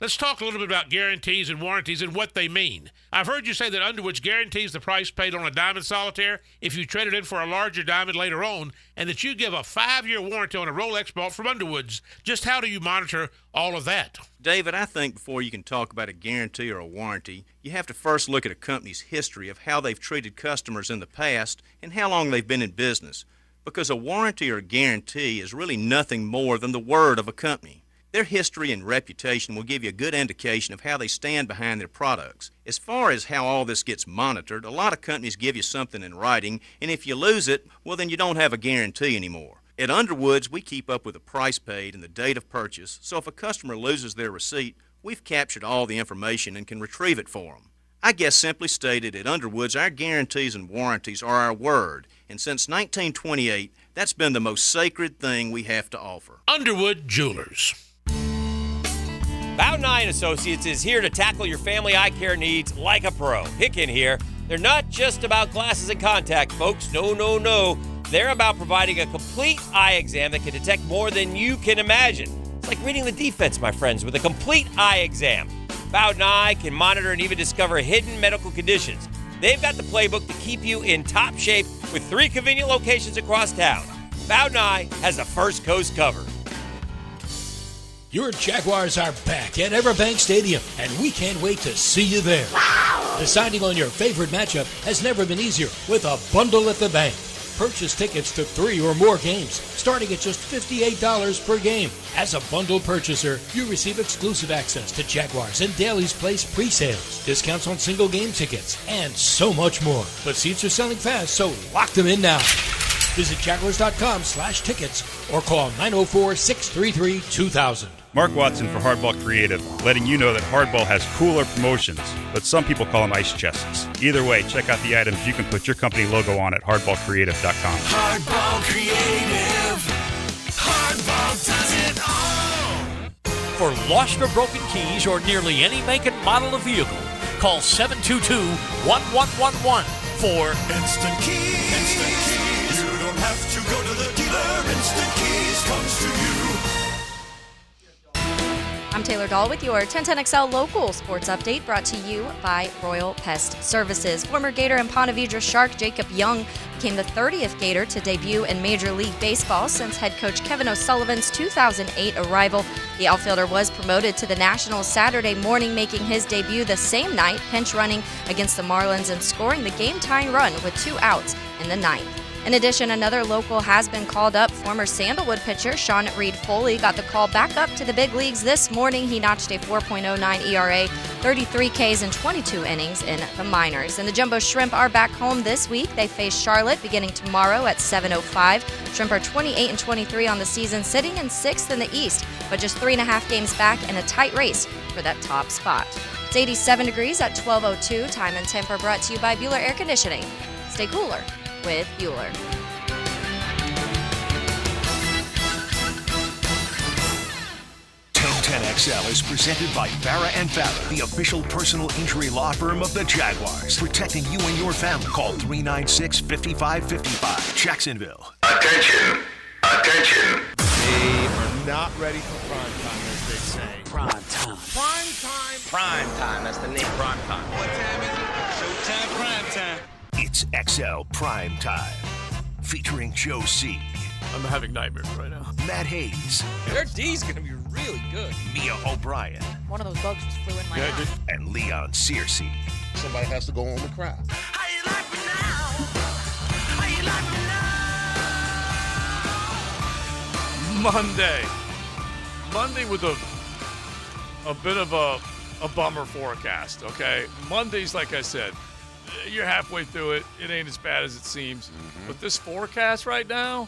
Let's talk a little bit about guarantees and warranties and what they mean. I've heard you say that Underwoods guarantees the price paid on a diamond solitaire if you trade it in for a larger diamond later on, and that you give a 5-year warranty on a Rolex bought from Underwoods. Just how do you monitor all of that? David, I think before you can talk about a guarantee or a warranty, you have to first look at a company's history of how they've treated customers in the past and how long they've been in business. Because a warranty or a guarantee is really nothing more than the word of a company. Their history and reputation will give you a good indication of how they stand behind their products. As far as how all this gets monitored, a lot of companies give you something in writing, and if you lose it, well then you don't have a guarantee anymore. At Underwoods, we keep up with the price paid and the date of purchase, so if a customer loses their receipt, we've captured all the information and can retrieve it for them. I guess simply stated, at Underwoods, our guarantees and warranties are our word, and since 1928, that's been the most sacred thing we have to offer. Underwood Jewelers. Bowden Eye & Associates is here to tackle your family eye care needs like a pro. Hicken here. They're not just about glasses and contact, folks. No. They're about providing a complete eye exam that can detect more than you can imagine. It's like reading the defense, my friends, with a complete eye exam. Bowden Eye can monitor and even discover hidden medical conditions. They've got the playbook to keep you in top shape with 3 convenient locations across town. Bowden Eye has a First Coast covered. Your Jaguars are back at Everbank Stadium, and we can't wait to see you there. Wow. Deciding on your favorite matchup has never been easier with a bundle at the bank. Purchase tickets to 3 or more games, starting at just $58 per game. As a bundle purchaser, you receive exclusive access to Jaguars and Daly's Place pre-sales, discounts on single game tickets, and so much more. But seats are selling fast, so lock them in now. Visit Jaguars.com/tickets or call 904-633-2000. Mark Watson for Hardball Creative, letting you know that Hardball has cooler promotions, but some people call them ice chests. Either way, check out the items you can put your company logo on at hardballcreative.com. Hardball Creative. Hardball does it all. For lost or broken keys or nearly any make and model of vehicle, call 722-1111 for Instant Keys. Instant Keys. You don't have to go to the dealer. Instant Keys comes to you. I'm Taylor Dahl with your 1010XL local sports update, brought to you by Royal Pest Services. Former Gator and Ponte Vedra Shark Jacob Young became the 30th Gator to debut in Major League Baseball since head coach Kevin O'Sullivan's 2008 arrival. The outfielder was promoted to the Nationals Saturday morning, making his debut the same night, pinch running against the Marlins and scoring the game-tying run with 2 outs in the 9th. In addition, another local has been called up. Former Sandalwood pitcher Sean Reed Foley got the call back up to the big leagues this morning. He notched a 4.09 ERA, 33 Ks in 22 innings in the minors. And the Jumbo Shrimp are back home this week. They face Charlotte beginning tomorrow at 7:05. Shrimp are 28-23 on the season, sitting in 6th in the East, but just 3.5 games back in a tight race for that top spot. It's 87 degrees at 12:02. Time and temper brought to you by Bueller Air Conditioning. Stay cooler with Bueller. XL is presented by Farah and Farah, the official personal injury law firm of the Jaguars, protecting you and your family. Call 396-5555, Jacksonville. Attention! They are not ready for prime time, as they say. Prime time. Prime time. Prime time. That's the name. Prime time. What time is it? Showtime. Prime time. It's XL Prime Time, featuring Joe C. I'm having nightmares right now. Matt Hayes. Their D's gonna be really good. Mia O'Brien. One of those bugs just flew in my eye. And Leon Searcy. Somebody has to go on the crowd. How you like me now? How you like me now? Monday with a bit of a bummer forecast, okay? Monday's, like I said, you're halfway through it. It ain't as bad as it seems. Mm-hmm. But this forecast right now,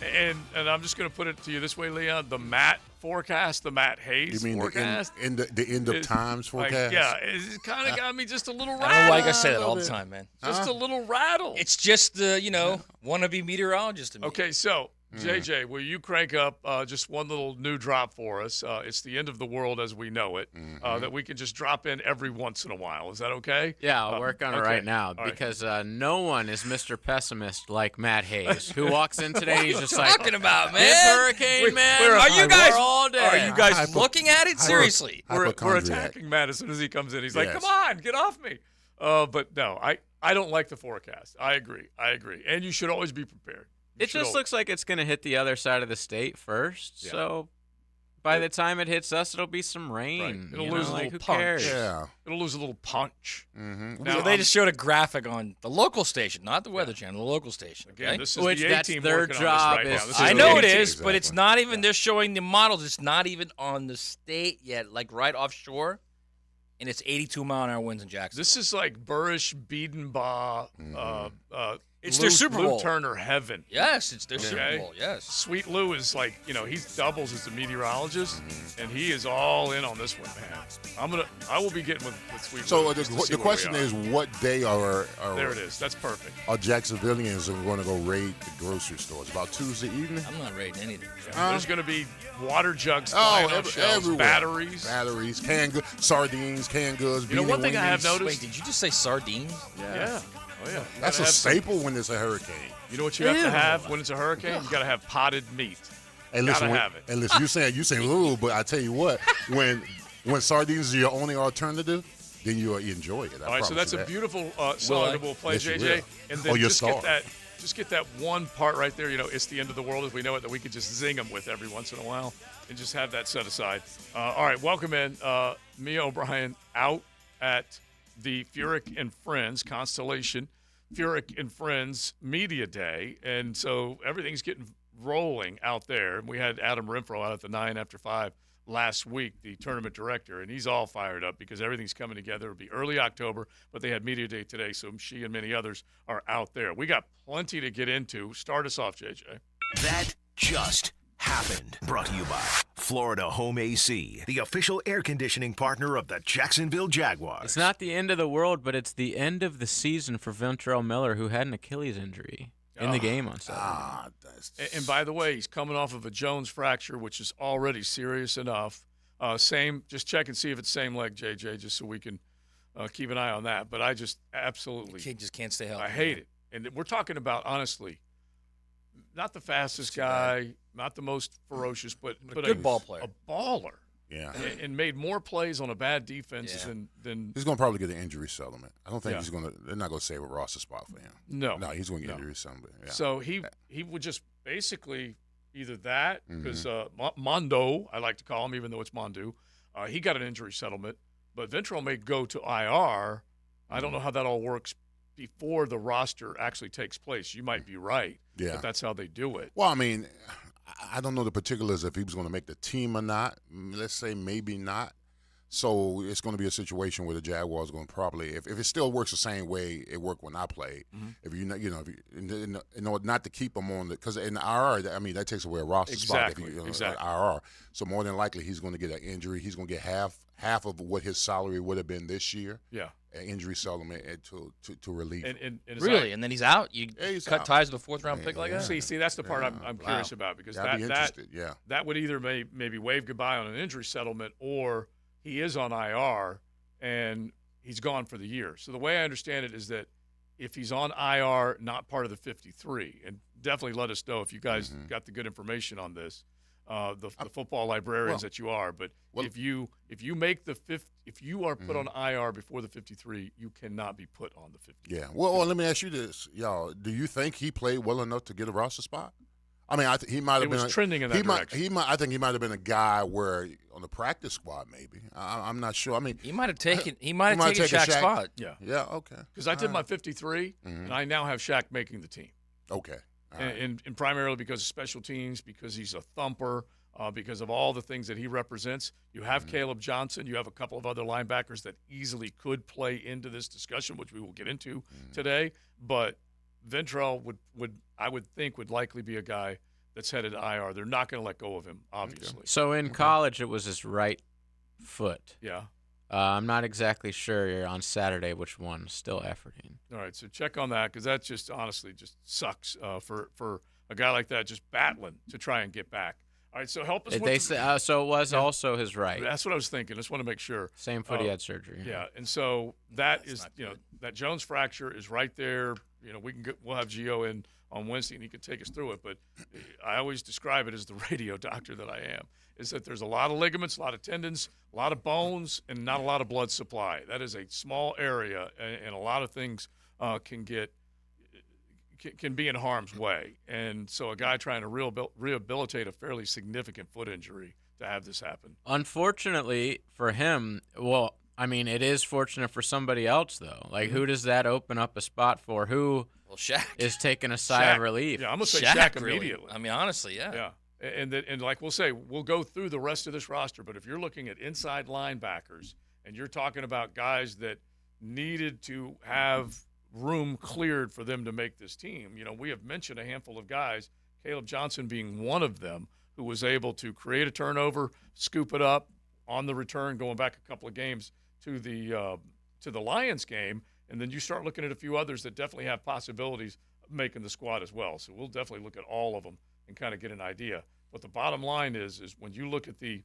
and I'm just going to put it to you this way, Leon, the Matt forecast, the Matt Hayes forecast. You mean the end of times forecast? It's kind of got me just a little rattled. I don't know why you guys say that all the time, man. Just a little rattled. It's just the, wannabe meteorologist to me. Okay, so JJ, will you crank up just one little new drop for us? It's the end of the world as we know it, that we can just drop in every once in a while. Is that okay? Yeah, I'll work on it right now because no one is Mr. Pessimist like Matt Hayes, who walks in today and he's just like, talking about, man? This hurricane, man. Are you guys we're all dead. Are you guys looking at it seriously? We're attacking Matt as soon as he comes in. He's like, "Come on, get off me!" But no, I don't like the forecast. I agree, and you should always be prepared. It just looks like it's going to hit the other side of the state first. Yeah. So by the time it hits us, it'll be some rain. Right. It'll lose a little punch. Yeah. It'll lose a little punch. Now, they just showed a graphic on the local station, not the Weather Channel, the local station. Okay? Again, this is Which the that's A-team their working job. on this right now. I know it is, Exactly. but it's not even. They're showing the models. It's not even on the state yet, like right offshore. And it's 82-mile-an-hour winds in Jacksonville. This is like Burrish, Biedenbaugh, it's their Super Bowl. Lou Turner heaven. Yes, it's their Super Bowl, yes. Sweet Lou is like, he doubles as a meteorologist, and he is all in on this one, man. I will be getting with Sweet Lou. So the question is, what day are there it is. That's perfect. Are Jacksonvillians going to go raid the grocery stores? About Tuesday evening? I'm not raiding anything. There's going to be water jugs flying on shelves, everywhere. batteries, canned goods, sardines, canned goods. One thing I have noticed. Wait, did you just say sardines? Yeah. Oh, yeah. That's a staple when it's a hurricane. You know what you have to have when it's a hurricane? You got to have potted meat. Hey, listen, gotta have it. And listen, you saying ooh, but I tell you what, when sardines are your only alternative, then you enjoy it. All right, so that's a beautiful song that we'll play, yes, JJ. And then you're just get that one part right there. It's the end of the world as we know it, that we could just zing them with every once in a while and just have that set aside. All right, welcome in. Mia O'Brien out at the Furyk and Friends Constellation Furyk and Friends Media Day, and so everything's getting rolling out there. We had Adam Renfro out at the 9 after 5 last week, the tournament director, and he's all fired up because everything's coming together. It'll be early October, but they had Media Day today, so she and many others are out there. We got plenty to get into. Start us off, JJ. That just happened. Brought to you by Florida Home AC, the official air conditioning partner of the Jacksonville Jaguars. It's not the end of the world, but it's the end of the season for Ventrell Miller, who had an Achilles injury in the game on Saturday. And by the way, he's coming off of a Jones fracture, which is already serious enough. Just check and see if it's same leg, JJ, just so we can keep an eye on that. But I just absolutely can't stay healthy. I hate it. And we're talking about, honestly, not the fastest guy, not the most ferocious, but a good ball player. A baller. Yeah. And made more plays on a bad defense than he's going to probably get an injury settlement. I don't think they're not going to save a roster spot for him. No, he's going to get injury settlement. Yeah. So he would just basically either that, because Mondo, I like to call him, even though it's Mondu, he got an injury settlement, but Ventrell may go to IR. I don't know how that all works before the roster actually takes place. You might be right, but that's how they do it. Well, I mean, I don't know the particulars if he was going to make the team or not. Let's say maybe not. So it's going to be a situation where the Jaguars are going to probably, if it still works the same way it worked when I played, if in order not to keep him on because in the IR, I mean that takes away a roster spot if you IR. So more than likely he's going to get an injury. He's going to get half of what his salary would have been this year. Yeah, an injury settlement to relieve. And really, and then he's out. You cut ties with a 4th-round pick like that. See, that's the part I'm curious about because that would either maybe wave goodbye on an injury settlement or he is on IR and he's gone for the year. So the way I understand it is that if he's on IR, not part of the 53, and definitely let us know if you guys got the good information on this, the football librarians that you are. But if you make the if you are put on IR before the 53, you cannot be put on the 53. Yeah. Well, let me ask you this, y'all. Do you think he played well enough to get a roster spot? I mean, he might have been trending in that direction. I think he might have been a guy where on the practice squad, maybe. I'm not sure. I mean, he might have taken Shaq's spot. Yeah. Yeah. Okay. Because I did my 53, and I now have Shaq making the team. Okay. And primarily because of special teams, because he's a thumper, because of all the things that he represents. You have Caleb Johnson. You have a couple of other linebackers that easily could play into this discussion, which we will get into today. But Ventrell would likely be a guy that's headed to IR. They're not going to let go of him, obviously. So in college, it was his right foot. Yeah. I'm not exactly sure on Saturday which one. Still efforting. All right, so check on that because that just honestly just sucks for a guy like that just battling to try and get back. All right, so help us. So it was also his right. That's what I was thinking. I just want to make sure. Same foot he had surgery. Yeah, and so that is, that Jones fracture is right there. We'll have Gio in on Wednesday, and he can take us through it. But I always describe it as the radio doctor that I am, is that there's a lot of ligaments, a lot of tendons, a lot of bones, and not a lot of blood supply. That is a small area, and a lot of things can be in harm's way. And so a guy trying to rehabilitate a fairly significant foot injury to have this happen. Unfortunately for him, it is fortunate for somebody else, though. Like, who does that open up a spot for? Who Shaq is taking a sigh of relief? Yeah, I'm going to say Shaq immediately. Really. I mean, honestly, yeah. Yeah. And like we'll say, we'll go through the rest of this roster, but if you're looking at inside linebackers and you're talking about guys that needed to have room cleared for them to make this team, we have mentioned a handful of guys, Caleb Johnson being one of them, who was able to create a turnover, scoop it up on the return, going back a couple of games to the Lions game, and then you start looking at a few others that definitely have possibilities of making the squad as well. So we'll definitely look at all of them and kind of get an idea. But the bottom line is when you look at the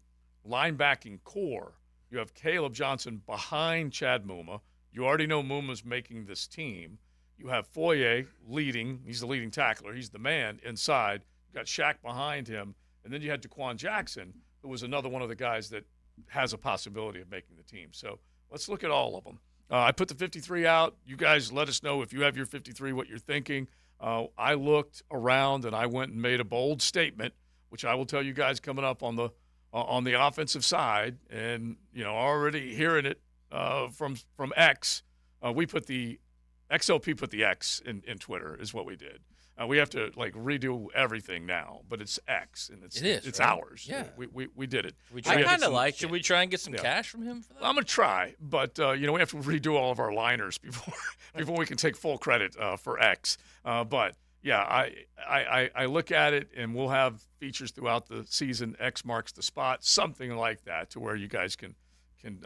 linebacking core, you have Caleb Johnson behind Chad Muma. You already know Muma's making this team. You have Foye leading. He's the leading tackler. He's the man inside. You got Shaq behind him. And then you had Daquan Jackson, who was another one of the guys that has a possibility of making the team. So let's look at all of them. I put the 53 out. You guys let us know if you have your 53, what you're thinking. I looked around and I went and made a bold statement, which I will tell you guys coming up on the offensive side. And, already hearing it from X, we put the XLP put the X in Twitter is what we did. We have to redo everything now, but it's X and it's right? ours. Yeah, we did it. I kind of like. Should we try and get some cash from him for that? I'm gonna try, but we have to redo all of our liners before we can take full credit for X. But yeah, I look at it, and we'll have features throughout the season. X marks the spot, something like that, to where you guys can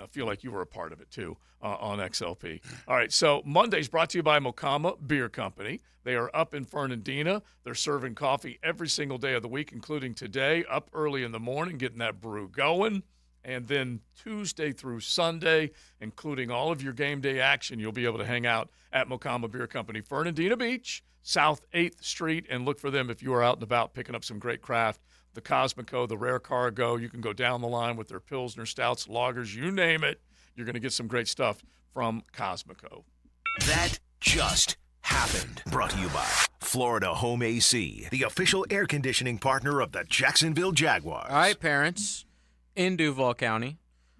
feel like you were a part of it too on XLP. All right, so Monday's brought to you by Mocama Beer Company. They are up in Fernandina. They're serving coffee every single day of the week, including today, up early in the morning, getting that brew going. And then Tuesday through Sunday, including all of your game day action, you'll be able to hang out at Mocama Beer Company, Fernandina Beach, South 8th Street, and look for them if you are out and about picking up some great craft. The Cosmico, the Rare Cargo. You can go down the line with their Pilsner, Stouts, Lagers, you name it. You're going to get some great stuff from Cosmico. That just happened. Brought to you by Florida Home AC, the official air conditioning partner of the Jacksonville Jaguars. All right, parents, in Duval County,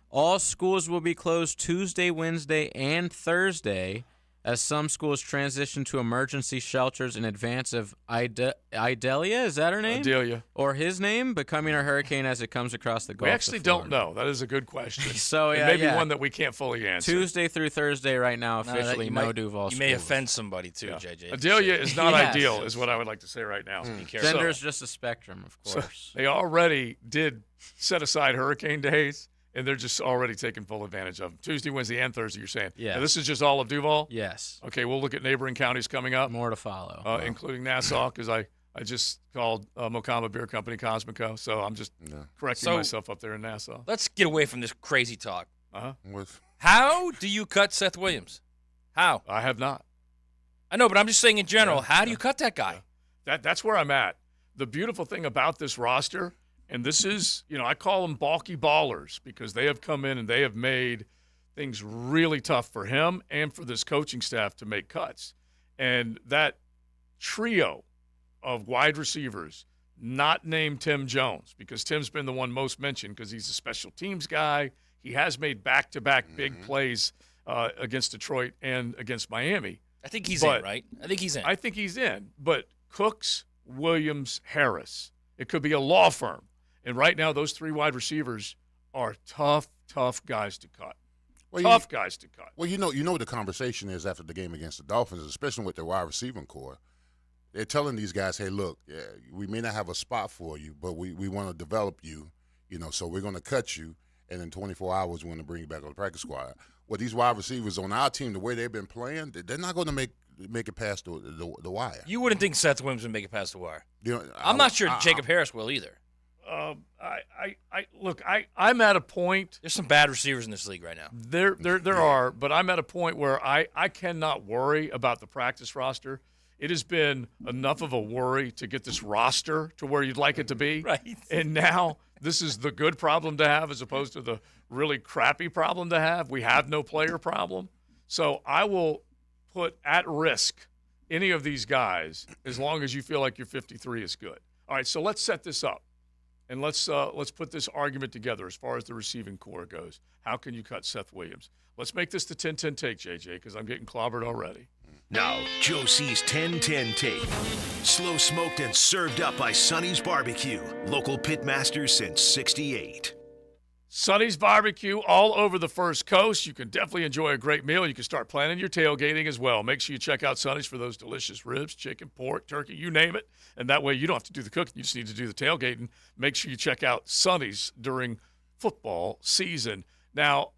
all schools will be closed Tuesday, Wednesday, and Thursday as some schools transition to emergency shelters in advance of Idalia, is that her name? Idalia. Or his name becoming a hurricane as it comes across the Gulf. We actually don't know. That is a good question. So yeah, maybe one that we can't fully answer. Tuesday through Thursday right now, officially no Duval schools. You may offend somebody too, JJ. Idalia is not ideal, is what I would like to say right now. Be careful. Gender's just a spectrum, of course. So they already did set aside hurricane days, and they're just already taking full advantage of them. Tuesday, Wednesday, and Thursday, you're saying? Yeah. Now, this is just all of Duval? Yes. Okay, we'll look at neighboring counties coming up. More to follow. Including Nassau, because I just called Mocama Beer Company Cosmico, so I'm just correcting myself up there in Nassau. Let's get away from this crazy talk. Uh-huh. How do you cut Seth Williams? How? I have not. I know, but I'm just saying in general, how do you cut that guy? That's where I'm at. The beautiful thing about this roster, and this is, I call them balky ballers because they have come in and they have made things really tough for him and for this coaching staff to make cuts. And that trio of wide receivers, not named Tim Jones, because Tim's been the one most mentioned because he's a special teams guy. He has made back-to-back big plays against Detroit and against Miami. I think he's in, right? I think he's in. I think he's in. But Cooks, Williams, Harris, it could be a law firm. And right now, those three wide receivers are tough guys to cut. Guys to cut. Well, you know what the conversation is after the game against the Dolphins, especially with their wide receiving core. They're telling these guys, hey, look, we may not have a spot for you, but we want to develop you, so we're going to cut you, and in 24 hours, we're going to bring you back on the practice squad. Well, these wide receivers on our team, the way they've been playing, they're not going to make make it past the wire. You wouldn't think Seth Williams would make it past the wire. You know, I'm not sure Jacob Harris will either. I'm at a point. There's some bad receivers in this league right now. There are, but I'm at a point where I cannot worry about the practice roster. It has been enough of a worry to get this roster to where you'd like it to be. Right. And now this is the good problem to have as opposed to the really crappy problem to have. We have no player problem. So I will put at risk any of these guys as long as you feel like your 53 is good. All right, so let's set this up. And let's put this argument together as far as the receiving core goes. How can you cut Seth Williams? Let's make this the 10-10 take, JJ, because I'm getting clobbered already. Now, Joe C's 10-10 take. Slow smoked and served up by Sonny's Barbecue. Local pitmasters since '68. Sonny's Barbecue all over the First Coast. You can definitely enjoy a great meal. You can start planning your tailgating as well. Make sure you check out Sonny's for those delicious ribs, chicken, pork, turkey, you name it. And that way you don't have to do the cooking. You just need to do the tailgating. Make sure you check out Sonny's during football season. Now,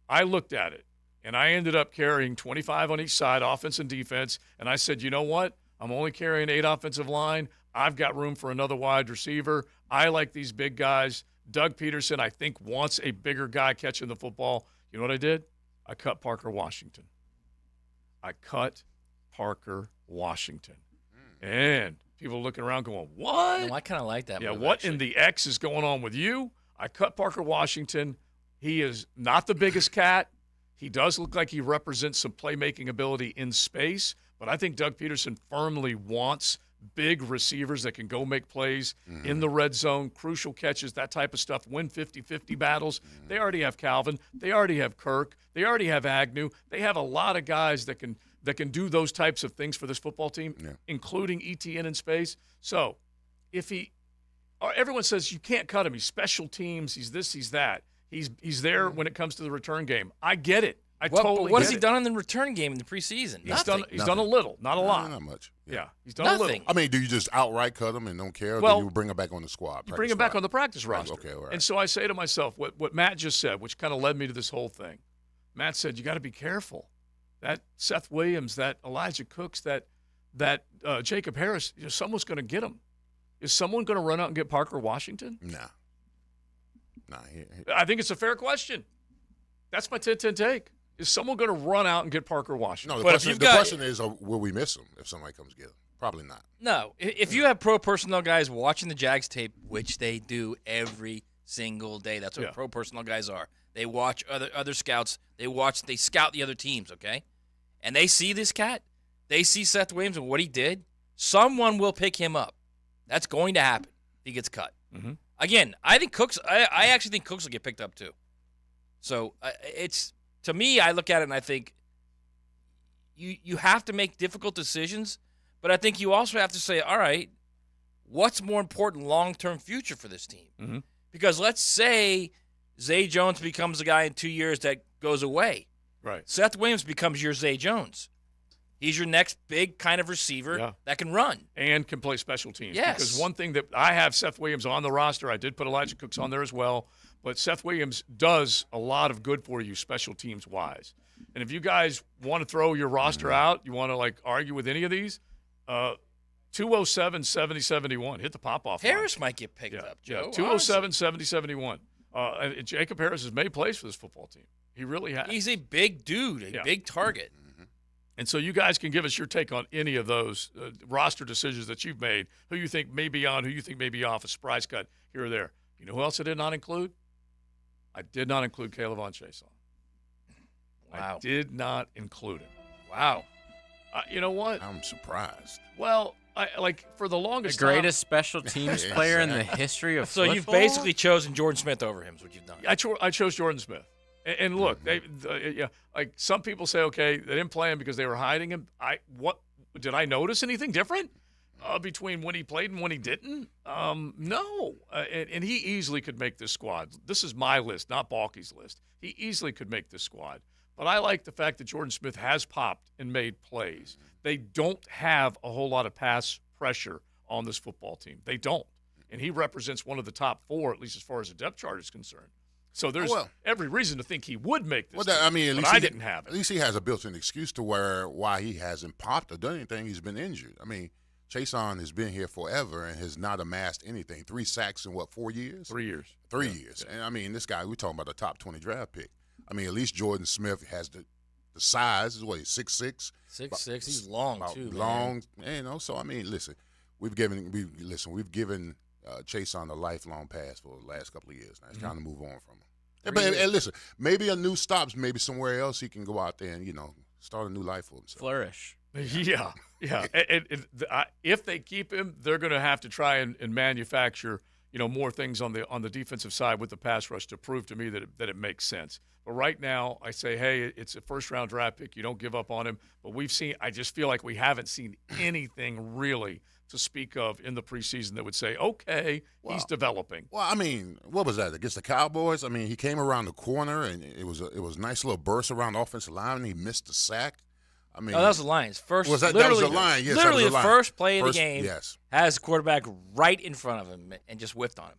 I looked at it, and I ended up carrying 25 on each side, offense and defense. And I said, you know what? I'm only carrying 8 offensive line. I've got room for another wide receiver. I like these big guys. Doug Peterson, I think, wants a bigger guy catching the football. You know what I did? I cut Parker Washington. And people looking around going, what? No, I kind of like that. Yeah, move, what actually. in the X is going on with you? I cut Parker Washington. He is not the biggest cat. He does look like he represents some playmaking ability in space, but I think Doug Peterson firmly wants big receivers that can go make plays in the red zone, crucial catches, that type of stuff, win 50-50 battles. They already have Calvin. They already have Kirk. They already have Agnew. They have a lot of guys that can do those types of things for this football team, including ETN in space. So if everyone says you can't cut him. He's special teams. He's this, he's that. He's there when it comes to the return game. I get it. What has he done in the return game in the preseason? He's done a little, not a lot. Not much. Yeah, he's done a little. I mean, do you just outright cut him and don't care, or Well, do you bring him back on the squad? You bring him back on the practice roster. Okay, all right. And so I say to myself, what Matt just said, which kind of led me to this whole thing. Matt said, you got to be careful. That Seth Williams, that Elijah Cooks, that Jacob Harris, someone's going to get him. Is someone going to run out and get Parker Washington? Nah. I think it's a fair question. That's my 10-10 take. Is someone going to run out and get Parker Washington? No, the question is, will we miss him if somebody comes get him? Probably not. No. If you have pro personnel guys watching the Jags tape, which they do every single day, that's what pro personnel guys are. They watch other scouts. They scout the other teams, okay? And they see this cat. They see Seth Williams and what he did. Someone will pick him up. That's going to happen if he gets cut. Mm-hmm. Again, I think Cooks. I actually think Cooks will get picked up too. So it's, to me, I look at it and I think you have to make difficult decisions, but I think you also have to say, all right, what's more important long-term future for this team? Mm-hmm. Because let's say Zay Jones becomes a guy in 2 years that goes away. Right. Seth Williams becomes your Zay Jones. He's your next big kind of receiver that can run. And can play special teams. Yes. Because one thing that I have Seth Williams on the roster, I did put Elijah Cooks on there as well, but Seth Williams does a lot of good for you special teams-wise. And if you guys want to throw your roster out, you want to, argue with any of these, 207-70-71. Hit the pop-off Harris might get picked up, Joe. 207-70-71. And Jacob Harris has made plays for this football team. He really has. He's a big dude, a big target. And so you guys can give us your take on any of those roster decisions that you've made, who you think may be on, who you think may be off, a surprise cut here or there. You know who else I did not include? I did not include Caleb on Chason. Wow. I did not include him. Wow. You know what? I'm surprised. Well, for the longest the greatest special teams player in the history of so football? You've basically chosen Jordan Smith over him is what you've done. I chose Jordan Smith. And look, some people say, okay, they didn't play him because they were hiding him. Did I notice anything different between when he played and when he didn't? No. And he easily could make this squad. This is my list, not Balky's list. He easily could make this squad. But I like the fact that Jordan Smith has popped and made plays. They don't have a whole lot of pass pressure on this football team. They don't. And he represents one of the top 4, at least as far as the depth chart is concerned. So there's every reason to think he would make this. Well, I mean, at least I didn't have it. At least he has a built-in excuse to why he hasn't popped or done anything. He's been injured. I mean, Chason has been here forever and has not amassed anything. 3 sacks in 4 years? 3 years. 3 years. And I mean, this guy, we're talking about a top 20 draft pick. I mean, at least Jordan Smith has the size. He's 6'6". 6'6". He's long too. Long, So I mean, listen, we've given Chason a lifelong pass for the last couple of years. Now it's time to move on from him. And listen, maybe a new stops, maybe somewhere else he can go out there and start a new life for himself. Flourish. Yeah. If they keep him, they're going to have to try and manufacture, more things on the defensive side with the pass rush to prove to me that it makes sense. But right now, I say, hey, it's a first-round draft pick. You don't give up on him. But I just feel like we haven't seen anything really to speak of in the preseason that would say, okay, he's developing. Well, I mean, what was that against the Cowboys? I mean, he came around the corner and it was a nice little burst around the offensive line, and he missed the sack. I mean, that was the Lions. First, that was the line? Yes, literally the first play of the game. Yes. Has the quarterback right in front of him and just whiffed on him.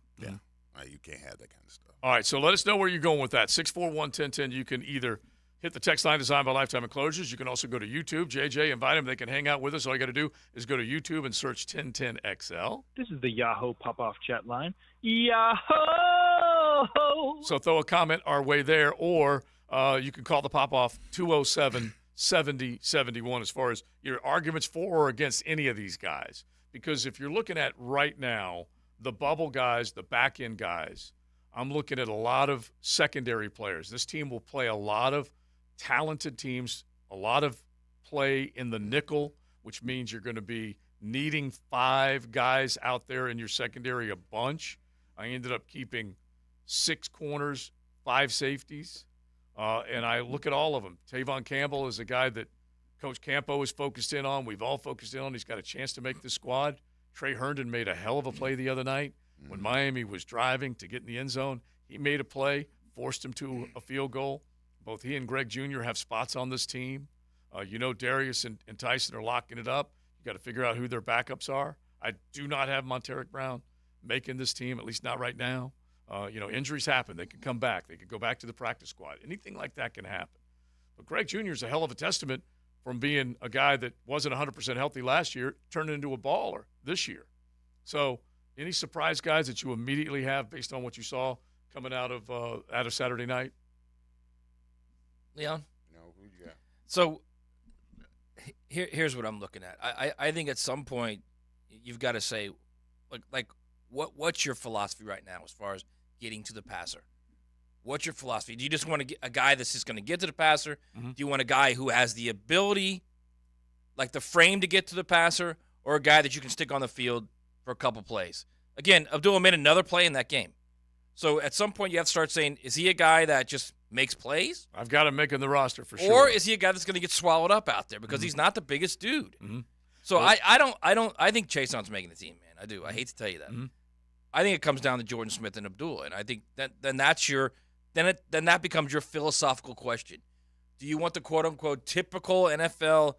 Yeah, you can't have that kind of stuff. All right, so let us know where you're going with that. 641-1010. You can either hit the text line designed by Lifetime Enclosures. You can also go to YouTube. JJ, invite them. They can hang out with us. All you got to do is go to YouTube and search 1010XL. This is the Yahoo pop-off chat line. Yahoo! So throw a comment our way there, or you can call the pop-off 207-7071 as far as your arguments for or against any of these guys. Because if you're looking at right now, the bubble guys, the back-end guys, I'm looking at a lot of secondary players. This team will play a lot of talented teams, a lot of play in the nickel, which means you're going to be needing 5 guys out there in your secondary a bunch. I ended up keeping 6 corners, 5 safeties, and I look at all of them. Tavon Campbell is a guy that Coach Campo is focused in on. We've all focused in on. He's got a chance to make the squad. Trey Herndon made a hell of a play the other night. When Miami was driving to get in the end zone, he made a play, forced him to a field goal. Both he and Greg Jr. have spots on this team. Darius and Tyson are locking it up. You got to figure out who their backups are. I do not have Monteric Brown making this team, at least not right now. Injuries happen. They could come back. They could go back to the practice squad. Anything like that can happen. But Greg Jr. is a hell of a testament from being a guy that wasn't 100% healthy last year, turned into a baller this year. So any surprise guys that you immediately have based on what you saw coming out of Saturday night? Leon? No, who you got? So here's what I'm looking at. I think at some point you've got to say, what's your philosophy right now as far as getting to the passer? What's your philosophy? Do you just want to get a guy that's just going to get to the passer? Mm-hmm. Do you want a guy who has the ability, like the frame to get to the passer, or a guy that you can stick on the field for a couple plays? Again, Abdullah made another play in that game. So at some point you have to start saying, is he a guy that just makes plays? I've got him making the roster for sure. Or is he a guy that's going to get swallowed up out there because he's not the biggest dude? Mm-hmm. So I think Chason's making the team, man. I do. I hate to tell you that. Mm-hmm. I think it comes down to Jordan Smith and Abdullah, and I think then that becomes your philosophical question. Do you want the quote-unquote typical NFL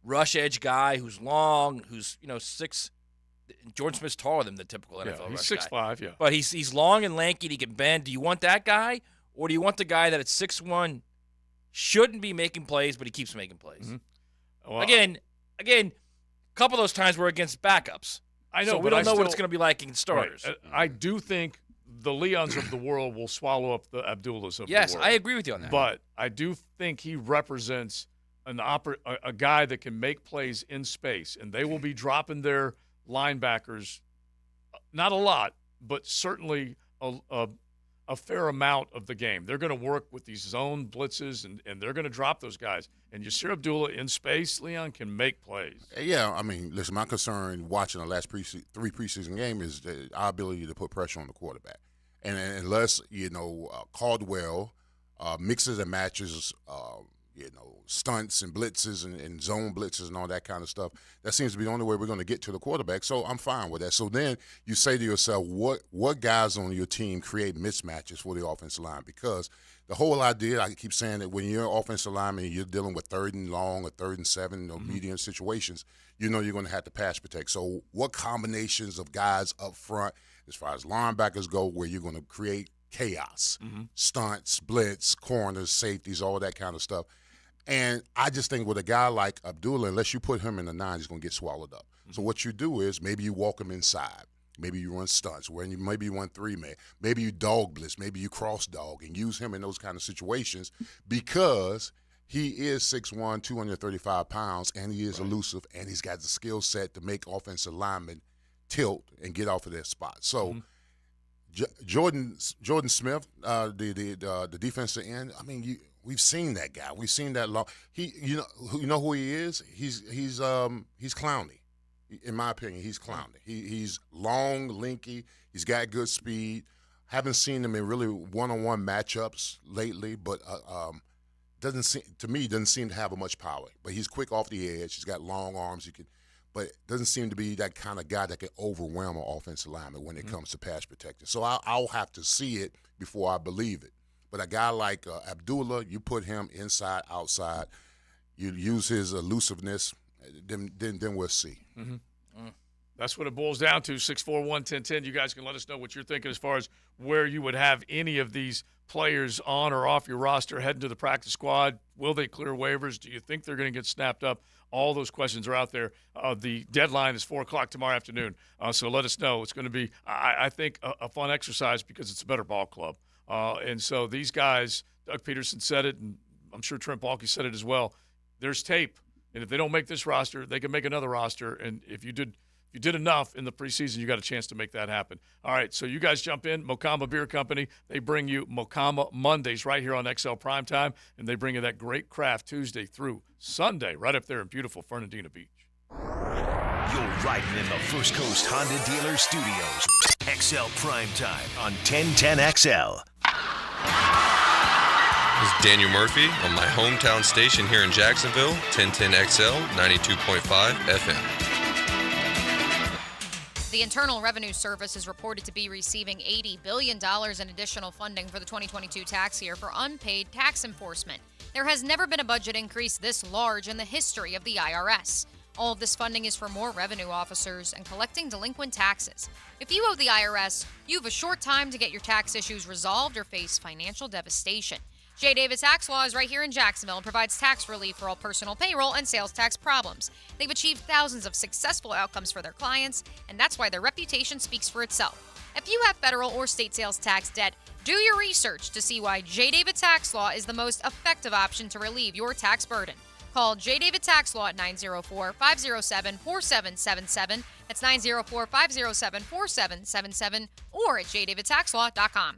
rush edge guy who's long, who's 6? Jordan Smith's taller than the typical NFL rush he's 6'5", guy. yeah. But he's long and lanky, and he can bend. Do you want that guy, or do you want the guy that at 6'1" shouldn't be making plays, but he keeps making plays? Mm-hmm. Well, Again, a couple of those times were against backups. I know, so we don't know what it's going to be like in starters. Right. I do think the Leons of the world will swallow up the Abdullahs of the world. Yes, I agree with you on that. But I do think he represents a guy that can make plays in space, and they will be dropping their linebackers, not a lot, but certainly a fair amount of the game. They're going to work with these zone blitzes, and they're going to drop those guys. And Yasir Abdullah in space, Leon, can make plays. Yeah, I mean, listen, my concern watching the last 3 preseason game is our ability to put pressure on the quarterback. And unless, Caldwell mixes and matches, stunts and blitzes and zone blitzes and all that kind of stuff, that seems to be the only way we're going to get to the quarterback. So I'm fine with that. So then you say to yourself, what guys on your team create mismatches for the offensive line? Because the whole idea, I keep saying that when you're an offensive lineman, you're dealing with 3rd and long or 3rd and 7 or medium situations, you're going to have to pass protect. So what combinations of guys up front, as far as linebackers go, where you're going to create chaos, stunts, blitz, corners, safeties, all that kind of stuff. And I just think with a guy like Abdullah, unless you put him in the 9, he's going to get swallowed up. So what you do is maybe you walk him inside. Maybe you run stunts, maybe you run 3-man. Maybe you dog blitz. Maybe you cross dog and use him in those kind of situations because he is 6'1", 235 pounds, and he is elusive, and he's got the skill set to make offensive linemen tilt and get off of their spot. So Jordan Smith, the defensive end, I mean, we've seen that guy. We've seen that long. You know who he is? He's clowny. In my opinion, he's clowny. He's long, lanky. He's got good speed. Haven't seen him in really one-on-one matchups lately, but doesn't seem to have much power. But he's quick off the edge. He's got long arms. But doesn't seem to be that kind of guy that can overwhelm an offensive lineman when it comes to pass protection. So I'll have to see it before I believe it. But a guy like Abdullah, you put him inside, outside, you use his elusiveness, then we'll see. That's what it boils down to, 641-1010. You guys can let us know what you're thinking as far as where you would have any of these players on or off your roster heading to the practice squad. Will they clear waivers? Do you think they're going to get snapped up? All those questions are out there. The deadline is 4 o'clock tomorrow afternoon, so let us know. It's going to be, I think, a fun exercise because it's a better ball club. And so these guys, Doug Peterson said it, and I'm sure Trent Baalke said it as well, there's tape. And if they don't make this roster, they can make another roster. And if you did enough in the preseason, you got a chance to make that happen. All right, so you guys jump in. Mocama Beer Company, they bring you Mocama Mondays right here on XL Primetime, and they bring you that great craft Tuesday through Sunday right up there in beautiful Fernandina Beach. You're riding in the First Coast Honda Dealer Studios. XL Primetime on 1010XL. This is Daniel Murphy on my hometown station here in Jacksonville, 1010XL, 92.5 FM. The Internal Revenue Service is reported to be receiving $80 billion in additional funding for the 2022 tax year for unpaid tax enforcement. There has never been a budget increase this large in the history of the IRS. All of this funding is for more revenue officers and collecting delinquent taxes. If you owe the IRS, you have a short time to get your tax issues resolved or face financial devastation. J. Davis Tax Law is right here in Jacksonville and provides tax relief for all personal payroll and sales tax problems. They've achieved thousands of successful outcomes for their clients, and that's why their reputation speaks for itself. If you have federal or state sales tax debt, do your research to see why J. David Tax Law is the most effective option to relieve your tax burden. Call J. David Tax Law at 904-507-4777. That's 904-507-4777 or at jdavidtaxlaw.com.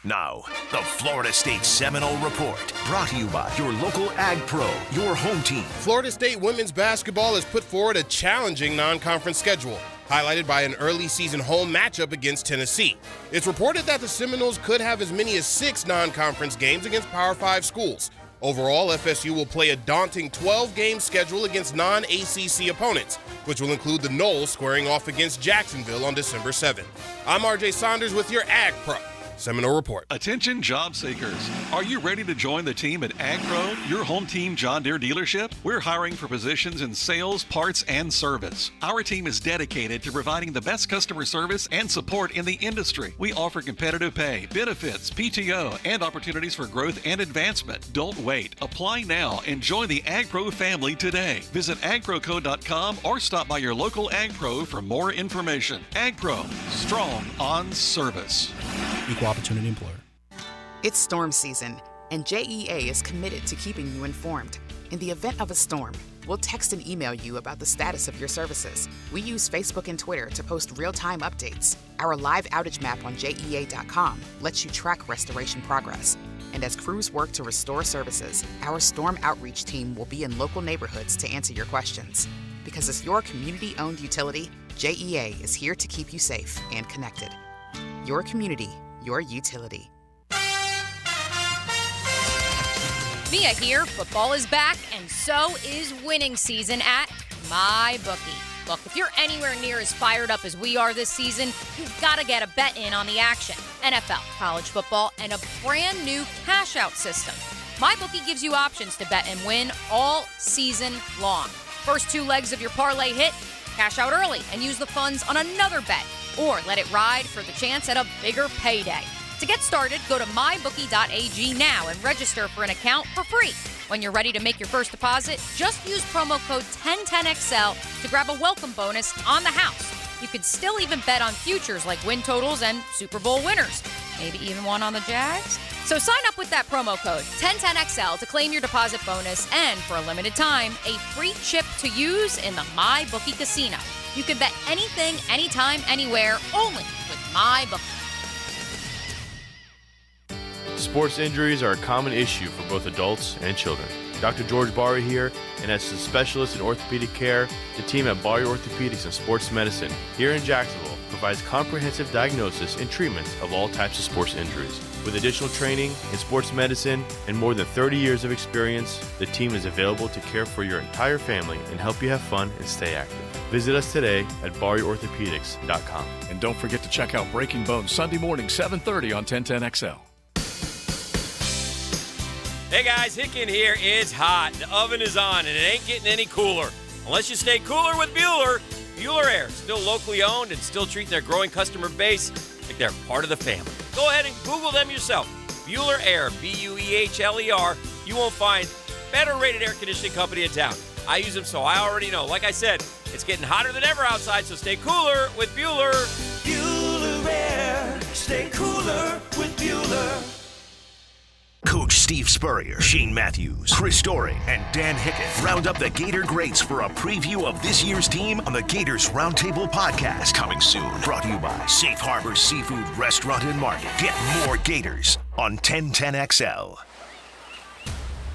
Now, the Florida State Seminole Report, brought to you by your local Ag Pro, your home team. Florida State women's basketball has put forward a challenging non-conference schedule, highlighted by an early season home matchup against Tennessee. It's reported that the Seminoles could have as many as 6 non-conference games against Power 5 schools. Overall, FSU will play a daunting 12-game schedule against non-ACC opponents, which will include the Noles squaring off against Jacksonville on December 7th. I'm RJ Saunders with your Ag Pro Seminole Report. Attention job seekers. Are you ready to join the team at AgPro, your home team John Deere dealership? We're hiring for positions in sales, parts, and service. Our team is dedicated to providing the best customer service and support in the industry. We offer competitive pay, benefits, PTO, and opportunities for growth and advancement. Don't wait. Apply now and join the AgPro family today. Visit agproco.com or stop by your local AgPro for more information. AgPro, strong on service. Equal opportunity employer. It's storm season, and JEA is committed to keeping you informed. In the event of a storm, we'll text and email you about the status of your services. We use Facebook and Twitter to post real-time updates. Our live outage map on JEA.com lets you track restoration progress. And as crews work to restore services, our storm outreach team will be in local neighborhoods to answer your questions. Because as your community-owned utility, JEA is here to keep you safe and connected. Your community, your utility. Mia here. Football is back, and so is winning season at MyBookie. Look, if you're anywhere near as fired up as we are this season, you've got to get a bet in on the action. NFL, college football, and a brand new cash-out system. MyBookie gives you options to bet and win all season long. First 2 legs of your parlay hit, cash out early and use the funds on another bet. Or let it ride for the chance at a bigger payday. To get started, go to mybookie.ag now and register for an account for free. When you're ready to make your first deposit, just use promo code 1010XL to grab a welcome bonus on the house. You can still even bet on futures like win totals and Super Bowl winners. Maybe even one on the Jags? So sign up with that promo code 1010XL to claim your deposit bonus and, for a limited time, a free chip to use in the MyBookie Casino. You can bet anything, anytime, anywhere, only with MyBookie. Sports injuries are a common issue for both adults and children. Dr. George Barry here, and as a specialist in orthopedic care, the team at Barry Orthopedics and Sports Medicine here in Jacksonville provides comprehensive diagnosis and treatment of all types of sports injuries. With additional training in sports medicine and more than 30 years of experience, the team is available to care for your entire family and help you have fun and stay active. Visit us today at barryorthopedics.com. And don't forget to check out Breaking Bones Sunday morning, 7:30 on 1010XL. Hey guys, Hicken here. It's hot. The oven is on, and it ain't getting any cooler. Unless you stay cooler with Bueller. Bueller Air, still locally owned and still treating their growing customer base like they're part of the family. Go ahead and Google them yourself. Bueller Air, Buehler. You won't find better rated air conditioning company in town. I use them, so I already know. Like I said, it's getting hotter than ever outside, so stay cooler with Bueller. Bueller Air. Stay cooler with Bueller. Coach Steve Spurrier, Shane Matthews, Chris Story, and Dan Hicken round up the Gator greats for a preview of this year's team on the Gators Roundtable podcast. Coming soon. Brought to you by Safe Harbor Seafood Restaurant and Market. Get more Gators on 1010XL.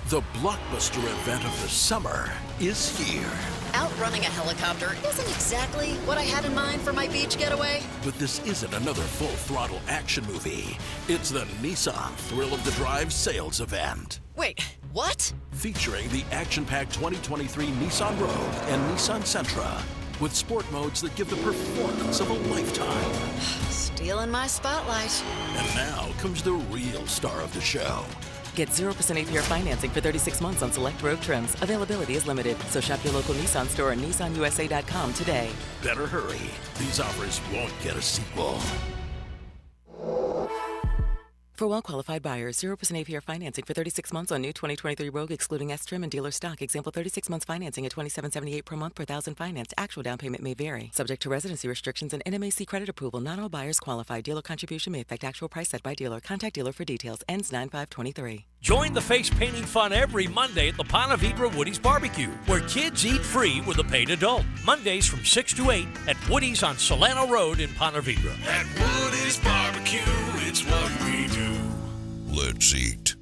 The blockbuster event of the summer is here. Outrunning a helicopter isn't exactly what I had in mind for my beach getaway. But this isn't another full-throttle action movie. It's the Nissan Thrill of the Drive sales event. Wait, what? Featuring the action-packed 2023 Nissan Rogue and Nissan Sentra, with sport modes that give the performance of a lifetime. Stealing my spotlight. And now comes the real star of the show. Get 0% APR financing for 36 months on select road trims. Availability is limited, so shop your local Nissan store and nissanusa.com today. Better hurry. These offers won't get a sequel. For well-qualified buyers, 0% APR financing for 36 months on new 2023 Rogue, excluding S-Trim and dealer stock. Example, 36 months financing at $27.78 per month per thousand financed. Actual down payment may vary. Subject to residency restrictions and NMAC credit approval. Not all buyers qualify. Dealer contribution may affect actual price set by dealer. Contact dealer for details. Ends 9/5/23. Join the face painting fun every Monday at the Ponte Vedra Woody's Barbecue, where kids eat free with a paid adult. Mondays from 6 to 8 at Woody's on Solano Road in Ponte Vedra. At Woody's Barbecue, it's what we do. Let's eat.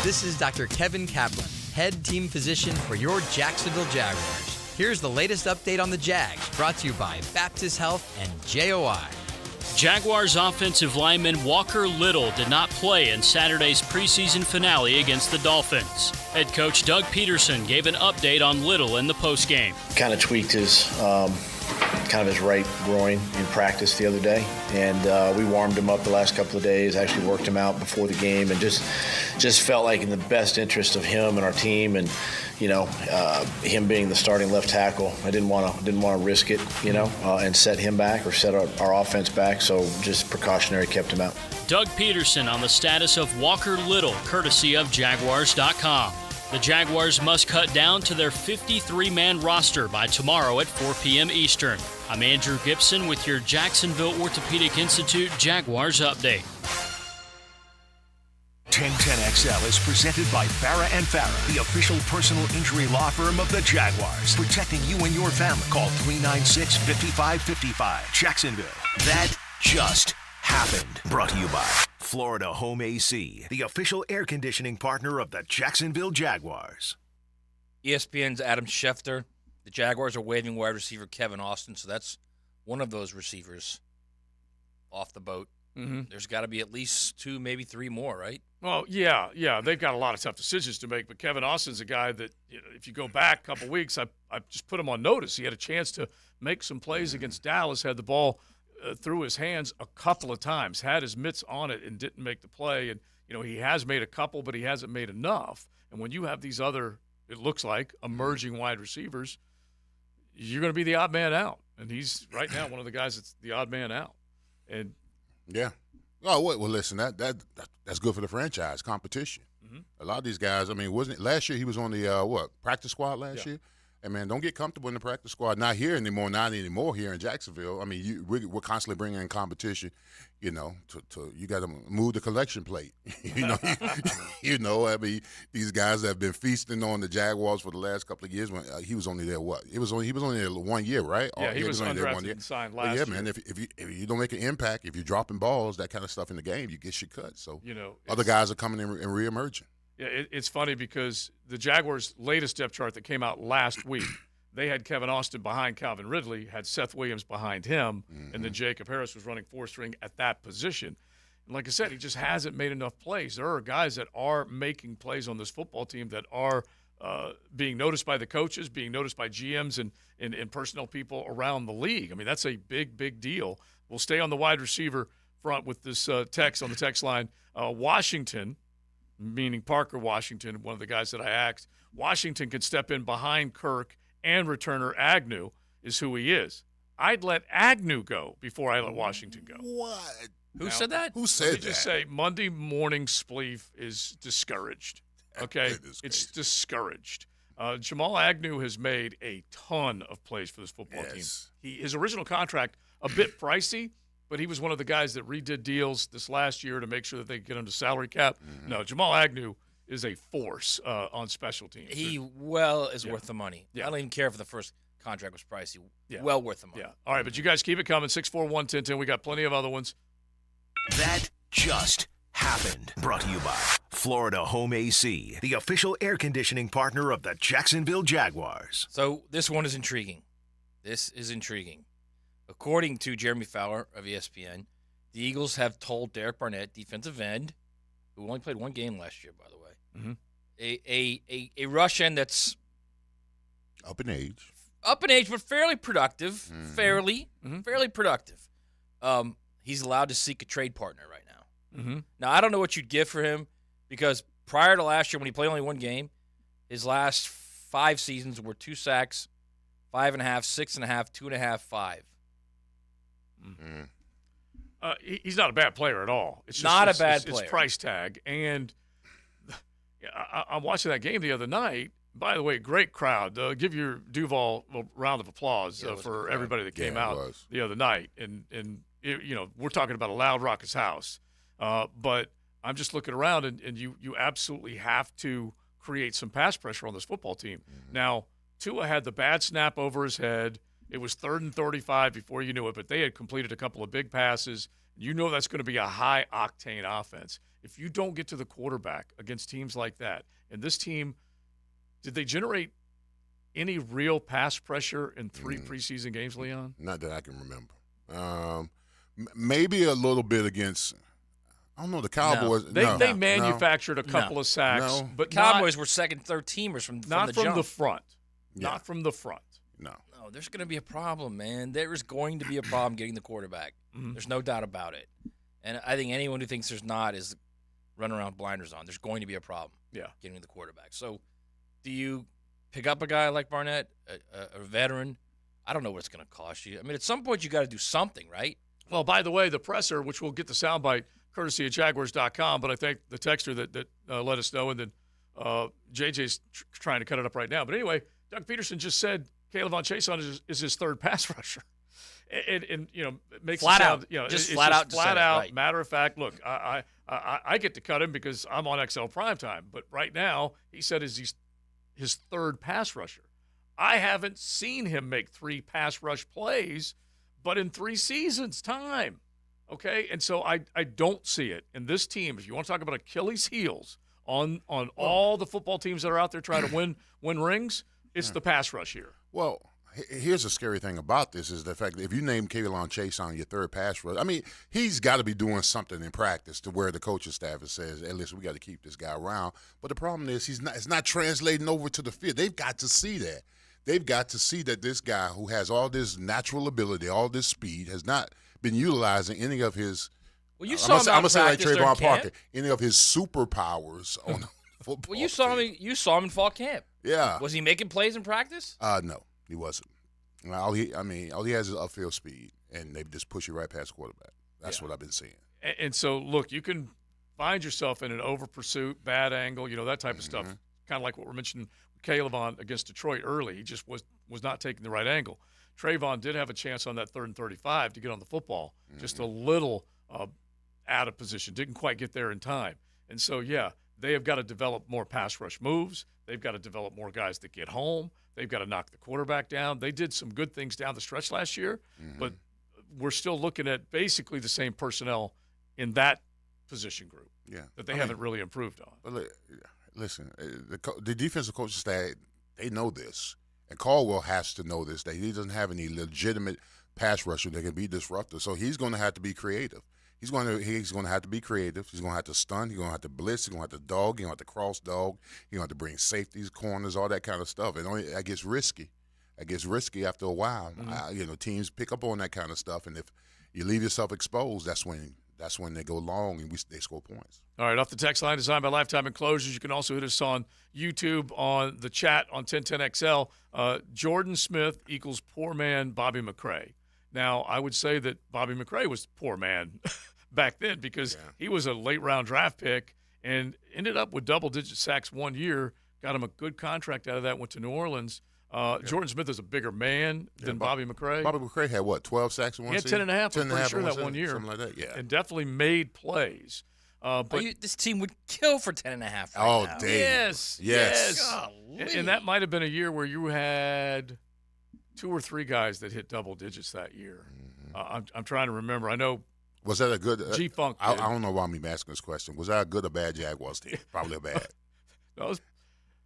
This is Dr. Kevin Kaplan, head team physician for your Jacksonville Jaguars. Here's the latest update on the Jags, brought to you by Baptist Health and JOI. Jaguars offensive lineman Walker Little did not play in Saturday's preseason finale against the Dolphins. Head coach Doug Peterson gave an update on Little in the postgame. Kind of tweaked his right groin in practice the other day, and we warmed him up the last couple of days, actually worked him out before the game, and just felt like in the best interest of him and our team, and him being the starting left tackle, I didn't want to risk it, and set him back or set our offense back, so just precautionary kept him out. Doug Peterson on the status of Walker Little, courtesy of Jaguars.com. The Jaguars must cut down to their 53-man roster by tomorrow at 4 p.m. Eastern. I'm Andrew Gibson with your Jacksonville Orthopedic Institute Jaguars update. 1010XL is presented by Farah & Farah, the official personal injury law firm of the Jaguars. Protecting you and your family. Call 396-5555. Jacksonville. That just happened. Brought to you by Florida Home AC, the official air conditioning partner of the Jacksonville Jaguars. ESPN's Adam Schefter. The Jaguars are waiving wide receiver Kevin Austin, so that's one of those receivers off the boat. Mm-hmm. There's got to be at least 2, maybe 3 more, right? Well, yeah. They've got a lot of tough decisions to make, but Kevin Austin's a guy that, if you go back a couple weeks, I just put him on notice. He had a chance to make some plays against Dallas, had the ball through his hands a couple of times, had his mitts on it and didn't make the play. And, he has made a couple, but he hasn't made enough. And when you have these other, it looks like, emerging wide receivers, you're going to be the odd man out. And he's right now one of the guys that's the odd man out. And Yeah. Oh, well, listen, that's good for the franchise, competition. Mm-hmm. A lot of these guys, I mean, wasn't it last year he was on the, practice squad last year? And, man, don't get comfortable in the practice squad. Not here anymore, not anymore here in Jacksonville. I mean, we're constantly bringing in competition, you know, to you got to move the collection plate. I mean, these guys have been feasting on the Jaguars for the last couple of years. When he was only there, he was only there 1 year, right? Yeah, he was only there 1 undrafted year. and signed last Yeah, year. man, if you don't make an impact, if you're dropping balls, that kind of stuff in the game, you get your cut. So, other guys are coming in and reemerging. Yeah, it's funny because the Jaguars' latest depth chart that came out last week, they had Kevin Austin behind Calvin Ridley, had Seth Williams behind him, and then Jacob Harris was running 4-string at that position. And like I said, he just hasn't made enough plays. There are guys that are making plays on this football team that are being noticed by the coaches, being noticed by GMs and personnel people around the league. I mean, that's a big, big deal. We'll stay on the wide receiver front with this text on the text line. Washington, meaning Parker Washington, one of the guys that I asked, Washington can step in behind Kirk and returner Agnew is who he is. I'd let Agnew go before I let Washington go. What? Who said that? Who said Let me just say Monday morning spleef is discouraged. Okay? It's discouraged. Jamal Agnew has made a ton of plays for this football team. His original contract, a bit pricey, but he was one of the guys that redid deals this last year to make sure that they could get under salary cap. No, Jamal Agnew is a force on special teams. He is worth the money. Yeah. I don't even care if the first contract was pricey. Yeah. Well worth the money. Yeah. All right, but you guys keep it coming. 641-1010. We got plenty of other ones. That just happened. Brought to you by Florida Home AC, the official air conditioning partner of the Jacksonville Jaguars. So this one is intriguing. According to Jeremy Fowler of ESPN, the Eagles have told Derek Barnett, defensive end, who only played one game last year, by the way, a rush end that's up in age, but fairly productive, fairly productive. He's allowed to seek a trade partner right now. Now, I don't know what you'd give for him because prior to last year when he played only one game, his last 5 seasons were 2 sacks, 5.5, 6.5, 2.5, 5. He's not a bad player at all. It's just, not a bad player. It's price tag. And I'm watching that game the other night. By the way, great crowd. Give your Duval a round of applause for everybody that came out the other night. And we're talking about a loud raucous house. But I'm just looking around, and you absolutely have to create some pass pressure on this football team. Now, Tua had the bad snap over his head. It was 3rd and 35 before you knew it, but they had completed a couple of big passes. You know that's going to be a high-octane offense. If you don't get to the quarterback against teams like that, and this team, did they generate any real pass pressure in 3 preseason games, Leon? Not that I can remember. Maybe a little bit against – I don't know, the Cowboys. They manufactured a couple of sacks. But Cowboys were second, third teamers from not the from jump. the front. Yeah. Not from the front. No, there's going to be a problem, man. There is going to be a problem getting the quarterback. There's no doubt about it. And I think anyone who thinks there's not is running around blinders on. There's going to be a problem getting the quarterback. So do you pick up a guy like Barnett, a veteran? I don't know what it's going to cost you. I mean, at some point you got to do something, right? Well, by the way, the presser, which we'll get the soundbite courtesy of Jaguars.com, but I thank the texter that let us know, and then JJ's trying to cut it up right now. But anyway, Doug Peterson just said Caleb Von Chason is his 3rd pass rusher. And makes flat it sound, out. Just flat out. Flat out, right. matter of fact. Look, I get to cut him because I'm on XL Primetime. But right now, he said is his 3rd pass rusher. I haven't seen him make 3 pass rush plays, but in 3 seasons' time. Okay, and so I don't see it. And this team, if you want to talk about Achilles' heels on all the football teams that are out there trying to win rings, it's the pass rush here. Well, here's the scary thing about this is the fact that if you name Kayvon Chase on your 3rd pass rush, I mean, he's got to be doing something in practice to where the coaching staff says, hey, listen, we got to keep this guy around. But the problem is it's not translating over to the field. They've got to see that. They've got to see that this guy who has all this natural ability, all this speed, has not been utilizing any of his Well, you saw him out in practice during Trayvon Parker, camp. any of his superpowers on the football Well, you saw him in fall camp. Yeah. Was he making plays in practice? No, he wasn't. All he has is upfield speed, and they just push you right past quarterback. That's what I've been seeing. And so, look, you can find yourself in an over pursuit, bad angle, that type of stuff. Kind of like what we're mentioning with Caleb on against Detroit early. He just was not taking the right angle. Trayvon did have a chance on that 3rd and 35 to get on the football, just a little out of position, didn't quite get there in time. And so, they have got to develop more pass rush moves. They've got to develop more guys that get home. They've got to knock the quarterback down. They did some good things down the stretch last year, but we're still looking at basically the same personnel in that position group that they haven't really improved on. But listen, the defensive coaching staff, they know this. And Caldwell has to know this, that he doesn't have any legitimate pass rusher that can be disruptive. So he's going to have to be creative. He's going to have to be creative. He's going to have to stun. He's going to have to blitz. He's going to have to dog. He's going to have to cross dog. He's going to have to bring safeties, corners, all that kind of stuff. And that gets risky. It gets risky after a while. Teams pick up on that kind of stuff. And if you leave yourself exposed, that's when they go long and they score points. All right, off the text line, designed by Lifetime Enclosures. You can also hit us on YouTube, on the chat, on 1010XL. Jordan Smith equals poor man Bobby McCray. Now, I would say that Bobby McCray was poor man back then because he was a late-round draft pick and ended up with double-digit sacks one year, got him a good contract out of that, went to New Orleans. Jordan Smith is a bigger man than Bobby McCray. Bobby McCray had, 12 sacks in one season? He had 10.5, I'm pretty sure, that one year. Something like that, yeah. And definitely made plays. But this team would kill for 10.5 right now. Yes. And that might have been a year where you had 2 or 3 guys that hit double digits that year. I'm trying to remember. I know. Was that a good G-Funk? I don't know why I'm even asking this question. Was that a good or bad Jaguars team? Probably a bad.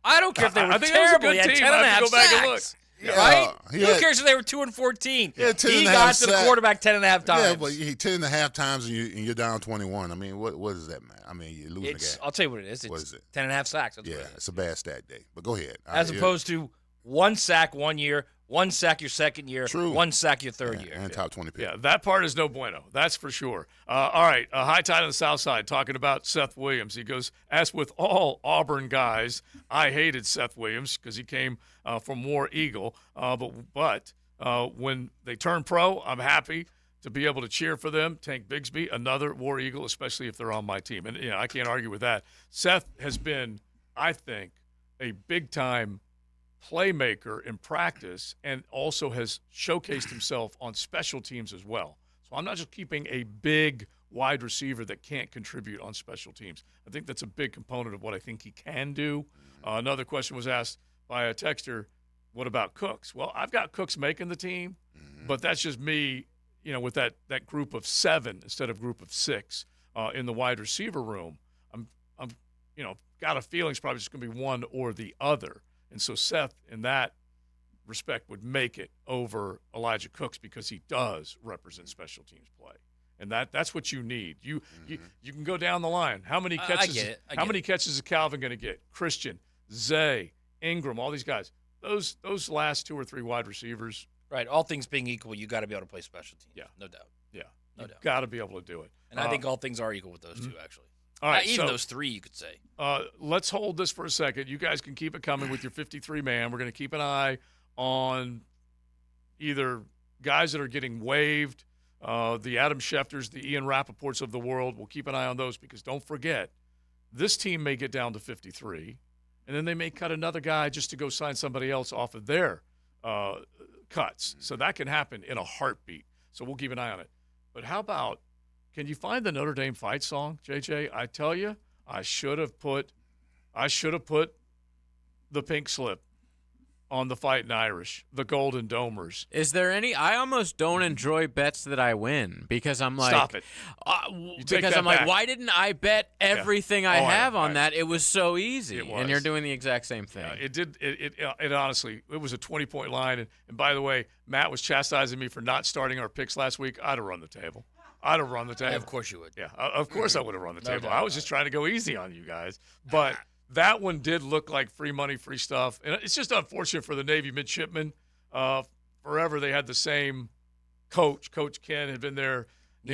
I don't care if they were I think terrible. It was a good He team. had 10.5 I have to go back and look. sacks. Right? Who cares if they were 2-14? He got to the quarterback 10.5 times. Yeah, but 10.5 times and you're down 21. I mean, what is that, man? I mean, you're losing the game. I'll tell you what it is. It's what is it? 10.5 sacks. That's yeah, what it is. It's a bad stat day. But go ahead. As opposed to 1 sack 1 year, 1 sack your second year, True. 1 sack your third year. And top 20 pick. Yeah, that part is no bueno. That's for sure. All right, High Tide on the South Side talking about Seth Williams. He goes, as with all Auburn guys, I hated Seth Williams because he came from War Eagle. But when they turn pro, I'm happy to be able to cheer for them. Tank Bigsby, another War Eagle, especially if they're on my team. And I can't argue with that. Seth has been, I think, a big-time playmaker in practice and also has showcased himself on special teams as well. So I'm not just keeping a big wide receiver that can't contribute on special teams. I think that's a big component of what I think he can do. Another question was asked by a texter, what about Cooks? Well, I've got Cooks making the team, but that's just me, with that group of 7 instead of group of 6 in the wide receiver room. I'm got a feeling it's probably just going to be one or the other. And so Seth, in that respect, would make it over Elijah Cooks because he does represent special teams play, and that's what you need. You can go down the line. How many catches? How many catches is Calvin going to get? Christian, Zay, Ingram, all these guys. Those last 2 or 3 wide receivers. Right. All things being equal, you got to be able to play special teams. Yeah, no doubt. Yeah, no doubt. Got to be able to do it. And I think all things are equal with those 2, actually. All right, even those 3, you could say. Let's hold this for a second. You guys can keep it coming with your 53-man. We're going to keep an eye on either guys that are getting waived, the Adam Schefters, the Ian Rappaports of the world. We'll keep an eye on those because don't forget, this team may get down to 53, and then they may cut another guy just to go sign somebody else off of their cuts. So that can happen in a heartbeat. So we'll keep an eye on it. But how about, can you find the Notre Dame fight song, JJ? I tell you, I should have put the pink slip on the Fighting Irish, the Golden Domers. Is there any? I almost don't enjoy bets that I win because I'm like, stop it. Because I'm like, why didn't I bet everything I have on that? It was so easy, and you're doing the exact same thing. It did. It honestly, it was a 20-point line. And by the way, Matt was chastising me for not starting our picks last week. I'd have run the table. Of course you would. Yeah, of course I would have run the table. I was just trying to go easy on you guys. But that one did look like free money, free stuff. And it's just unfortunate for the Navy midshipmen. Forever they had the same coach. Coach Ken had been there for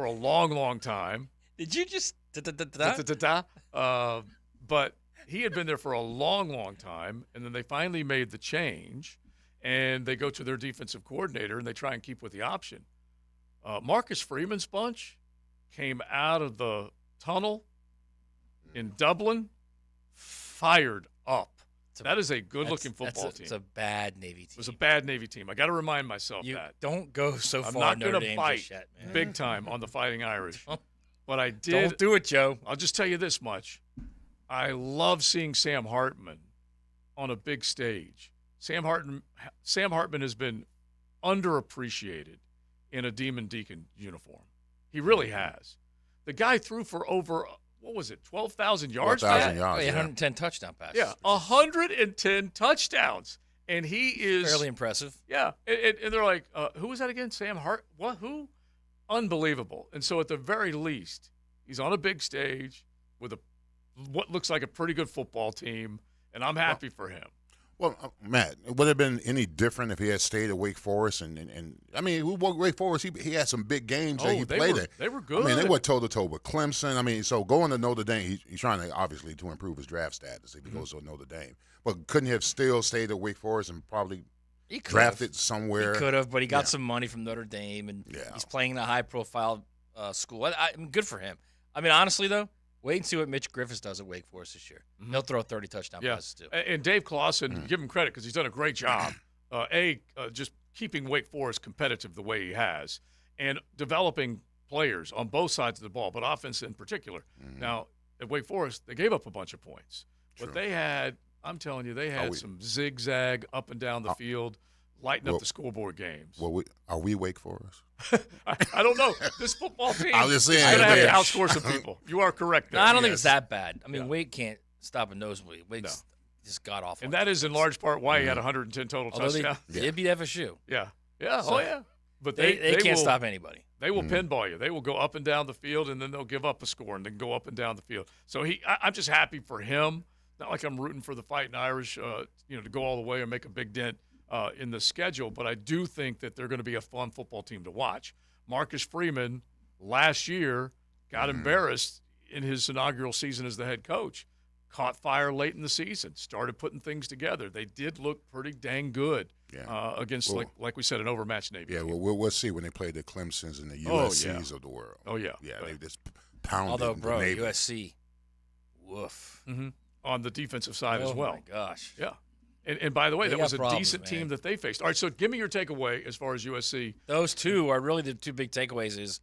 a long, long time. Did you just But he had been there for a long, long time. And then they finally made the change. And they go to their defensive coordinator, and they try and keep with the option. Marcus Freeman's bunch came out of the tunnel in Dublin fired up. That is a good-looking football team. It's a bad Navy team. It was a bad Navy team. I got to remind myself that. Don't go so I'm far not Notre going to Dame bite just yet, man. big time on the Fighting Irish. But I did. Don't do it, Joe. I'll just tell you this much. I love seeing Sam Hartman on a big stage. Sam Hartman has been underappreciated in a Demon Deacon uniform. He really has. The guy threw for over, 12,000 yards? 12,000 yards. 110 touchdown passes. Yeah, 110 touchdowns. And he is fairly impressive. Yeah. And they're like, who was that again? Sam Hart? What? Who? Unbelievable. And so at the very least, he's on a big stage with what looks like a pretty good football team, and I'm happy for him. Well, Matt, would it have been any different if he had stayed at Wake Forest? And I mean, Wake Forest, he had some big games that he played at. They were good. I mean, they were toe-to-toe with Clemson. I mean, so going to Notre Dame, he's trying to, obviously, to improve his draft status if he goes to Notre Dame. But couldn't he have still stayed at Wake Forest and probably drafted somewhere? He could have, but he got some money from Notre Dame, and he's playing in a high-profile school. I mean, good for him. I mean, honestly, though, wait and see what Mitch Griffiths does at Wake Forest this year. He'll throw 30 touchdown passes, too. And Dave Clawson, give him credit because he's done a great job. Just keeping Wake Forest competitive the way he has and developing players on both sides of the ball, but offense in particular. Now, at Wake Forest, they gave up a bunch of points. But they had, I'm telling you, they had some zigzag up and down the field, lighting up the scoreboard games. Well, are we Wake Forest? I don't know. This football team I was just saying, is going to have to outscore some people. You are correct there. No, I don't think it's that bad. I mean, Wake can't stop a nosebleed. Wake's just god-awful. And that is in large part why he had 110 total touchdowns. They did beat FSU. Yeah. So, But they can't stop anybody. They will pinball you. They will go up and down the field, and then they'll give up a score and then go up and down the field. So I'm just happy for him. Not like I'm rooting for the Fighting Irish, to go all the way and make a big dent in the schedule, but I do think that they're going to be a fun football team to watch. Marcus Freeman last year got embarrassed in his inaugural season as the head coach. Caught fire late in the season, started putting things together. They did look pretty dang good against, like we said, an overmatched Navy. Yeah, well, we'll see when they play the Clemsons and the USCs of the world. Oh, yeah. Yeah, they just pounded Although, the bro, Navy. USC, woof. On the defensive side as well. Oh, my gosh. Yeah. And by the way, They that was got a problems, decent man. team that they faced. All right, so give me your takeaway as far as USC. Those two are really the two big takeaways is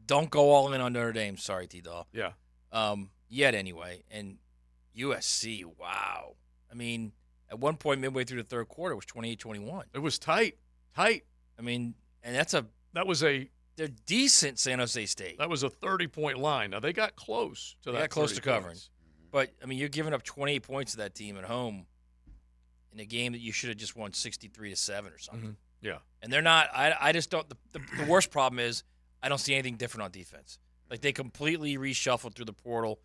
don't go all in on Notre Dame. Sorry, T-Doll. Yeah. Yet anyway. And USC, wow. I mean, at one point midway through the third quarter, it was 28-21. It was tight. I mean, and they're decent San Jose State. That was a 30-point line. Now, they got close to that. They got close to 30 covering. points. But, I mean, you're giving up 28 points to that team at home in a game that you should have just won 63-7 or something. Yeah. And they're not – I just don't – the worst problem is I don't see anything different on defense. Like, they completely reshuffled through the portal,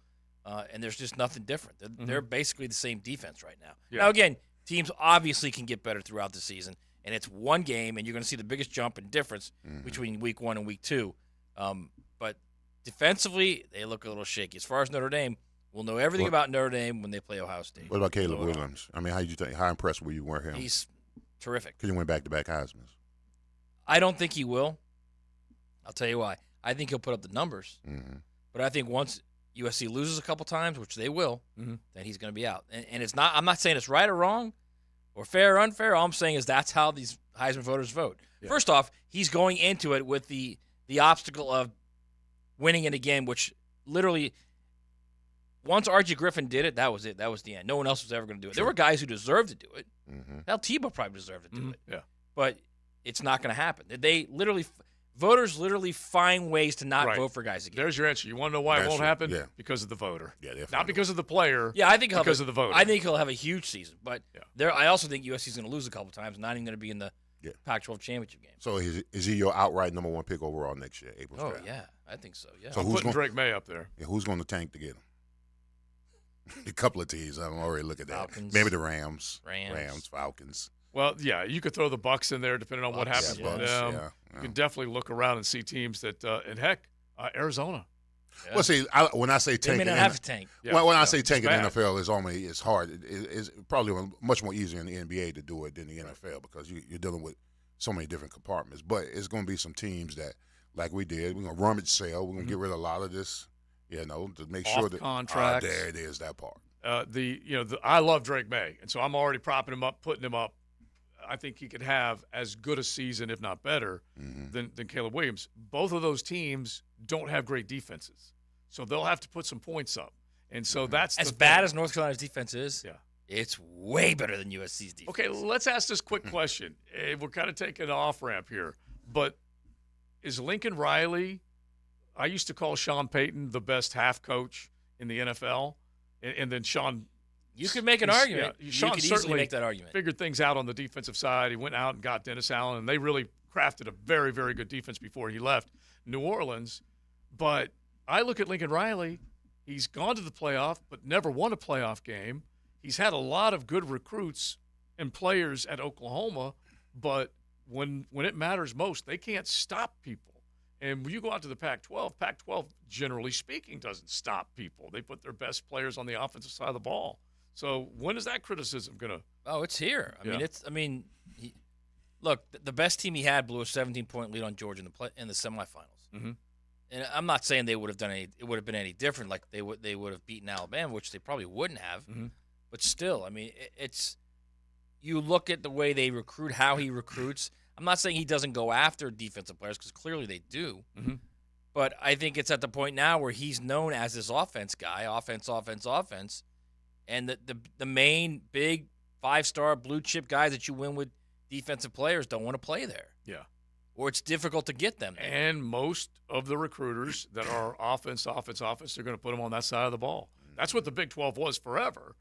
and there's just nothing different. They're basically the same defense right now. Yeah. Now, again, teams obviously can get better throughout the season, and it's one game, and you're going to see the biggest jump and difference between week 1 and week 2. But defensively, they look a little shaky. As far as Notre Dame, we'll know everything about Notre Dame when they play Ohio State. What about Caleb Williams? I mean, how impressed were you with him? He's terrific. Because he went back-to-back Heismans. I don't think he will. I'll tell you why. I think he'll put up the numbers. But I think once USC loses a couple times, which they will, then he's going to be out. And it's not. I'm not saying it's right or wrong or fair or unfair. All I'm saying is that's how these Heisman voters vote. Yeah. First off, he's going into it with the obstacle of winning it again, which literally once Archie Griffin did it, that was it. That was the end. No one else was ever going to do it. There were guys who deserved to do it. Hell, Tebow probably deserved to do it. Yeah. But it's not going to happen. Voters literally find ways to not vote for guys again. There's your answer. You want to know why it won't happen? Yeah. Because of the voter. Yeah, not because of the player. Yeah, I think because of the voter. I think he'll have a huge season. But I also think USC's going to lose a couple times, not even going to be in the Pac-12 championship game. So is he your outright number 1 pick overall next year, April's Oh, draft? yeah. I think so, yeah. So I'm putting Drake May up there. Yeah, who's going to tank to get him? A couple of teams. I'm already looking at that. Falcons. Maybe the Rams, Falcons. Well, yeah, you could throw the Bucks in there depending on what happens with Bucks, them. You can definitely look around and see teams that, and heck, Arizona. Yeah. Well, see, when I say tank, they may not have a tank. When I say tank in the NFL, it's hard. It's probably much more easier in the NBA to do it than the NFL because you're dealing with so many different compartments. But it's going to be some teams that like we did. We're going to rummage sale. We're going to get rid of a lot of this, to make sure that contracts. There it is, that part. I love Drake May, and so I'm already propping him up, putting him up. I think he could have as good a season, if not better, than Caleb Williams. Both of those teams don't have great defenses, so they'll have to put some points up. And so that's as bad as North Carolina's defense is. Yeah, it's way better than USC's defense. Okay, let's ask this quick question. We're kind of taking an off ramp here, but is Lincoln Riley? I used to call Sean Payton the best half coach in the NFL, and then Sean. You could make an argument. Yeah, Sean you could easily make that argument. Figured things out on the defensive side. He went out and got Dennis Allen, and they really crafted a very, very good defense before he left New Orleans. But I look at Lincoln Riley. He's gone to the playoff, but never won a playoff game. He's had a lot of good recruits and players at Oklahoma, but when it matters most, they can't stop people. And when you go out to the Pac-12, generally speaking, doesn't stop people. They put their best players on the offensive side of the ball. So when is that criticism going to? Oh, it's here. Look, the best team he had blew a 17-point lead on Georgia in the semifinals. Mm-hmm. And I'm not saying they would have done it would have been any different. Like they would have beaten Alabama, which they probably wouldn't have. Mm-hmm. But still, it's you look at the way they recruit, how he recruits. I'm not saying he doesn't go after defensive players because clearly they do. Mm-hmm. But I think it's at the point now where he's known as this offense guy, offense. And the main big 5-star blue chip guys that you win with defensive players don't want to play there. Yeah. Or it's difficult to get them there. And most of the recruiters that are offense, they're going to put them on that side of the ball. That's what the Big 12 was forever.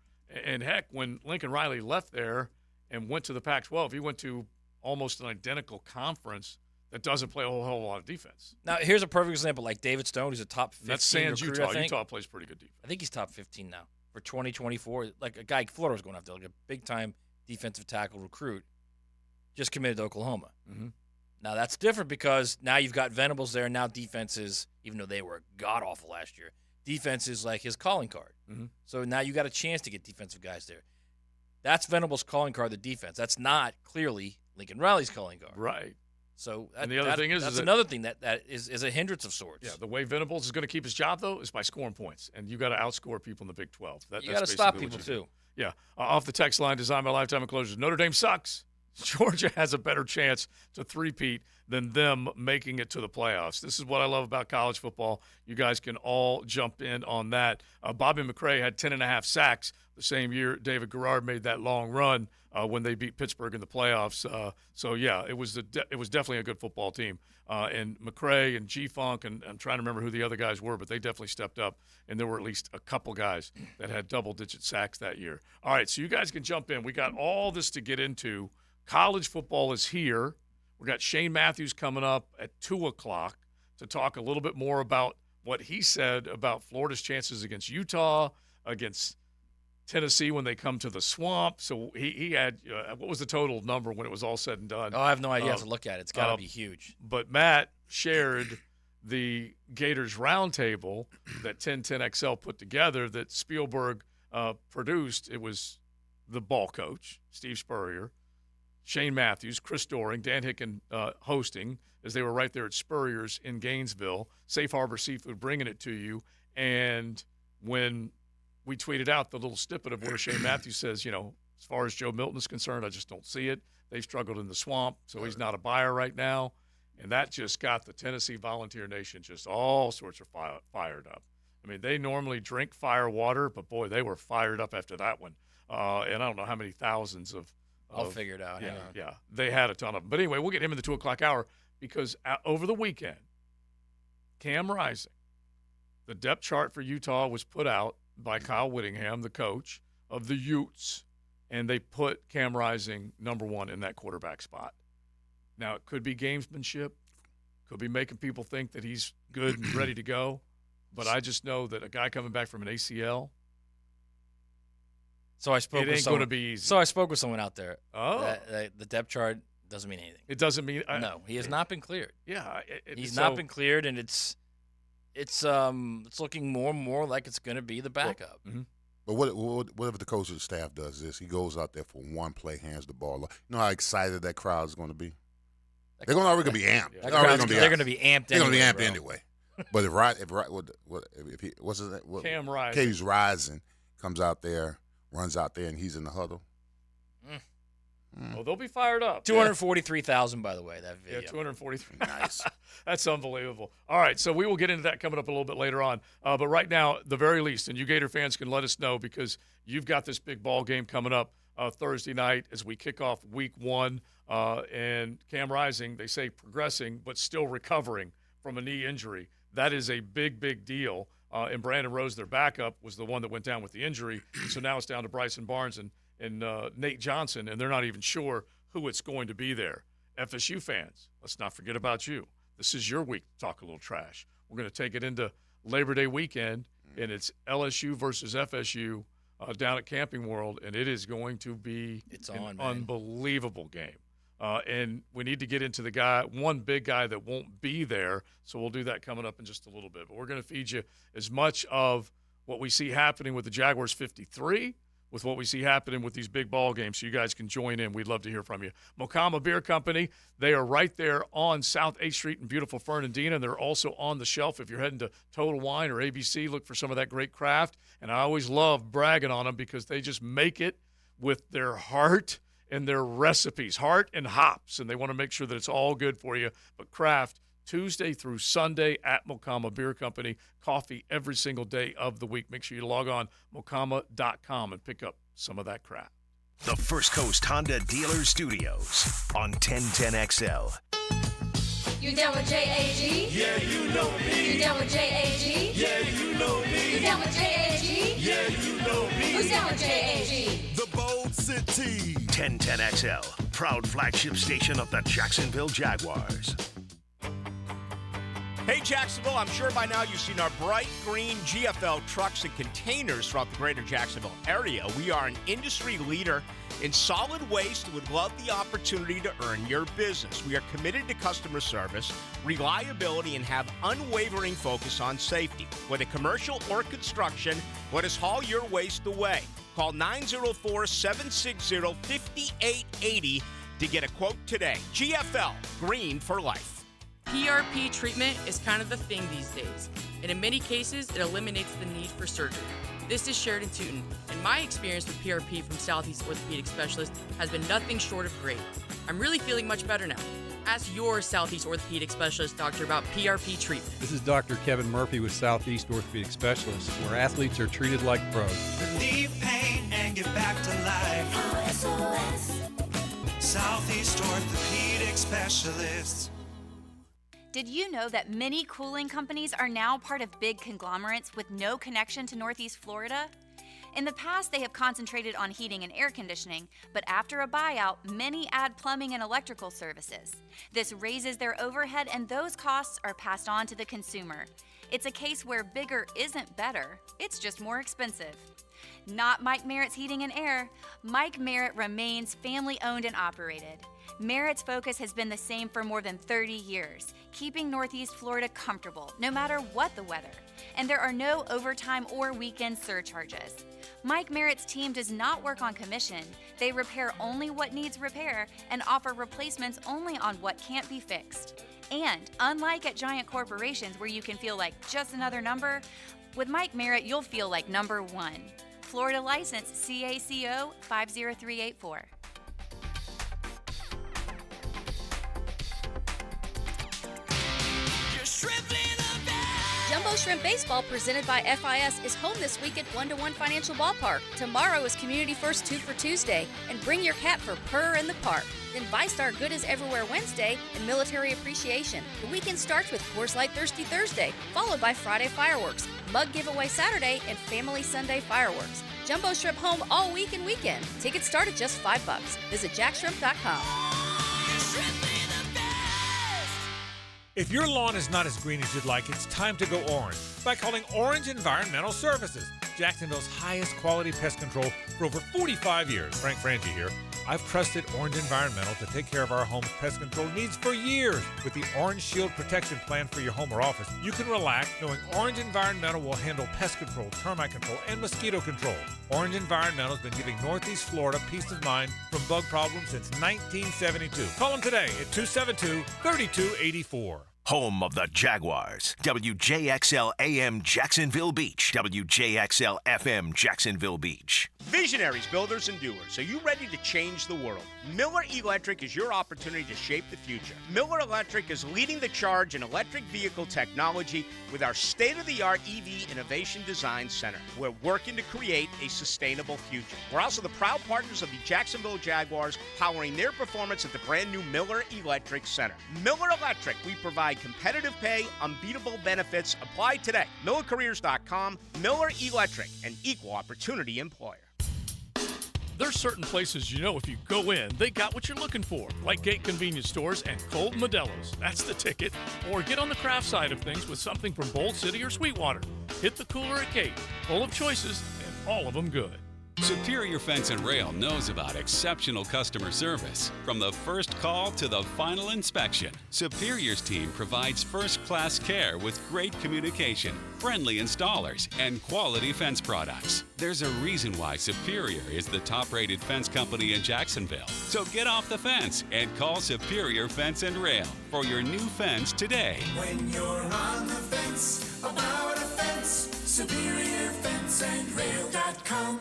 And heck, when Lincoln Riley left there and went to the Pac-12, he went to almost an identical conference that doesn't play a whole lot of defense. Now, here's a perfect example, like David Stone, who's a top 15 That's Sans recruiter, Utah. I think. Utah plays pretty good defense. I think he's top 15 now for 2024. Like a guy Florida was going after, like a big-time defensive tackle recruit, just committed to Oklahoma. Mm-hmm. Now, that's different because now you've got Venables there, and now defenses, even though they were god-awful last year, defense is like his calling card. Mm-hmm. So now you got a chance to get defensive guys there. That's Venables' calling card, the defense. That's not clearly Lincoln Riley's calling card. Right. So and the other thing is that's another thing that is a hindrance of sorts. Yeah, the way Venables is going to keep his job, though, is by scoring points. And you got to outscore people in the Big 12. You got to stop people, too. Yeah. Off the text line, designed by Lifetime Enclosures, Notre Dame sucks. Georgia has a better chance to three-peat than them making it to the playoffs. This is what I love about college football. You guys can all jump in on that. Bobby McCray had 10.5 sacks the same year David Garrard made that long run when they beat Pittsburgh in the playoffs. So yeah, it was definitely a good football team. And McCray and G-Funk, and I'm trying to remember who the other guys were, but they definitely stepped up, and there were at least a couple guys that had double-digit sacks that year. All right, so you guys can jump in. We got all this to get into. College football is here. We got Shane Matthews coming up at 2 o'clock to talk a little bit more about what he said about Florida's chances against Utah, against Tennessee when they come to the Swamp. So he had what was the total number when it was all said and done? Oh, I have no idea. I have to look at it. It's got to be huge. But Matt shared the Gators Roundtable that 1010XL put together that Spielberg produced. It was the ball coach, Steve Spurrier, Shane Matthews, Chris Doring, Dan Hicken hosting as they were right there at Spurrier's in Gainesville. Safe Harbor Seafood bringing it to you. And when we tweeted out the little snippet of where Shane Matthews says, as far as Joe Milton is concerned, I just don't see it. They've struggled in the Swamp, so he's not a buyer right now. And that just got the Tennessee Volunteer Nation just all sorts of fired up. I mean, they normally drink fire water, but, boy, they were fired up after that one. And I don't know how many thousands of I'll figure it out. Yeah, they had a ton of them. But anyway, we'll get him in the 2 o'clock hour because over the weekend, Cam Rising, the depth chart for Utah was put out by Kyle Whittingham, the coach of the Utes, and they put Cam Rising number 1 in that quarterback spot. Now, it could be gamesmanship, could be making people think that he's good and ready to go, but I just know that a guy coming back from an ACL, So I spoke. It ain't going to be easy. So I spoke with someone out there. Oh, that the depth chart doesn't mean anything. It doesn't mean no. He has not been cleared. Yeah, he's not been cleared, and it's looking more and more like it's going to be the backup. Mm-hmm. But whatever the coach of the staff does is he goes out there for one play, hands the ball off. You know how excited that crowd is going to be? They're already going to be amped. They're going to be amped. They're going to be amped bro. anyway. But if he what's his name? Cam Rising. Cam's Rising comes out there, runs out there, and he's in the huddle. Well, they'll be fired up. 243,000, by the way, that video. Yeah, 243. Nice. That's unbelievable. All right, so we will get into that coming up a little bit later on. But right now, the very least, and you Gator fans can let us know because you've got this big ball game coming up Thursday night as we kick off week 1. And Cam Rising, they say progressing, but still recovering from a knee injury. That is a big, big deal. And Brandon Rose, their backup, was the one that went down with the injury. So now it's down to Bryson Barnes and Nate Johnson, and they're not even sure who it's going to be there. FSU fans, let's not forget about you. This is your week to talk a little trash. We're going to take it into Labor Day weekend, and it's LSU versus FSU down at Camping World, and it is going to be an unbelievable game. And we need to get into one big guy that won't be there, so we'll do that coming up in just a little bit. But we're going to feed you as much of what we see happening with the Jaguars 53 with what we see happening with these big ball games, so you guys can join in. We'd love to hear from you. Mocama Beer Company, they are right there on South 8th Street in beautiful Fernandina, and they're also on the shelf. If you're heading to Total Wine or ABC, look for some of that great craft. And I always love bragging on them because they just make it with their heart and their recipes, heart and hops, and they want to make sure that it's all good for you. But craft, Tuesday through Sunday at Mocama Beer Company. Coffee every single day of the week. Make sure you log on mocama.com and pick up some of that crap. The First Coast Honda Dealer Studios on 1010XL. You down with JAG? Yeah, you know me. You down with JAG? Yeah, you know me. You down with JAG? Yeah, you know me. Who's down with JAG? The Bold City. 1010XL, proud flagship station of the Jacksonville Jaguars. Hey, Jacksonville, I'm sure by now you've seen our bright green GFL trucks and containers throughout the greater Jacksonville area. We are an industry leader in solid waste and would love the opportunity to earn your business. We are committed to customer service, reliability, and have unwavering focus on safety. Whether commercial or construction, let us haul your waste away. Call 904-760-5880 to get a quote today. GFL, green for life. PRP treatment is kind of the thing these days, and in many cases, it eliminates the need for surgery. This is Sheridan Tootin, and my experience with PRP from Southeast Orthopedic Specialist has been nothing short of great. I'm really feeling much better now. Ask your Southeast Orthopedic Specialist doctor about PRP treatment. This is Dr. Kevin Murphy with Southeast Orthopedic Specialists, where athletes are treated like pros. Relieve pain and get back to life. SOS. Southeast Orthopedic Specialists. Did you know that many cooling companies are now part of big conglomerates with no connection to Northeast Florida? In the past, they have concentrated on heating and air conditioning, but after a buyout, many add plumbing and electrical services. This raises their overhead, and those costs are passed on to the consumer. It's a case where bigger isn't better, it's just more expensive. Not Mike Merritt's Heating and Air. Mike Merritt remains family-owned and operated. Merritt's focus has been the same for more than 30 years, keeping Northeast Florida comfortable no matter what the weather. And there are no overtime or weekend surcharges. Mike Merritt's team does not work on commission. They repair only what needs repair and offer replacements only on what can't be fixed. And unlike at giant corporations where you can feel like just another number, with Mike Merritt you'll feel like number one. Florida license CACO 50384. Jumbo Shrimp Baseball, presented by FIS, is home this week at 1-to-1 Financial Ballpark. Tomorrow is Community First 2 for Tuesday, and bring your cat for Purr in the Park. Then ViStar Good is Everywhere Wednesday and Military Appreciation. The weekend starts with Coors Light Thirsty Thursday, followed by Friday Fireworks, Mug Giveaway Saturday, and Family Sunday Fireworks. Jumbo Shrimp home all week and weekend. Tickets start at just $5. Visit jackshrimp.com. If your lawn is not as green as you'd like, it's time to go orange by calling Orange Environmental Services, Jacksonville's highest quality pest control for over 45 years. Frank Frangie here. I've trusted Orange Environmental to take care of our home's pest control needs for years. With the Orange Shield Protection Plan for your home or office, you can relax knowing Orange Environmental will handle pest control, termite control, and mosquito control. Orange Environmental has been giving Northeast Florida peace of mind from bug problems since 1972. Call them today at 272-3284. Home of the Jaguars. WJXL AM Jacksonville Beach. WJXL FM Jacksonville Beach. Visionaries, builders, and doers, are you ready to change the world? Miller Electric is your opportunity to shape the future. Miller Electric is leading the charge in electric vehicle technology with our state-of-the-art EV Innovation Design Center. We're working to create a sustainable future. We're also the proud partners of the Jacksonville Jaguars, powering their performance at the brand new Miller Electric Center. Miller Electric, we provide competitive pay, unbeatable benefits. Apply today. MillerCareers.com. Miller Electric, an equal opportunity employer. There's certain places you know if you go in, they got what you're looking for, like Gate Convenience Stores and Cold Modelo's. That's the ticket. Or get on the craft side of things with something from Bold City or Sweetwater. Hit the cooler at Gate, full of choices and all of them good. Superior Fence and Rail knows about exceptional customer service. From the first call to the final inspection, Superior's team provides first-class care with great communication, friendly installers, and quality fence products. There's a reason why Superior is the top-rated fence company in Jacksonville. So get off the fence and call Superior Fence and Rail for your new fence today. When you're on the fence, about a fence, SuperiorFenceandRail.com.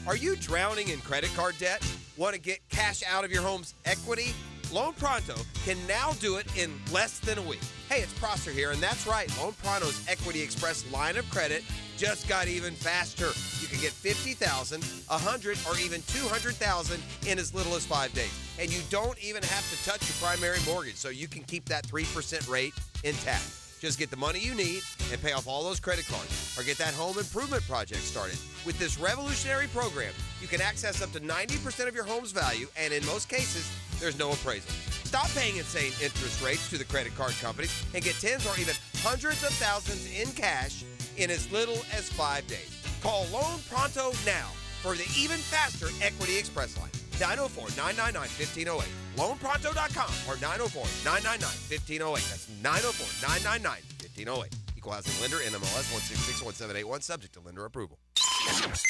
Are you drowning in credit card debt? Want to get cash out of your home's equity? Loan Pronto can now do it in less than a week. Hey, it's Prosser here, and that's right. Loan Pronto's Equity Express line of credit just got even faster. You can get $50,000, $100,000, or even $200,000 in as little as 5 days. And you don't even have to touch your primary mortgage, so you can keep that 3% rate intact. Just get the money you need and pay off all those credit cards, or get that home improvement project started. With this revolutionary program, you can access up to 90% of your home's value, and in most cases, there's no appraisal. Stop paying insane interest rates to the credit card companies and get tens or even hundreds of thousands in cash in as little as 5 days. Call Loan Pronto now for the even faster Equity Express line. 904-999-1508. LoanPronto.com or 904-999-1508. That's 904-999-1508. Equal housing lender, NMLS 1661781, subject to lender approval.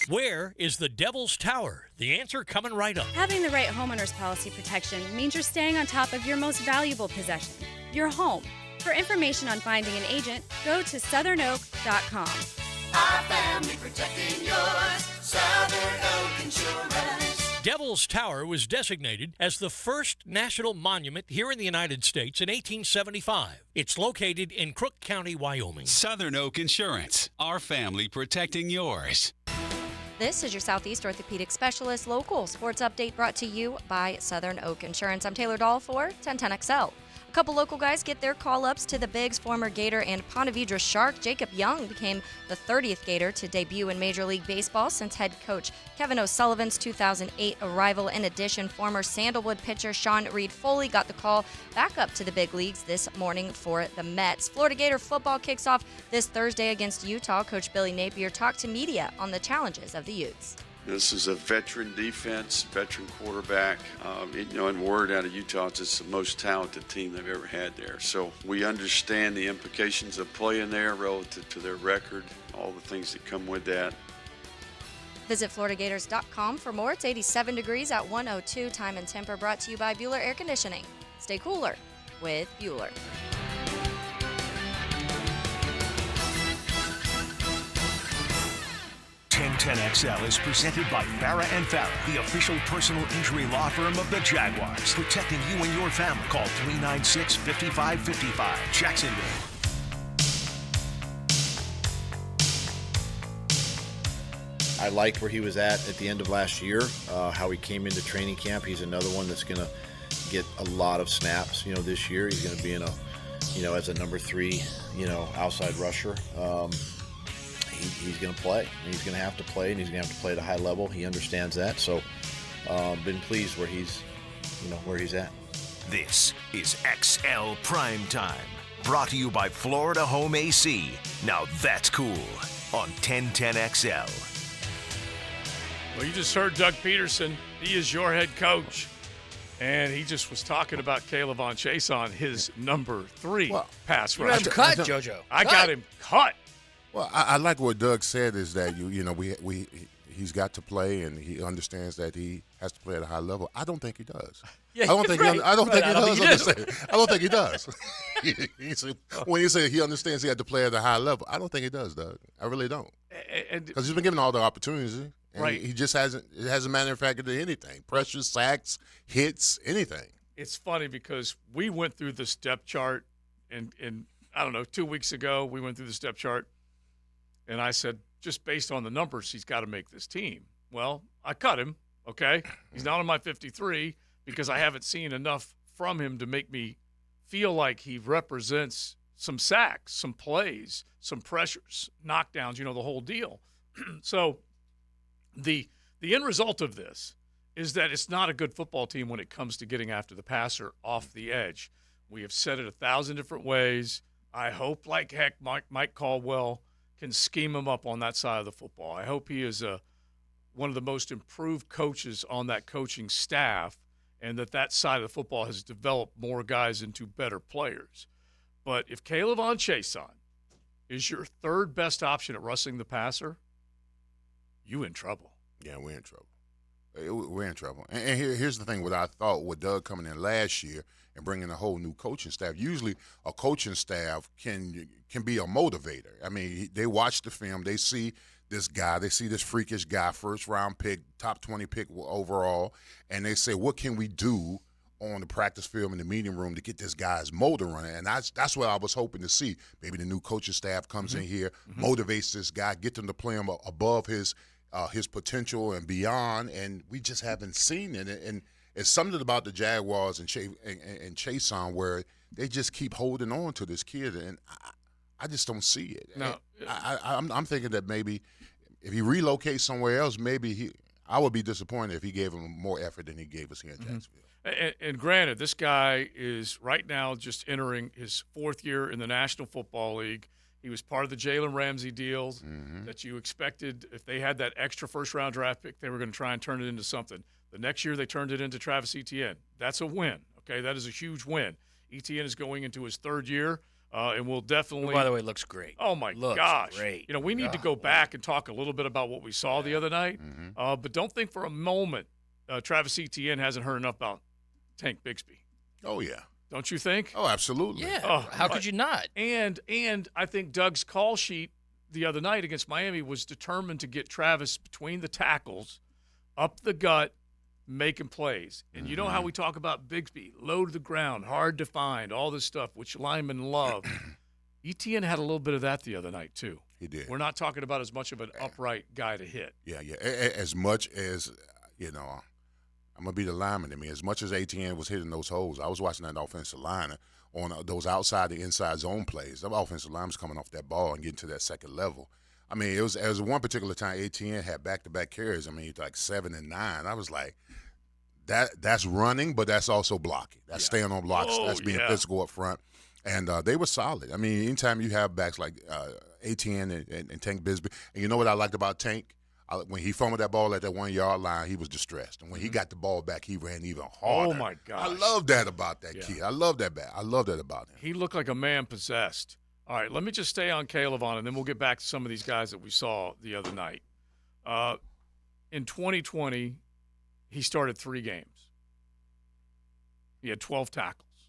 Where is the Devil's Tower? The answer coming right up. Having the right homeowner's policy protection means you're staying on top of your most valuable possession, your home. For information on finding an agent, go to southernoak.com. Our family protecting yours, Southern Oak Insurance. Devil's Tower was designated as the first national monument here in the United States in 1875. It's located in Crook County, Wyoming. Southern Oak Insurance, our family protecting yours. This is your Southeast Orthopedic Specialist Local Sports Update brought to you by Southern Oak Insurance. I'm Taylor Dahl for 1010XL. A couple local guys get their call-ups to the Bigs. Former Gator and Ponte Vedra Shark Jacob Young became the 30th Gator to debut in Major League Baseball since head coach Kevin O'Sullivan's 2008 arrival. In addition, former Sandalwood pitcher Sean Reed Foley got the call back up to the big leagues this morning for the Mets. Florida Gator football kicks off this Thursday against Utah. Coach Billy Napier talked to media on the challenges of the Utes. This is a veteran defense, veteran quarterback. And word out of Utah, it's the most talented team they've ever had there. So we understand the implications of playing there relative to their record, all the things that come with that. Visit FloridaGators.com for more. It's 87 degrees at 102. Time and Temper brought to you by Bueller Air Conditioning. Stay cooler with Bueller. 1010XL is presented by Farah & Farah, the official personal injury law firm of the Jaguars. Protecting you and your family. Call 396-5555. Jacksonville. I liked where he was at the end of last year, how he came into training camp. He's another one that's going to get a lot of snaps, this year. He's going to be in a, as a number 3, outside rusher. He's going to play. He's going to have to play, and he's going to have to play at a high level. He understands that. So, been pleased where he's at. This is XL Primetime, brought to you by Florida Home AC. Now that's cool on 1010XL. Well, you just heard Doug Peterson. He is your head coach. And he just was talking about Caleb on Chase on his number 3 pass rush. You got him cut, JoJo. I got him cut. Well, I like what Doug said is that he's got to play and he understands that he has to play at a high level. I don't think he does. Yeah, I don't think right. he does. Right, I don't think he does. When you say he understands he had to play at a high level, I don't think he does, Doug. I really don't. Because he's been given all the opportunities. And right. He just hasn't manufactured anything. Pressures, sacks, hits, anything. It's funny because we went through the step chart and I don't know, 2 weeks ago we went through the step chart and I said, just based on the numbers, he's got to make this team. Well, I cut him, okay? He's not on my 53 because I haven't seen enough from him to make me feel like he represents some sacks, some plays, some pressures, knockdowns, the whole deal. So the end result of this is that it's not a good football team when it comes to getting after the passer off the edge. We have said it 1,000 different ways. I hope, like heck, Mike Caldwell can scheme him up on that side of the football. I hope he is one of the most improved coaches on that coaching staff and that side of the football has developed more guys into better players. But if Caleb on Chason is your third best option at rushing the passer, you in trouble. Yeah, we're in trouble. We're in trouble. And here's the thing, what I thought with Doug coming in last year and bringing a whole new coaching staff. Usually a coaching staff can be a motivator. I mean, they watch the film. They see this guy. They see this freakish guy, first-round pick, top 20 pick overall, and they say, what can we do on the practice field in the meeting room to get this guy's motor running? And that's what I was hoping to see. Maybe the new coaching staff comes in here, motivates this guy, get them to play him above his potential and beyond, and we just haven't seen it. And it's something about the Jaguars and Chason where they just keep holding on to this kid, and I just don't see it. No. I'm thinking that maybe if he relocates somewhere else, I would be disappointed if he gave him more effort than he gave us here in Jacksonville. And granted, this guy is right now just entering his 4th year in the National Football League. He was part of the Jalen Ramsey deals that you expected. If they had that extra first-round draft pick, they were going to try and turn it into something. The next year, they turned it into Travis Etienne. That's a win, okay? That is a huge win. Etienne is going into his 3rd year, and will definitely – Who, by the way, looks great. Oh, my gosh. Great. We need to go back and talk a little bit about what we saw the other night. But don't think for a moment Travis Etienne hasn't heard enough about Tank Bigsby. Oh, yeah. Don't you think? Oh, absolutely. Yeah. How could you not? And I think Doug's call sheet the other night against Miami was determined to get Travis between the tackles, up the gut, making plays. And you know how we talk about Bigsby, low to the ground, hard to find, all this stuff, which linemen love. Etienne had a little bit of that the other night, too. He did. We're not talking about as much of an upright guy to hit. Yeah. As much as, I'm going to be the lineman. I mean, as much as Etienne was hitting those holes, I was watching that offensive line on those outside the inside zone plays. The offensive line was coming off that ball and getting to that second level. I mean, it was one particular time Etienne had back-to-back carries. I mean, like 7 and 9. I was like, that's running, but that's also blocking. That's staying on blocks. That's being physical up front. And they were solid. I mean, anytime you have backs like Etienne and Tank Bigsby, and you know what I liked about Tank? When he fumbled that ball at that 1-yard line, he was distressed. And when he got the ball back, he ran even harder. Oh, my gosh. I love that about that kid. I love that about him. He looked like a man possessed. All right, let me just stay on Caleb and then we'll get back to some of these guys that we saw the other night. In 2020, he started 3 games. He had 12 tackles,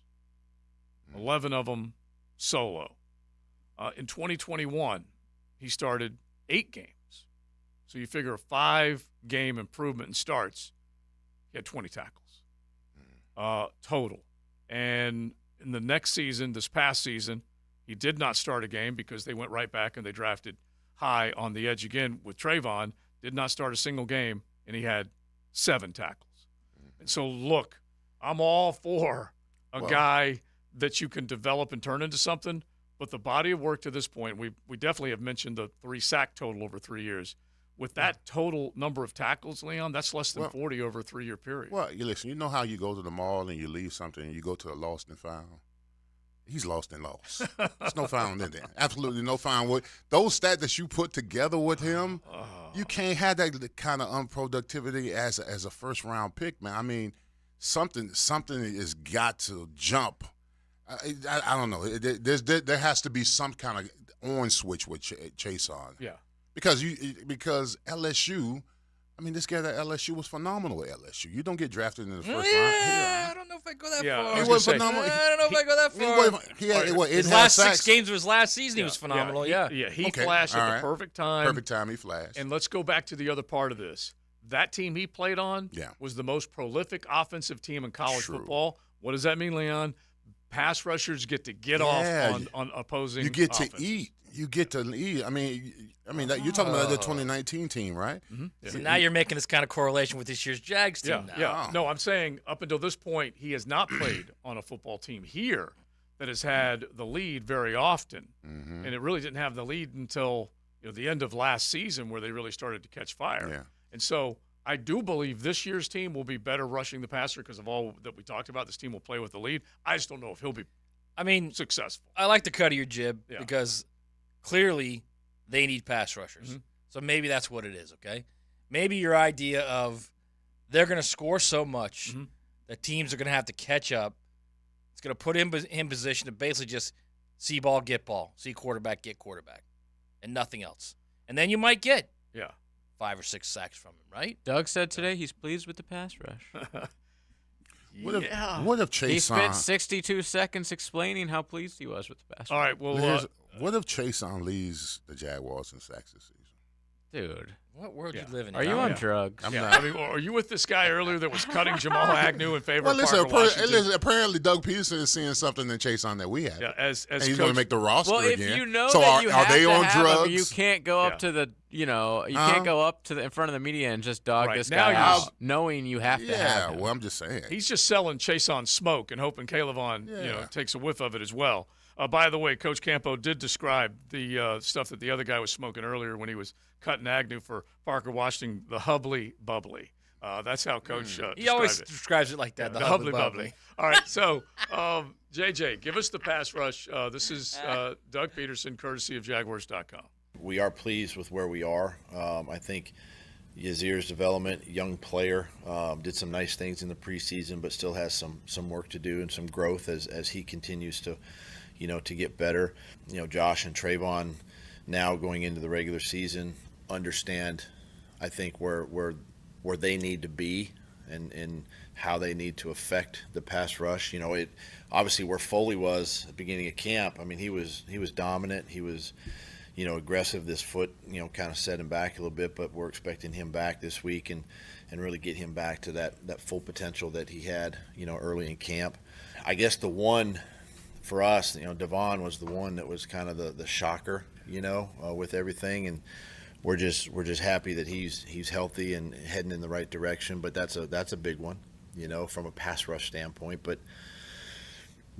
11 of them solo. In 2021, he started 8 games. So you figure a 5-game improvement in starts, he had 20 tackles total. And in the next season, this past season, he did not start a game because they went right back and they drafted high on the edge again with Trayvon, did not start a single game, and he had 7 tackles. And so, look, I'm all for a guy that you can develop and turn into something, but the body of work to this point, we definitely have mentioned the 3 sack total over 3 years. With that total number of tackles, Leon, that's less than 40 over a 3-year period. Well, listen, you know how you go to the mall and you leave something and you go to a lost and found? He's lost and lost. There's no found in there. Absolutely no found. Those stats that you put together with him, You can't have that kind of unproductivity as a first round pick, man. I mean, something has got to jump. I don't know. There has to be some kind of on switch with Chase on. Yeah. Because LSU. I mean, this guy at LSU was phenomenal at LSU. You don't get drafted in the first round. I don't know if I go that far. He was phenomenal. I don't know if I go that far. He had his last 6 games of his last season, he was phenomenal. He flashed at the perfect time. Perfect time, he flashed. And let's go back to the other part of this. That team he played on was the most prolific offensive team in college football. What does that mean, Leon? Pass rushers get to get off on opposing. You get offenses. to eat. You get to eat. I mean, you're talking about the 2019 team, right? Mm-hmm. Yeah. So now you're making this kind of correlation with this year's Jags team. Yeah. No, I'm saying up until this point, he has not played on a football team here that has had the lead very often, and it really didn't have the lead until the end of last season, where they really started to catch fire. Yeah. And so I do believe this year's team will be better rushing the passer because of all that we talked about. This team will play with the lead. I just don't know if he'll be successful. I like the cut of your jib because clearly they need pass rushers. So maybe that's what it is, okay? Maybe your idea of they're going to score so much that teams are going to have to catch up. It's going to put him in position to basically just see ball, get ball, see quarterback, get quarterback, and nothing else. And then you might get 5 or 6 sacks from him, right? Doug said today he's pleased with the pass rush. What if Chase He spent 62 seconds explaining how pleased he was with the pass rush. All right, well, what if Chase on leads the Jaguars in sacks this season? Dude. What world you living in? Are you on drugs? I'm not. not. I mean, are you with this guy earlier that was cutting Jamal Agnew in favor of Parker Washington? Apparently Doug Peterson is seeing something in Chase on that we have. Yeah, as and he's going to make the roster again. again. If you know so that you are they on drugs? Him, you can't go up to the, you can't go up to in front of the media and just dog this guy out, knowing you have to have him. Well, I'm just saying. He's just selling Chase on smoke and hoping Caleb takes a whiff of it as well. By the way, Coach Campo did describe the stuff that the other guy was smoking earlier when he was cutting Agnew for Parker Washington, the hubbly bubbly. That's how Coach he always describes it like that, the hubbly bubbly. All right, so JJ, give us the pass rush. This is Doug Peterson, courtesy of Jaguars.com. We are pleased with where we are. I think Yazir's development, young player, did some nice things in the preseason, but still has some work to do and some growth as he continues to get better. Josh and Trayvon now going into the regular season understand, I think, where they need to be and how they need to affect the pass rush. It obviously where Foley was at the beginning of camp. I mean, he was dominant. He was, aggressive. This foot, kind of set him back a little bit, but we're expecting him back this week and really get him back to that full potential that he had, early in camp. I guess the one for us, Devon was the one that was kind of the shocker, with everything, and we're just happy that he's healthy and heading in the right direction. But that's a big one, from a pass rush standpoint. But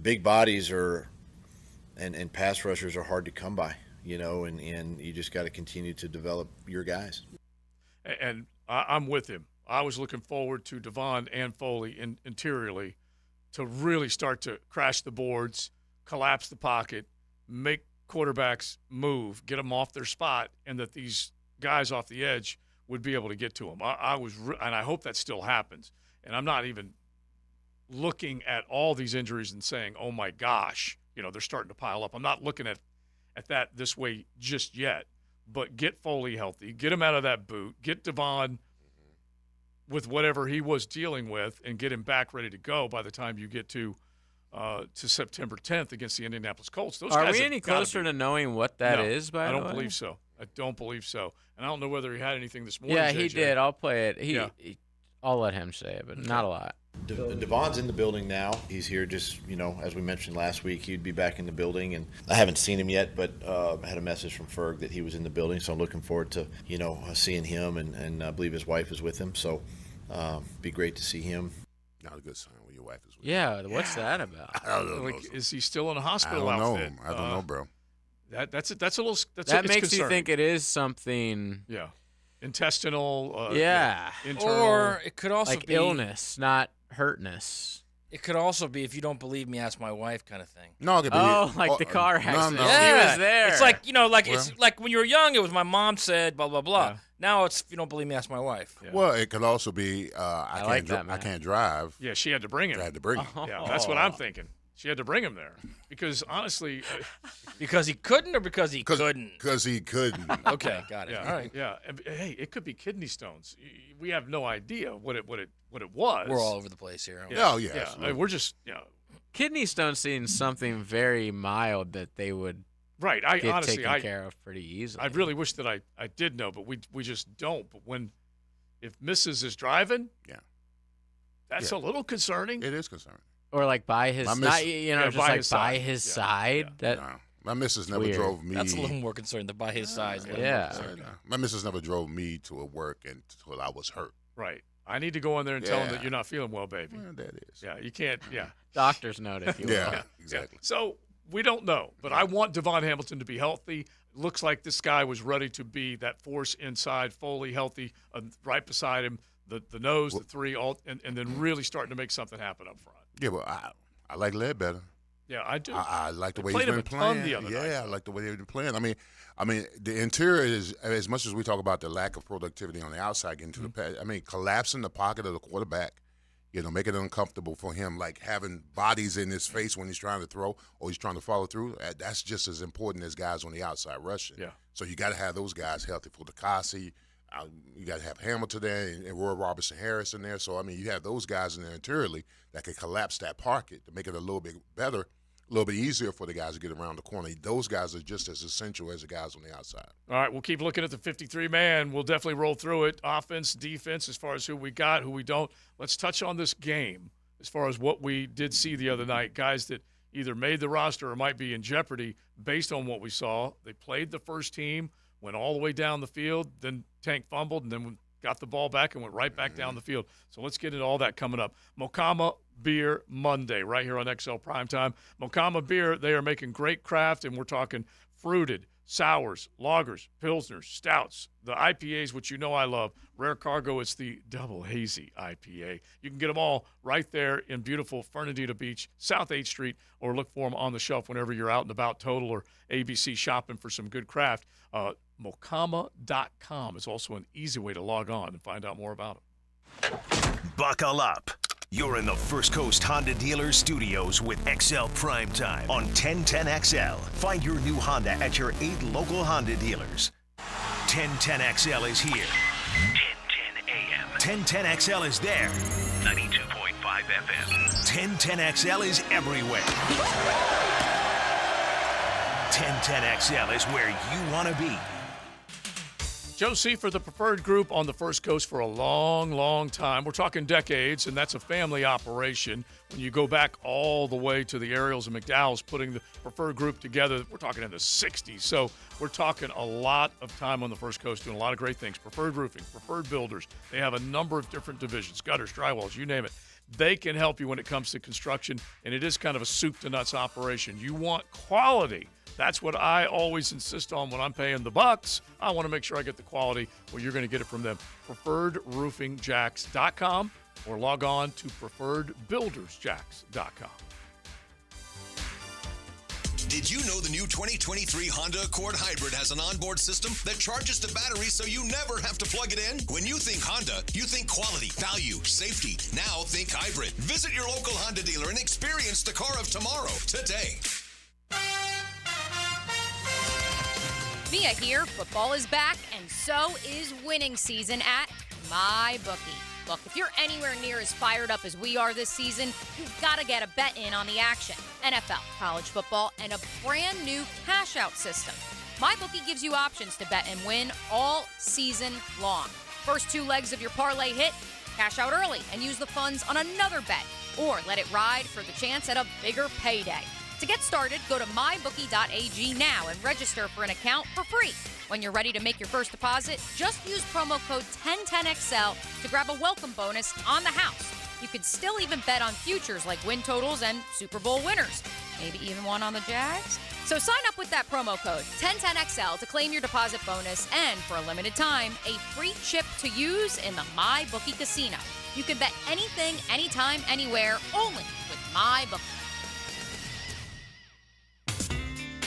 big bodies and pass rushers are hard to come by, and you just got to continue to develop your guys. And I'm with him. I was looking forward to Devon and Foley interiorly to really start to crash the boards, collapse the pocket, make quarterbacks move, get them off their spot, and that these guys off the edge would be able to get to them. And I hope that still happens. And I'm not even looking at all these injuries and saying, oh, my gosh, they're starting to pile up. I'm not looking at that this way just yet. But get Foley healthy, get him out of that boot, get Devon with whatever he was dealing with, and get him back ready to go by the time you get to September 10th against the Indianapolis Colts. Those Are guys we any closer to knowing what that is? By the way, I don't believe so. I don't believe so. And I don't know whether he had anything this morning. Yeah, JJ. he did. I'll play it. I'll let him say it, but not a lot. Devon's in the building now. He's here just, as we mentioned last week, he'd be back in the building. And I haven't seen him yet, but I had a message from Ferg that he was in the building. So I'm looking forward to, seeing him. And I believe his wife is with him. So be great to see him. Not a good sign when your wife is with you. Yeah, what's that about? I don't know. Is he still in a hospital outfit? I don't know, bro. That's a little. That makes concerning. you think it is something. Yeah. Intestinal. Yeah. Internal. Or it could also like be illness, not hurtness. It could also be, if you don't believe me, ask my wife kind of thing. No, it could be. Like the car accident. No. She was there. It's like, it's like when you were young, it was my mom said, blah, blah, blah. Yeah. Now it's, if you don't believe me, ask my wife. Yeah. Well, it could also be I can't drive. Yeah, she had to bring him. I had to bring him. Yeah, that's what I'm thinking. She had to bring him there because honestly, because he couldn't or because he couldn't? Because he couldn't. Okay, got it. Yeah, All right. Yeah. Hey, it could be kidney stones. We have no idea what it was. We're all over the place here. Oh, yeah. Yeah. I mean, we're just Kidney stones seem something very mild that they would right. get taken care of pretty easily. I really wish that I did know, but we just don't. But if Mrs. is driving, that's a little concerning. It is concerning. Or like by his, by his side. Yeah. That my missus never weird. drove me. That's a little more concerned than by his side. My missus never drove me to work until I was hurt. Right. I need to go in there and tell him that you're not feeling well, baby. Well, that is. Yeah, you can't. Yeah. Doctor's note, if you will. Yeah, exactly. So we don't know, but I want Devon Hamilton to be healthy. Looks like this guy was ready to be that force inside, fully healthy, right beside him, the nose, the three, all, and then really starting to make something happen up front. Yeah, but I like Ledbetter. Yeah, I do. I like the way played he's him been a ton playing. the other night. I like the way they've been playing. I mean, the interior is, as much as we talk about the lack of productivity on the outside, getting to the pass. I mean, collapsing the pocket of the quarterback, making it uncomfortable for him, like having bodies in his face when he's trying to throw or he's trying to follow through. That's just as important as guys on the outside rushing. Yeah. So you got to have those guys healthy. For Takasi, you got to have Hamilton there and Roy Robertson Harris in there. So I mean, you have those guys in there interiorly that can collapse that pocket to make it a little bit better, a little bit easier for the guys to get around the corner. Those guys are just as essential as the guys on the outside. All right, we'll keep looking at the 53-man. We'll definitely roll through it. Offense, defense, as far as who we got, who we don't. Let's touch on this game as far as what we did see the other night. Guys that either made the roster or might be in jeopardy based on what we saw. They played the first team, went all the way down the field, then Tank fumbled, and then got the ball back and went right back down the field. So let's get into all that coming up. Mokama Beer Monday right here on XL Primetime. Mokama Beer, they are making great craft, and we're talking fruited, sours, lagers, pilsners, stouts, the IPAs, which you know I love. Rare Cargo, it's the Double Hazy IPA. You can get them all right there in beautiful Fernandina Beach, South 8th Street, or look for them on the shelf whenever you're out and about Total or ABC shopping for some good craft. Mokama.com is also an easy way to log on and find out more about them. Buckle up. You're in the First Coast Honda Dealer Studios with XL Primetime on 1010XL. Find your new Honda at your 8 local Honda dealers. 1010XL is here. 1010 AM. 1010XL is there. 92.5 FM. 1010XL is everywhere. 1010XL is where you want to be. Joe Seifert, the Preferred Group on the First Coast for a long, long time. We're talking decades, and that's a family operation. When you go back all the way to the Ariels and McDowells putting the Preferred Group together, we're talking in the 60s. So we're talking a lot of time on the First Coast doing a lot of great things. Preferred Roofing, Preferred Builders. They have a number of different divisions, gutters, drywalls, you name it. They can help you when it comes to construction, and it is kind of a soup-to-nuts operation. You want quality. That's what I always insist on when I'm paying the bucks. I want to make sure I get the quality. Well, you're going to get it from them. PreferredRoofingJacks.com or log on to PreferredBuildersJacks.com. Did you know the new 2023 Honda Accord Hybrid has an onboard system that charges the battery so you never have to plug it in? When you think Honda, you think quality, value, safety. Now think hybrid. Visit your local Honda dealer and experience the car of tomorrow today. Mia here. Football is back, and so is winning season at MyBookie. Look, if you're anywhere near as fired up as we are this season, you've got to get a bet in on the action. NFL, college football, and a brand new cash-out system. MyBookie gives you options to bet and win all season long. First 2 legs of your parlay hit, cash out early and use the funds on another bet, or let it ride for the chance at a bigger payday. To get started, go to mybookie.ag now and register for an account for free. When you're ready to make your first deposit, just use promo code 1010XL to grab a welcome bonus on the house. You could still even bet on futures like win totals and Super Bowl winners. Maybe even one on the Jags? So sign up with that promo code 1010XL to claim your deposit bonus and, for a limited time, a free chip to use in the MyBookie Casino. You can bet anything, anytime, anywhere, only MyBookie.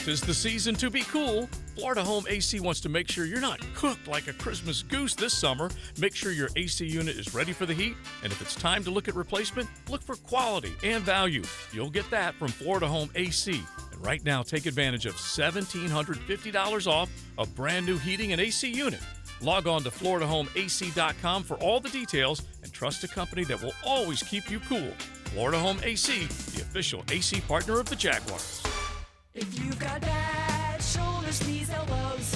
'Tis the season to be cool. Florida Home AC wants to make sure you're not cooked like a Christmas goose this summer. Make sure your AC unit is ready for the heat, and if it's time to look at replacement, look for quality and value. You'll get that from Florida Home AC. And right now, take advantage of $1,750 off a brand new heating and AC unit. Log on to FloridaHomeAC.com for all the details and trust a company that will always keep you cool. Florida Home AC, the official AC partner of the Jaguars. If you've got bad shoulders, knees, elbows,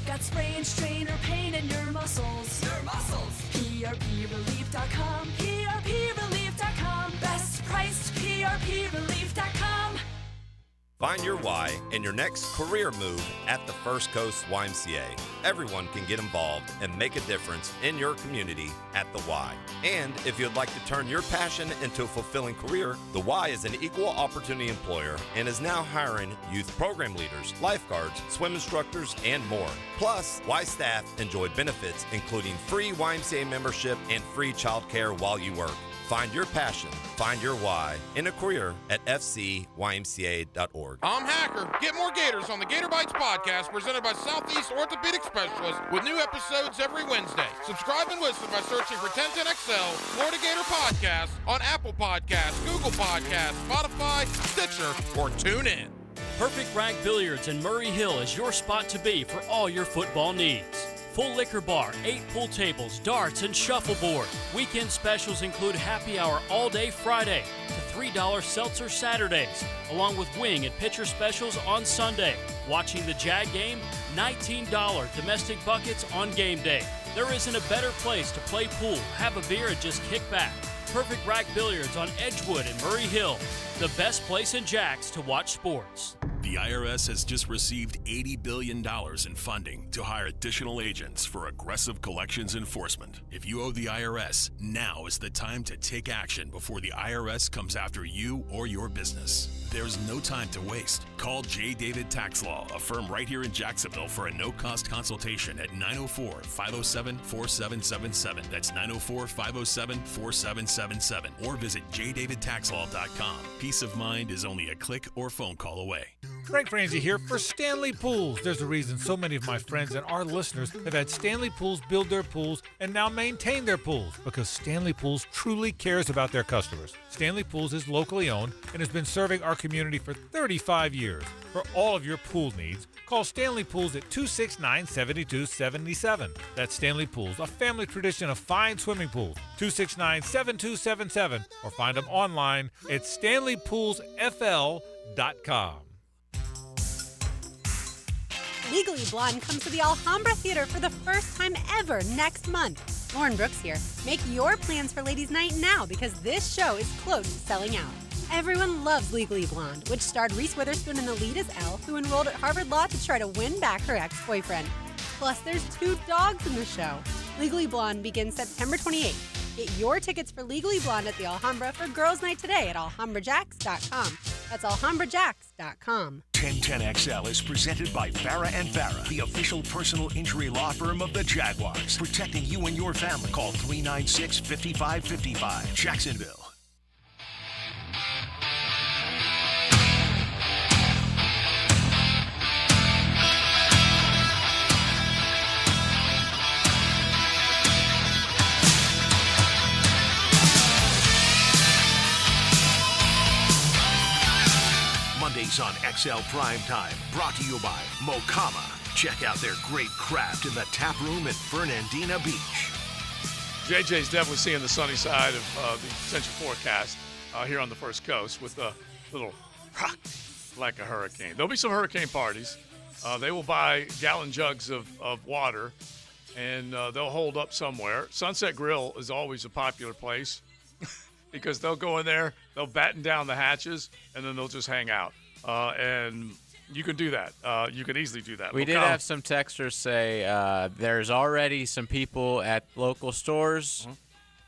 got sprain, strain, or pain in your muscles, PRPrelief.com, PRPrelief.com, best priced PRPrelief.com. Find your why in your next career move at the First Coast YMCA. Everyone can get involved and make a difference in your community at the Y. And if you'd like to turn your passion into a fulfilling career, the Y is an equal opportunity employer and is now hiring youth program leaders, lifeguards, swim instructors, and more. Plus, Y staff enjoy benefits including free YMCA membership and free childcare while you work. Find your passion, find your why in a career at fcymca.org. I'm Hacker. Get more Gators on the Gator Bites podcast presented by Southeast Orthopedic Specialists with new episodes every Wednesday. Subscribe and listen by searching for 1010XL Florida Gator Podcast on Apple Podcasts, Google Podcasts, Spotify, Stitcher, or TuneIn. Perfect Rag Billiards in Murray Hill is your spot to be for all your football needs. Full liquor bar, 8 pool tables, darts, and shuffleboard. Weekend specials include happy hour all day Friday to $3 seltzer Saturdays, along with wing and pitcher specials on Sunday. Watching the Jag game, $19 domestic buckets on game day. There isn't a better place to play pool, have a beer, and just kick back. Perfect Rack Billiards on Edgewood and Murray Hill. The best place in Jax to watch sports. The IRS has just received $80 billion in funding to hire additional agents for aggressive collections enforcement. If you owe the IRS, now is the time to take action before the IRS comes after you or your business. There's no time to waste. Call J. David Tax Law, a firm right here in Jacksonville, for a no-cost consultation at 904-507-4777. That's 904-507-4777. Or visit jdavidtaxlaw.com. Peace of mind is only a click or phone call away. Frank Franzi here for Stanley Pools. There's a reason so many of my friends and our listeners have had Stanley Pools build their pools and now maintain their pools because Stanley Pools truly cares about their customers. Stanley Pools is locally owned and has been serving our community for 35 years. For all of your pool needs, call Stanley Pools at 269-7277. That's Stanley Pools, a family tradition of fine swimming pools. 269-7277 or find them online at stanleypoolsfl.com. Legally Blonde comes to the Alhambra Theater for the first time ever next month. Lauren Brooks here. Make your plans for Ladies' Night now because this show is close to selling out. Everyone loves Legally Blonde, which starred Reese Witherspoon in the lead as Elle, who enrolled at Harvard Law to try to win back her ex-boyfriend. Plus, there's 2 dogs in the show. Legally Blonde begins September 28th. Get your tickets for Legally Blonde at the Alhambra for Girls' Night today at alhambrajax.com. That's alhambrajax.com. 1010XL is presented by Farah and Farah, the official personal injury law firm of the Jaguars. Protecting you and your family. Call 396-5555. Jacksonville. Mondays on XL Primetime, brought to you by Mokama. Check out their great craft in the tap room at Fernandina Beach. JJ's definitely seeing the sunny side of the potential forecast here on the First Coast with a little like a hurricane. There'll be some hurricane parties. They will buy gallon jugs of water, and they'll hold up somewhere. Sunset Grill is always a popular place because they'll go in there, they'll batten down the hatches, and then they'll just hang out. And you can do that. You can easily do that. We did have some texters say there's already some people at local stores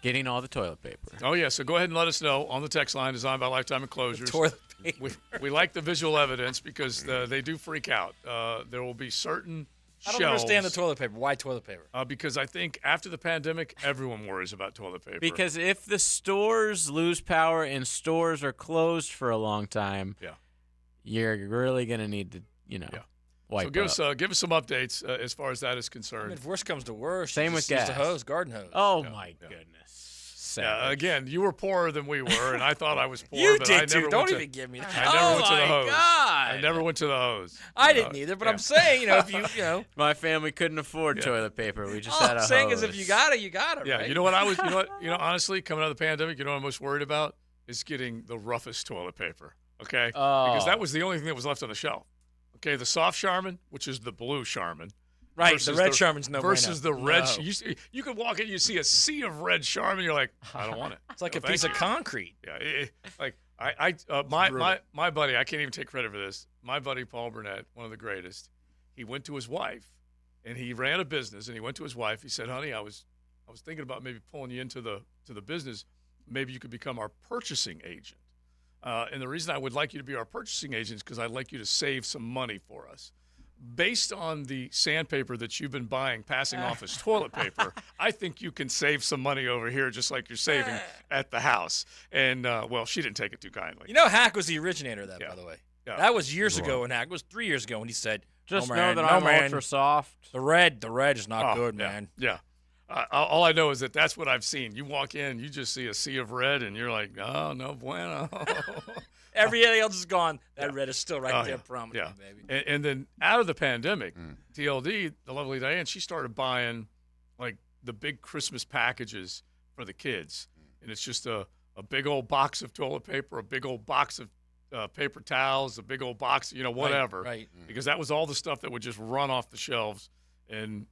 getting all the toilet paper. Oh, yeah. So go ahead and let us know on the text line designed by Lifetime Enclosures. Toilet paper. We like the visual evidence because they do freak out. There will be certain I don't understand the toilet paper. Why toilet paper? Because I think after the pandemic, everyone worries about toilet paper. Because if the stores lose power and stores are closed for a long time, you're really going to need to, wipe so give us some updates as far as that is concerned. I mean, if worse comes to worse, Same you with just use gas. the hose, garden hose. Oh, my goodness. Yeah, again, you were poorer than we were, and I thought I was poor. You but did I never too. went Don't to, even give me that. I never went to the hose. God. I never went to the hose. I didn't either, but I'm saying, if you know. My family couldn't afford toilet paper. We just had a I'm saying hose. is if you got it, you got it, Yeah, right? you know what I was, honestly, coming out of the pandemic, you know what I'm most worried about is getting the roughest toilet paper, okay? Oh. Because that was the only thing that was left on the shelf. Okay, the soft Charmin, which is the blue Charmin. Right, versus the red Charmin's no versus bueno. the red. No. You could walk in, you see a sea of red Charmin, you're like, I don't want it. It's like No, a piece thank of you. concrete. Yeah, my buddy, I can't even take credit for this. My buddy Paul Burnett, one of the greatest. He went to his wife, and he ran a business. And he went to his wife. He said, "Honey, I was thinking about maybe pulling you into the business. Maybe you could become our purchasing agent. And the reason I would like you to be our purchasing agent is because I'd like you to save some money for us." Based on the sandpaper that you've been buying, passing off as toilet paper, I think you can save some money over here, just like you're saving at the house. And well, she didn't take it too kindly. You know, Hack was the originator of that, by the way. Yeah. That was years ago, and Hack was 3 years ago when he said, Just "No, know man, that no, I'm man. ultra soft. The red is not good, yeah, man." Yeah. All I know is that's what I've seen. You walk in, you just see a sea of red, and you're like, oh, no bueno. Everything else is gone. That red is still right there, prominent, baby. And then out of the pandemic, TLD, the lovely Diane, she started buying like the big Christmas packages for the kids. And it's just a big old box of toilet paper, a big old box of paper towels, a big old box, whatever. Right. Because that was all the stuff that would just run off the shelves and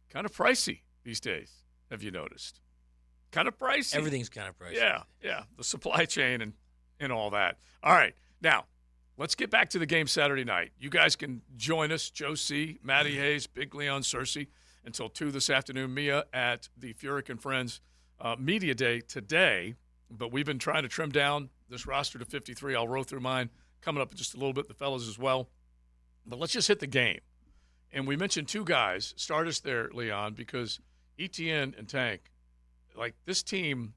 kind of pricey these days. Have you noticed? Kind of pricey. Everything's kind of pricey. Yeah. The supply chain and all that. All right. Now, let's get back to the game Saturday night. You guys can join us, Joe C., Matty Hayes, Big Leon Cersei, until 2 this afternoon. Mia at the Furyk and Friends Media Day today. But we've been trying to trim down this roster to 53. I'll roll through mine coming up in just a little bit, the fellas as well. But let's just hit the game. And we mentioned two guys. Start us there, Leon, because Etienne and Tank, like this team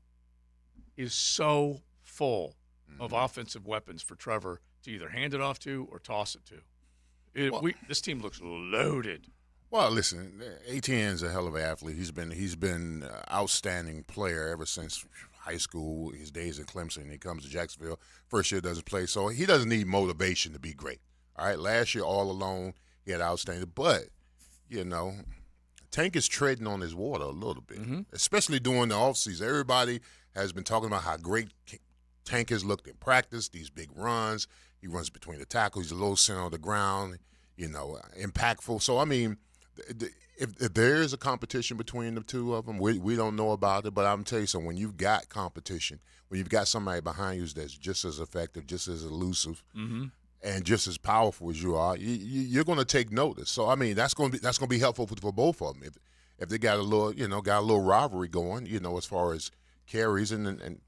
is so full of offensive weapons for Trevor to either hand it off to or toss it to. This team looks loaded. Well, listen, Etienne's a hell of an athlete. He's been an outstanding player ever since high school, his days at Clemson. He comes to Jacksonville. First year doesn't play, so he doesn't need motivation to be great. All right, last year all alone, he had outstanding. But, Tank is treading on his water a little bit, especially during the offseason. Everybody has been talking about how great Tank has looked in practice, these big runs. He runs between the tackles. He's a low center on the ground, impactful. So, I mean, if there is a competition between the two of them, we don't know about it. But I'm telling you something, when you've got competition, when you've got somebody behind you that's just as effective, just as elusive, and just as powerful as you are, you're going to take notice. So, I mean, that's going to be helpful for both of them. If they got a little rivalry going, as far as carries and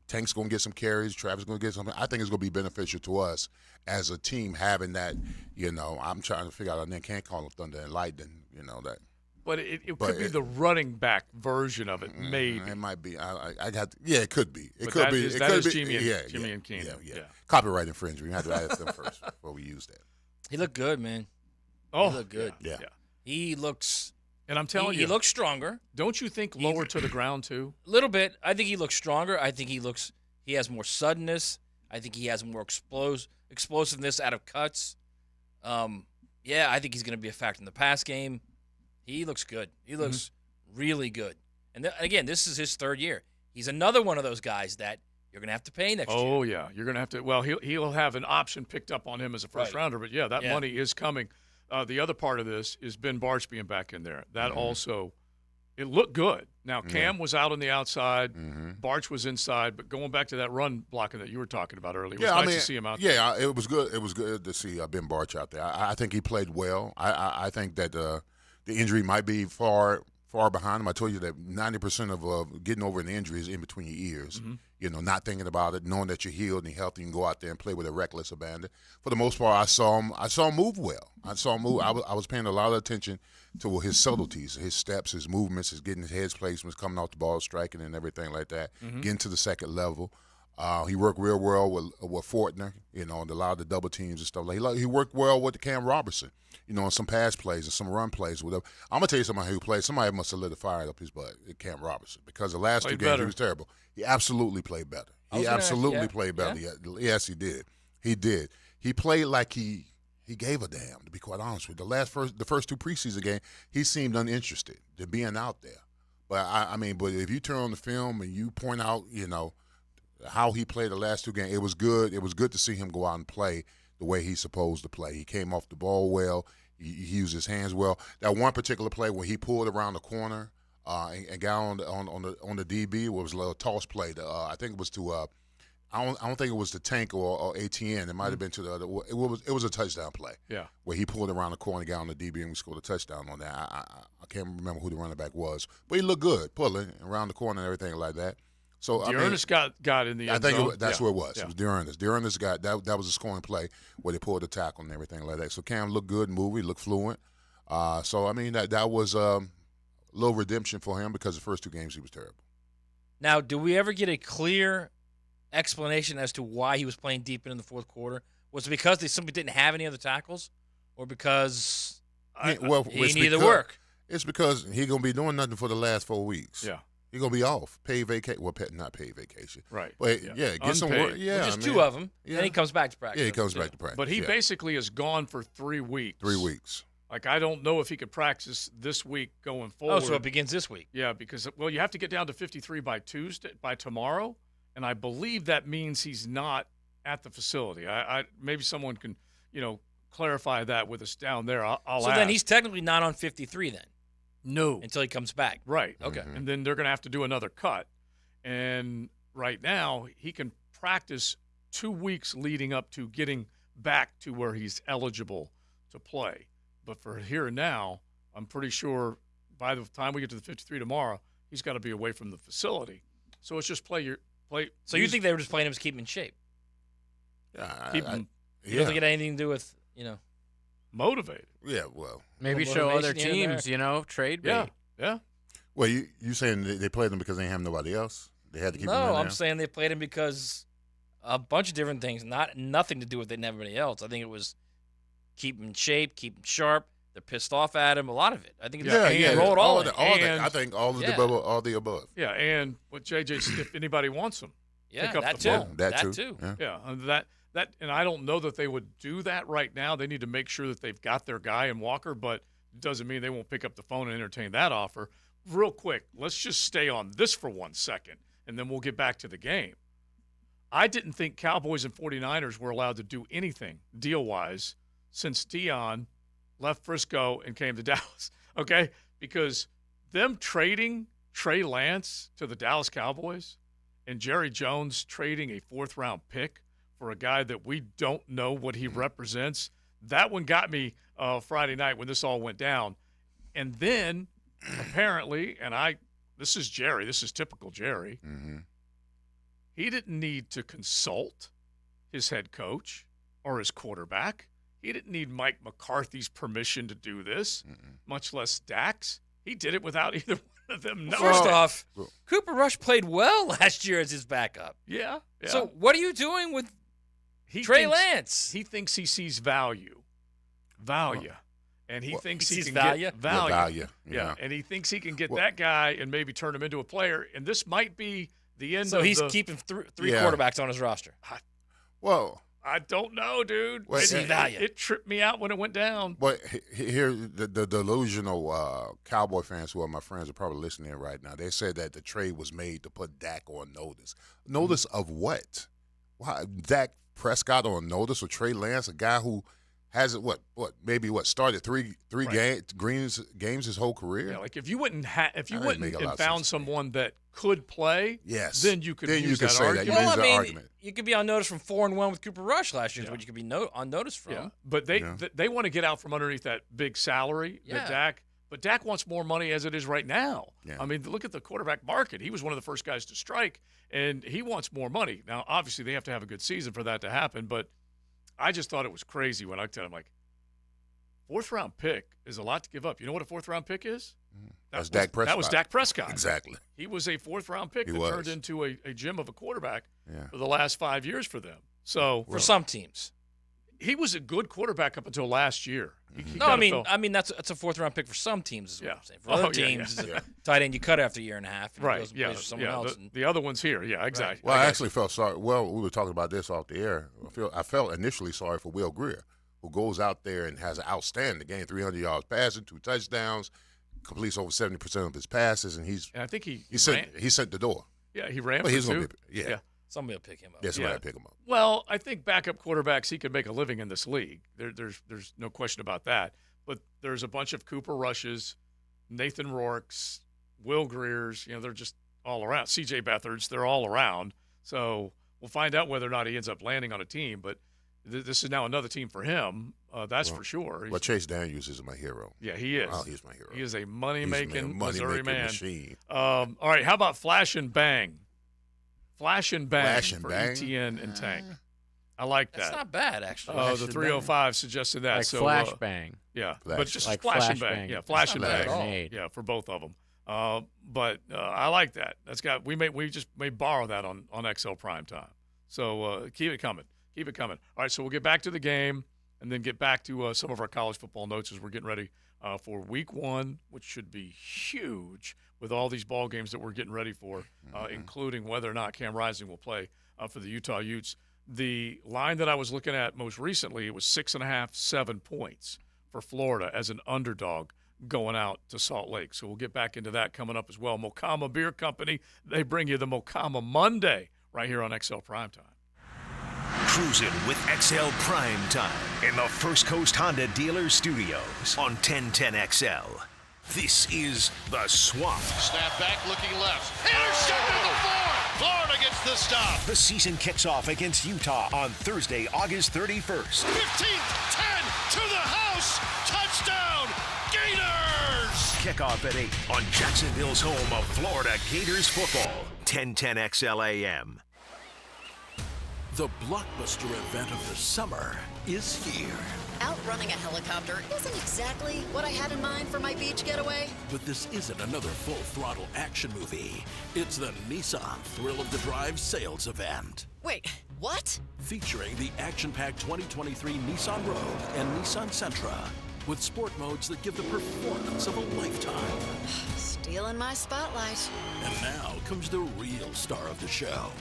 Tank's going to get some carries, Travis is going to get something. I think it's going to be beneficial to us as a team having that, I'm trying to figure out, and then can't call them Thunder and Lightning, that. But it could be the running back version of it, maybe. It might be. It could be. It But could that be. is- It that could is be. Jimmy and Keenan. Yeah. Copyright infringement. We have to ask them first before we use that. He looked good, man. Oh, he looked good. Yeah. He looks. And I'm telling he you, looks stronger. Don't you think lower to the ground too? A little bit. I think he looks stronger. I think he has more suddenness. I think he has more explosiveness out of cuts. I think he's going to be a factor in the pass game. He looks good. He looks really good. And again, this is his third year. He's another one of those guys that you're going to have to pay next year. Oh, yeah. You're going to have to. Well, he'll have an option picked up on him as a first rounder. But, that money is coming. The other part of this is Ben Barch being back in there. That also, it looked good. Now, Cam was out on the outside. Barch was inside. But going back to that run blocking that you were talking about earlier, it was nice to see him out there. Yeah, it was good. It was good to see Ben Barch out there. I think he played well. I think that the injury might be far far behind him. I told you that 90% of getting over an injury is in between your ears. Mm-hmm. You know, not thinking about it, knowing that you're healed and healthy, and go out there and play with a reckless abandon. For the most part, I saw him move well. I was paying a lot of attention to his subtleties, his steps, his movements, his getting his head placements, coming off the ball, striking, and everything like that. Mm-hmm. Getting to the second level. He worked real well with Fortner, you know, and a lot of the double teams and stuff. He worked well with Cam Robertson, you know, on some pass plays and some run plays. Whatever. I'm gonna tell you somebody who played. Somebody must have lit a fire up his butt, Cam Robertson, because the last Played 2 games better. he was terrible. He absolutely played better. He absolutely played better. Yeah. Yes, he did. He did. He played like he gave a damn. To be quite honest with you, the first 2 preseason games, he seemed uninterested in being out there. But but if you turn on the film and you point out, you know, how he played the last 2 games, it was good. It was good to see him go out and play the way he's supposed to play. He came off the ball well. He used his hands well. That one particular play where he pulled around the corner and got on the DB was a little toss play. I think it was to I don't think it was to Tank or ATN. It might have been to the other. It was a touchdown play. Yeah, where he pulled around the corner, got on the DB, and we scored a touchdown on that. I can't remember who the running back was, but he looked good pulling around the corner and everything like that. So Dearness got in the end zone. I think that's where it was. Yeah. It was Dearness. Dearness got that was a scoring play where they pulled the tackle and everything like that. So Cam looked good, moving, looked fluent. So that was a little redemption for him because the first 2 games he was terrible. Now, do we ever get a clear explanation as to why he was playing deep in the fourth quarter? Was it because they simply didn't have any other tackles, or because he needed to work? It's because he's gonna be doing nothing for the last 4 weeks. Yeah. He's going to be off. Paid vacation. Well, not paid vacation. Right. But, get some work. Yeah. Well, just 2 of them. Yeah. Then he comes back to practice. Yeah, he comes back to practice. But he basically is gone for 3 weeks. 3 weeks. Like, I don't know if he could practice this week going forward. Oh, so it begins this week. Yeah, because, well, you have to get down to 53 by tomorrow, and I believe that means he's not at the facility. I maybe someone can, you know, clarify that with us down there. I'll So ask. then he's technically not on 53 then? No. Until he comes back. Right. Okay. And then they're going to have to do another cut. And right now, he can practice 2 weeks leading up to getting back to where he's eligible to play. But for here and now, I'm pretty sure by the time we get to the 53 tomorrow, he's got to be away from the facility. So it's just play. So you think they were just playing him to keep him in shape? Yeah. Keep him You don't think it had anything to do with, motivated? Yeah, well. Maybe show other teams, trade bait. Yeah. Well, you saying they played them because they didn't have nobody else? They had to keep him in No, there? I'm saying they played him because a bunch of different things, nothing to do with anybody else. I think it was keep him in shape, keep him sharp. They're pissed off at him. A lot of it. I think roll it all in. I think all the above. Yeah, and what JJ, if anybody wants him, pick up that the too. phone. That too. Yeah, and that, and I don't know that they would do that right now. They need to make sure that they've got their guy in Walker, but it doesn't mean they won't pick up the phone and entertain that offer. Real quick, let's just stay on this for 1 second, and then we'll get back to the game. I didn't think Cowboys and 49ers were allowed to do anything deal-wise since Dion left Frisco and came to Dallas, okay? Because them trading Trey Lance to the Dallas Cowboys and Jerry Jones trading a 4th-round pick for a guy that we don't know what he represents, that one got me Friday night when this all went down. And then apparently, this is Jerry, this is typical Jerry, he didn't need to consult his head coach or his quarterback. He didn't need Mike McCarthy's permission to do this, much less Dak's. He did it without either one of them knowing. First off, Cooper Rush played well last year as his backup. Yeah. So what are you doing with Trey Lance? He thinks he sees value. And he thinks he can value? get value. Value. Yeah, and he thinks he can get that guy and maybe turn him into a player. And this might be the end of So he's keeping three quarterbacks on his roster. Well, I don't know, dude. Well, It tripped me out when it went down. But here, the delusional Cowboy fans who are my friends are probably listening right now. They said that the trade was made to put Dak on notice. Notice of what? Why, Dak Prescott on notice, or Trey Lance, a guy who hasn't started three games his whole career. Yeah, like if you wouldn't and found someone that could play, yes, then you could use that say argument. that. Well, Argument. You could be on notice from 4-1 with Cooper Rush last year. Is what you could be on notice from. Yeah. But they want to get out from underneath that big salary that Dak But Dak wants more money as it is right now. Yeah. I mean, look at the quarterback market. He was one of the first guys to strike, and he wants more money. Now, obviously, they have to have a good season for that to happen, but I just thought it was crazy when I looked at him like, fourth-round pick is a lot to give up. You know what a fourth-round pick is? That's Dak Prescott. That was Dak Prescott. Exactly. He was a fourth-round pick He that was. turned into a gem of a quarterback Yeah. for the last 5 years for them. So For some teams. he was a good quarterback up until last year. He No, I kinda fell- mean that's a fourth-round pick for some teams. Is what I'm saying. For Oh, other yeah, teams, yeah. it's a tight end you cut after a year and a half, and he right. goes and Yeah. plays for someone yeah. else. The other one's here. Yeah. Exactly. Well, I actually felt sorry. Well, we were talking about this off the air. I felt initially sorry for Will Greer, who goes out there and has an outstanding game, 300 yards passing, 2 touchdowns, completes over 70% of his passes, and And I think he sent the door. Yeah, he ran. But for he's gonna two. be yeah. Somebody will pick him up. Yeah, somebody will pick him up. Well, I think backup quarterbacks, he could make a living in this league. There's no question about that. But there's a bunch of Cooper Rushes, Nathan Rourke's, Will Greer's. They're just all around. C.J. Beathard's. They're all around. So we'll find out whether or not he ends up landing on a team. But this is now another team for him. That's for sure. But Chase Daniels is my hero. Yeah, he is. Oh, he's my hero. He is a money-making Missouri money-making man. machine. All right, how about Flash and Bang? Flash and Bang Flash and for Bang? ETN and Tank. I like that. That's not bad, actually. Oh, the 305 suggested that. Like so, Flash Bang. Yeah, Flash but just like Flash and Flash Bang. Bang. Yeah, Flash and That's not Bang. bad. Yeah, for both of them. But I like that. We just may borrow that on XL Primetime. So keep it coming. Keep it coming. All right, so we'll get back to the game and then get back to some of our college football notes as we're getting ready for Week 1, which should be huge with all these ball games that we're getting ready for, including whether or not Cam Rising will play for the Utah Utes. The line that I was looking at most recently, it was 6.5, 7 points for Florida as an underdog going out to Salt Lake. So we'll get back into that coming up as well. Mokama Beer Company, they bring you the Mokama Monday right here on XL Primetime. Cruising with XL Prime Time in the First Coast Honda Dealer Studios on 1010XL. This is the Swamp. Snap back, looking left. Intercepted at the 4. Florida gets the stop. The season kicks off against Utah on Thursday, August 31st. 15, 10, to the house. Touchdown, Gators! Kickoff at 8 on Jacksonville's home of Florida Gators football. 1010XL AM. The blockbuster event of the summer is here. Outrunning a helicopter isn't exactly what I had in mind for my beach getaway. But this isn't another full-throttle action movie. It's the Nissan Thrill of the Drive sales event. Wait, what? Featuring the action-packed 2023 Nissan Rogue and Nissan Sentra, with sport modes that give the performance of a lifetime. Stealing my spotlight. And now comes the real star of the show.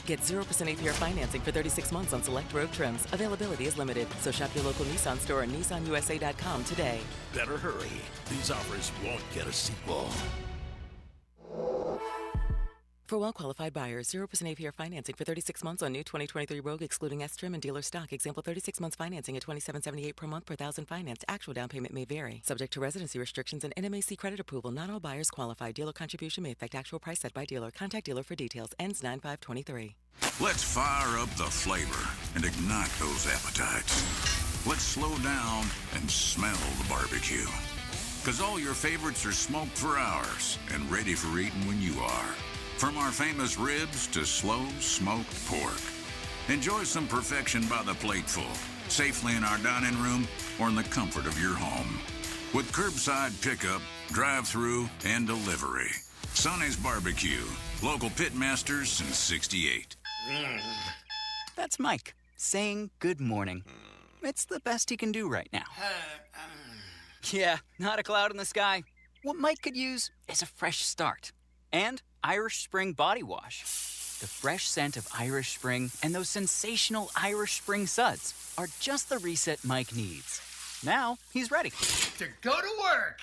Get 0% APR financing for 36 months on select road trims. Availability is limited, so shop your local Nissan store and nissanusa.com today. Better hurry. These offers won't get a sequel. For well-qualified buyers, 0% APR financing for 36 months on new 2023 Rogue excluding S-Trim and dealer stock. Example 36 months financing at $27.78 per month per thousand financed. Actual down payment may vary. Subject to residency restrictions and NMAC credit approval. Not all buyers qualify. Dealer contribution may affect actual price set by dealer. Contact dealer for details. Ends 9/5/23. Let's fire up the flavor and ignite those appetites. Let's slow down and smell the barbecue. Because all your favorites are smoked for hours and ready for eating when you are. From our famous ribs to slow smoked pork. Enjoy some perfection by the plateful, safely in our dining room or in the comfort of your home. With curbside pickup, drive-through, and delivery. Sonny's Barbecue, local pitmasters since '68. That's Mike saying good morning. It's the best he can do right now. Yeah, not a cloud in the sky. What Mike could use is a fresh start. And Irish Spring Body Wash. The fresh scent of Irish Spring and those sensational Irish Spring suds are just the reset Mike needs. Now he's ready to go to work.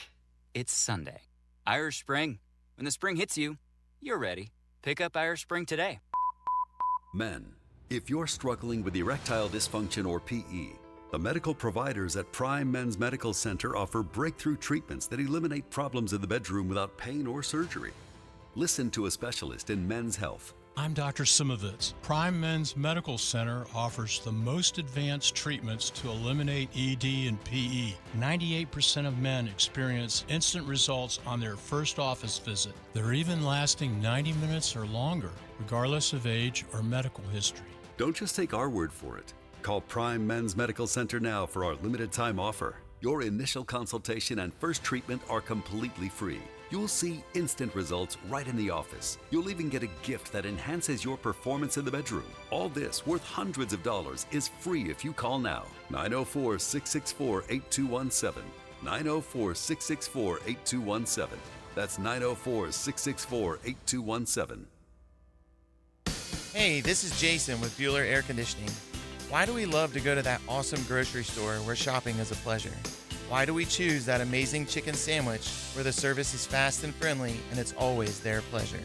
It's Sunday. Irish Spring. When the spring hits you, you're ready. Pick up Irish Spring today. Men, if you're struggling with erectile dysfunction or PE, the medical providers at Prime Men's Medical Center offer breakthrough treatments that eliminate problems in the bedroom without pain or surgery. Listen to a specialist in men's health I'm Dr. Simovitz. Prime Men's Medical Center offers the most advanced treatments to eliminate ED and PE. 98% of men experience instant results on their first office visit. They're even lasting 90 minutes or longer, regardless of age or medical history. Don't just take our word for it. Call Prime Men's Medical Center now for our limited time offer. Your initial consultation and first treatment are completely free. You'll see instant results right in the office. You'll even get a gift that enhances your performance in the bedroom. All this, worth hundreds of dollars, is free if you call now. 904-664-8217. 904-664-8217. That's 904-664-8217. Hey, this is Jason with Bueller Air Conditioning. Why do we love to go to that awesome grocery store where shopping is a pleasure? Why do we choose that amazing chicken sandwich where the service is fast and friendly and it's always their pleasure?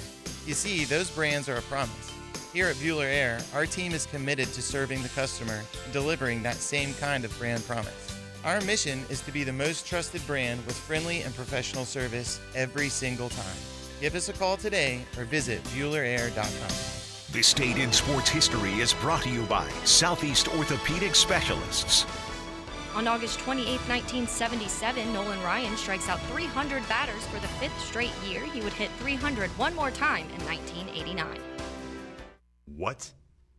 You see, those brands are a promise. Here at Bueller Air, our team is committed to serving the customer and delivering that same kind of brand promise. Our mission is to be the most trusted brand with friendly and professional service every single time. Give us a call today or visit BuellerAir.com. This date in sports history is brought to you by Southeast Orthopedic Specialists. On August 28, 1977, Nolan Ryan strikes out 300 batters for the 5th straight year. He would hit 300 one more time in 1989. What?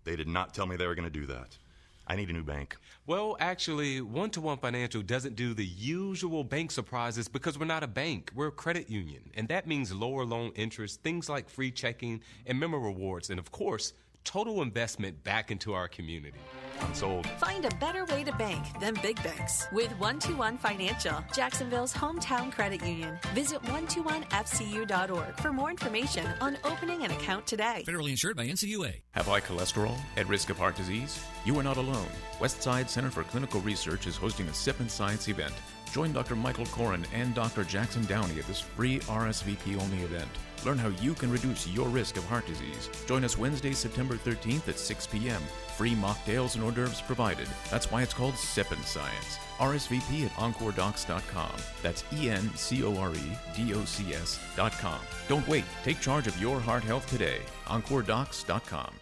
They did not tell me they were going to do that. I need a new bank. Well, actually, One-to-One Financial doesn't do the usual bank surprises because we're not a bank. We're a credit union, and that means lower loan interest, things like free checking and member rewards, and of course, total investment back into our community. I'm sold. Find a better way to bank than big banks with One-to-One Financial, Jacksonville's hometown credit union. Visit 121fcu.org for more information on opening an account today. Federally insured by NCUA. Have high cholesterol? At risk of heart disease? You are not alone. Westside Center for Clinical Research is hosting a Sip and Science event. Join Dr. Michael Koren and Dr. Jackson Downey at this free RSVP-only event. Learn how you can reduce your risk of heart disease. Join us Wednesday, September 13th at 6 p.m. Free mocktails and hors d'oeuvres provided. That's why it's called Sip and Science. RSVP at EncoreDocs.com. That's ENCOREDOCS.com. Don't wait. Take charge of your heart health today. EncoreDocs.com.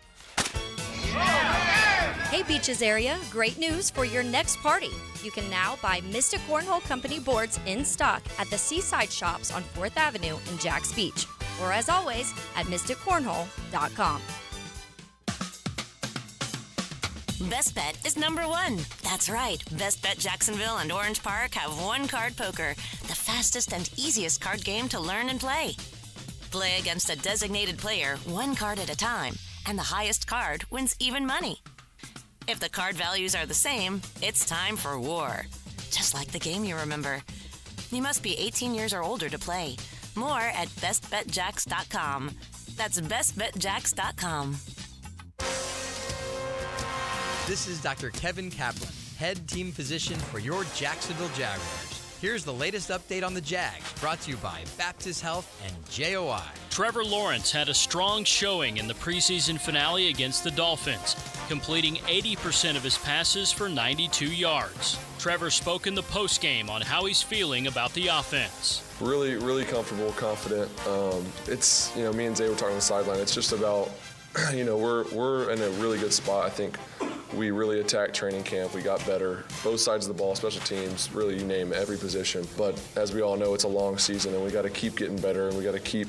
Hey Beaches area, great news for your next party. You can now buy Mystic Cornhole Company boards in stock at the Seaside Shops on 4th Avenue in Jacks Beach. Or as always, at mysticcornhole.com. Best Bet is #1. That's right. Best Bet Jacksonville and Orange Park have one-card poker, the fastest and easiest card game to learn and play. Play against a designated player, one card at a time, and the highest card wins even money. If the card values are the same, it's time for war. Just like the game you remember. You must be 18 years or older to play. More at bestbetjacks.com. That's bestbetjacks.com. This is Dr. Kevin Kaplan, head team physician for your Jacksonville Jaguars. Here's the latest update on the Jags, brought to you by Baptist Health and JOI. Trevor Lawrence had a strong showing in the preseason finale against the Dolphins, completing 80% of his passes for 92 yards. Trevor spoke in the postgame on how he's feeling about the offense. Really, really comfortable, confident. It's, me and Zay were talking on the sideline. It's just about, we're in a really good spot. I think we really attacked training camp. We got better. Both sides of the ball, special teams, really you name it, every position. But as we all know, it's a long season, and we got to keep getting better, and we got to keep,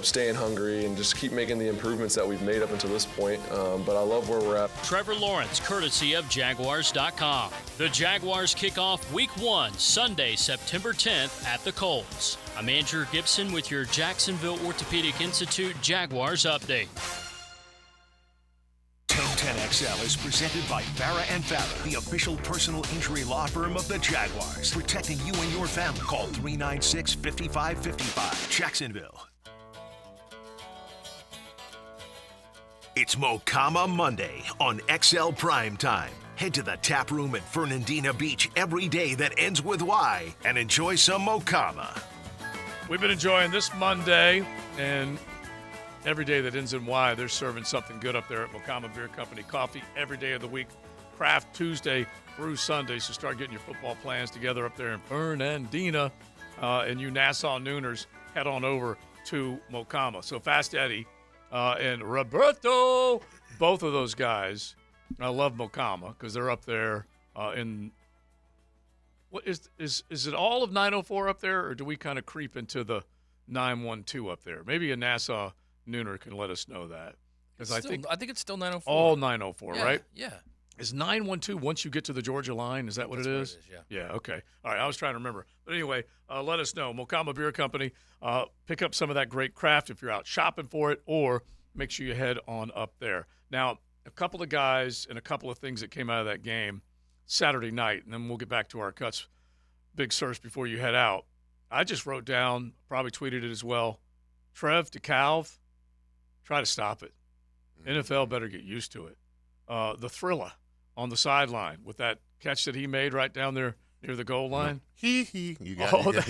staying hungry and just keep making the improvements that we've made up until this point. But I love where we're at. Trevor Lawrence, courtesy of Jaguars.com. The Jaguars kick off Week 1, Sunday, September 10th at the Colts. I'm Andrew Gibson with your Jacksonville Orthopedic Institute Jaguars update. 1010XL is presented by Farah & Farah, the official personal injury law firm of the Jaguars. Protecting you and your family. Call 396-5555. Jacksonville. It's Mocama Monday on XL Primetime. Head to the tap room at Fernandina Beach every day that ends with Y and enjoy some Mocama. We've been enjoying this Monday, and every day that ends in Y, they're serving something good up there at Mocama Beer Company. Coffee every day of the week. Craft Tuesday through Sunday. So start getting your football plans together up there in Fernandina. And you Nassau Nooners, head on over to Mocama. So Fast Eddie and Roberto. Both of those guys. I love Mokama because they're up there in – what is it all of 904 up there, or do we kind of creep into the 912 up there? Maybe a Nassau Nooner can let us know that. Because I think it's still 904. All 904, yeah, right? Yeah. Is 912 once you get to the Georgia line? Is that what it is? Yeah. Yeah, okay. All right, I was trying to remember. But anyway, let us know. Mokama Beer Company, pick up some of that great craft if you're out shopping for it, or make sure you head on up there. Now, a couple of guys and a couple of things that came out of that game Saturday night, and then we'll get back to our cuts. Big search before you head out. I just wrote down, probably tweeted it as well, Trev DeKalb, try to stop it. NFL better get used to it. The Thriller on the sideline with that catch that he made right down there near the goal line. You got it.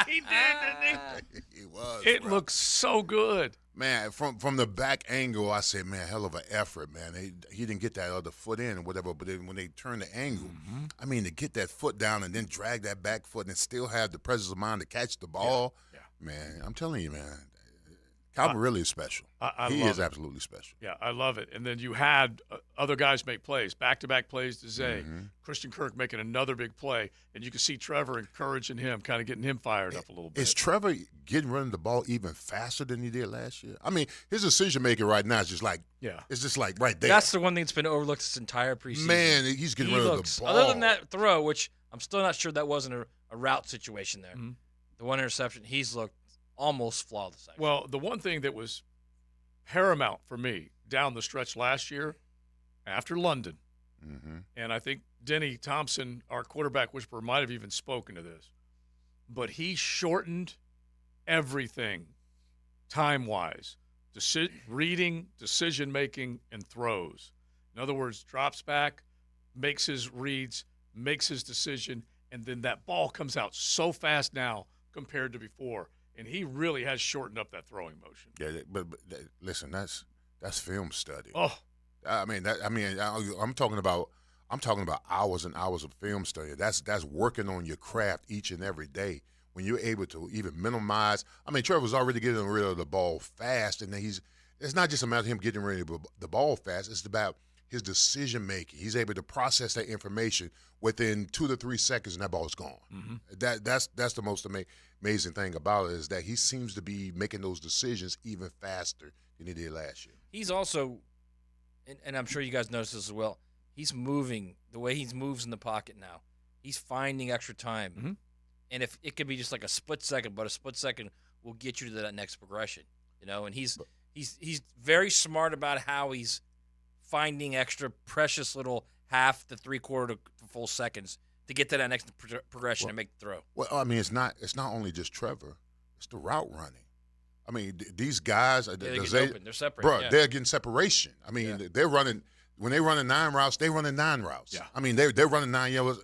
He did, didn't he? He was. It bro. looks so good. Man, from the back angle, I said, man, hell of an effort, man. He didn't get that other foot in or whatever, but then when they turn the angle, I mean, to get that foot down and then drag that back foot and still have the presence of mind to catch the ball, man, I'm telling you, man, Calvin really is special. He is absolutely special. Yeah, I love it. And then you had other guys make plays, back-to-back plays to Zay. Christian Kirk making another big play, and you can see Trevor encouraging him, kind of getting him fired up a little bit. Is Trevor running the ball even faster than he did last year? I mean, his decision-making right now is just like, it's just like right there. That's the one thing that's been overlooked this entire preseason. Man, he's getting rid of the ball. Other than that throw, which I'm still not sure that wasn't a route situation there. The one interception, he's looked almost flawless. Actually. Well, the one thing that was paramount for me down the stretch last year after London, and I think Denny Thompson, our quarterback whisperer, might have even spoken to this, but he shortened everything time-wise, reading, decision-making, and throws. In other words, drops back, makes his reads, makes his decision, and then that ball comes out so fast now compared to before. And he really has shortened up that throwing motion. Yeah, but listen, that's film study. Oh, I'm talking about hours and hours of film study. That's working on your craft each and every day. When you're able to even minimize. I mean, Trevor's already getting rid of the ball fast, and then it's not just a matter of him getting rid of the ball fast. It's about his decision making. He's able to process that information within 2 to 3 seconds, and that ball's gone. That's the most amazing thing about it, is that he seems to be making those decisions even faster than he did last year. He's also, and I'm sure you guys noticed this as well, he's moving the way he moves in the pocket now. He's finding extra time. And if it could be just like a split second, but a split second will get you to that next progression, and he's very smart about how he's finding extra precious little half to 3/4 to full seconds to get to that next progression and make the throw. Well, I mean, it's not only just Trevor; it's the route running. I mean, these guys, they're open. They're separated. Bro, they're getting separation. I mean, they're running. When they running 9 routes, they running 9 routes. Yeah. I mean, they're running 9 yellows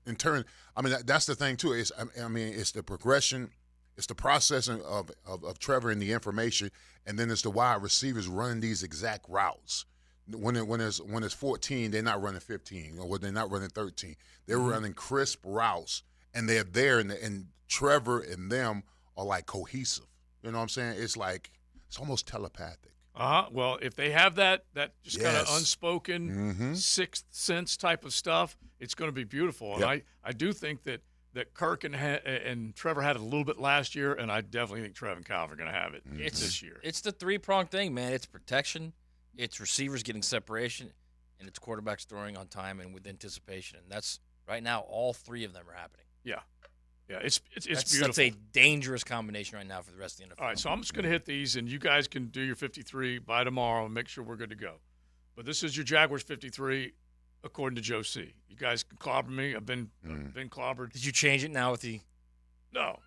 in turn. I mean, that's the thing too. It's the progression, it's the processing of Trevor and the information, and then it's the wide receivers running these exact routes. When it's 14, they're not running 15, or they're not running 13. They're running crisp routes, and they're there, and Trevor and them are like cohesive. You know what I'm saying? It's almost telepathic. Well, if they have that just kind of unspoken sixth sense type of stuff, it's going to be beautiful. And I do think that Kirk and Trevor had it a little bit last year, and I definitely think Trev and Calvin are going to have it this year. It's the 3-pronged thing, man. It's protection, it's receivers getting separation, and it's quarterbacks throwing on time and with anticipation. And that's right now, all 3 of them are happening. Yeah. Yeah, it's beautiful. That's a dangerous combination right now for the rest of the NFL. All right, so I'm just going to hit these, and you guys can do your 53 by tomorrow and make sure we're good to go. But this is your Jaguars 53, according to Joe C. You guys can clobber me. I've been clobbered. Did you change it now with the No.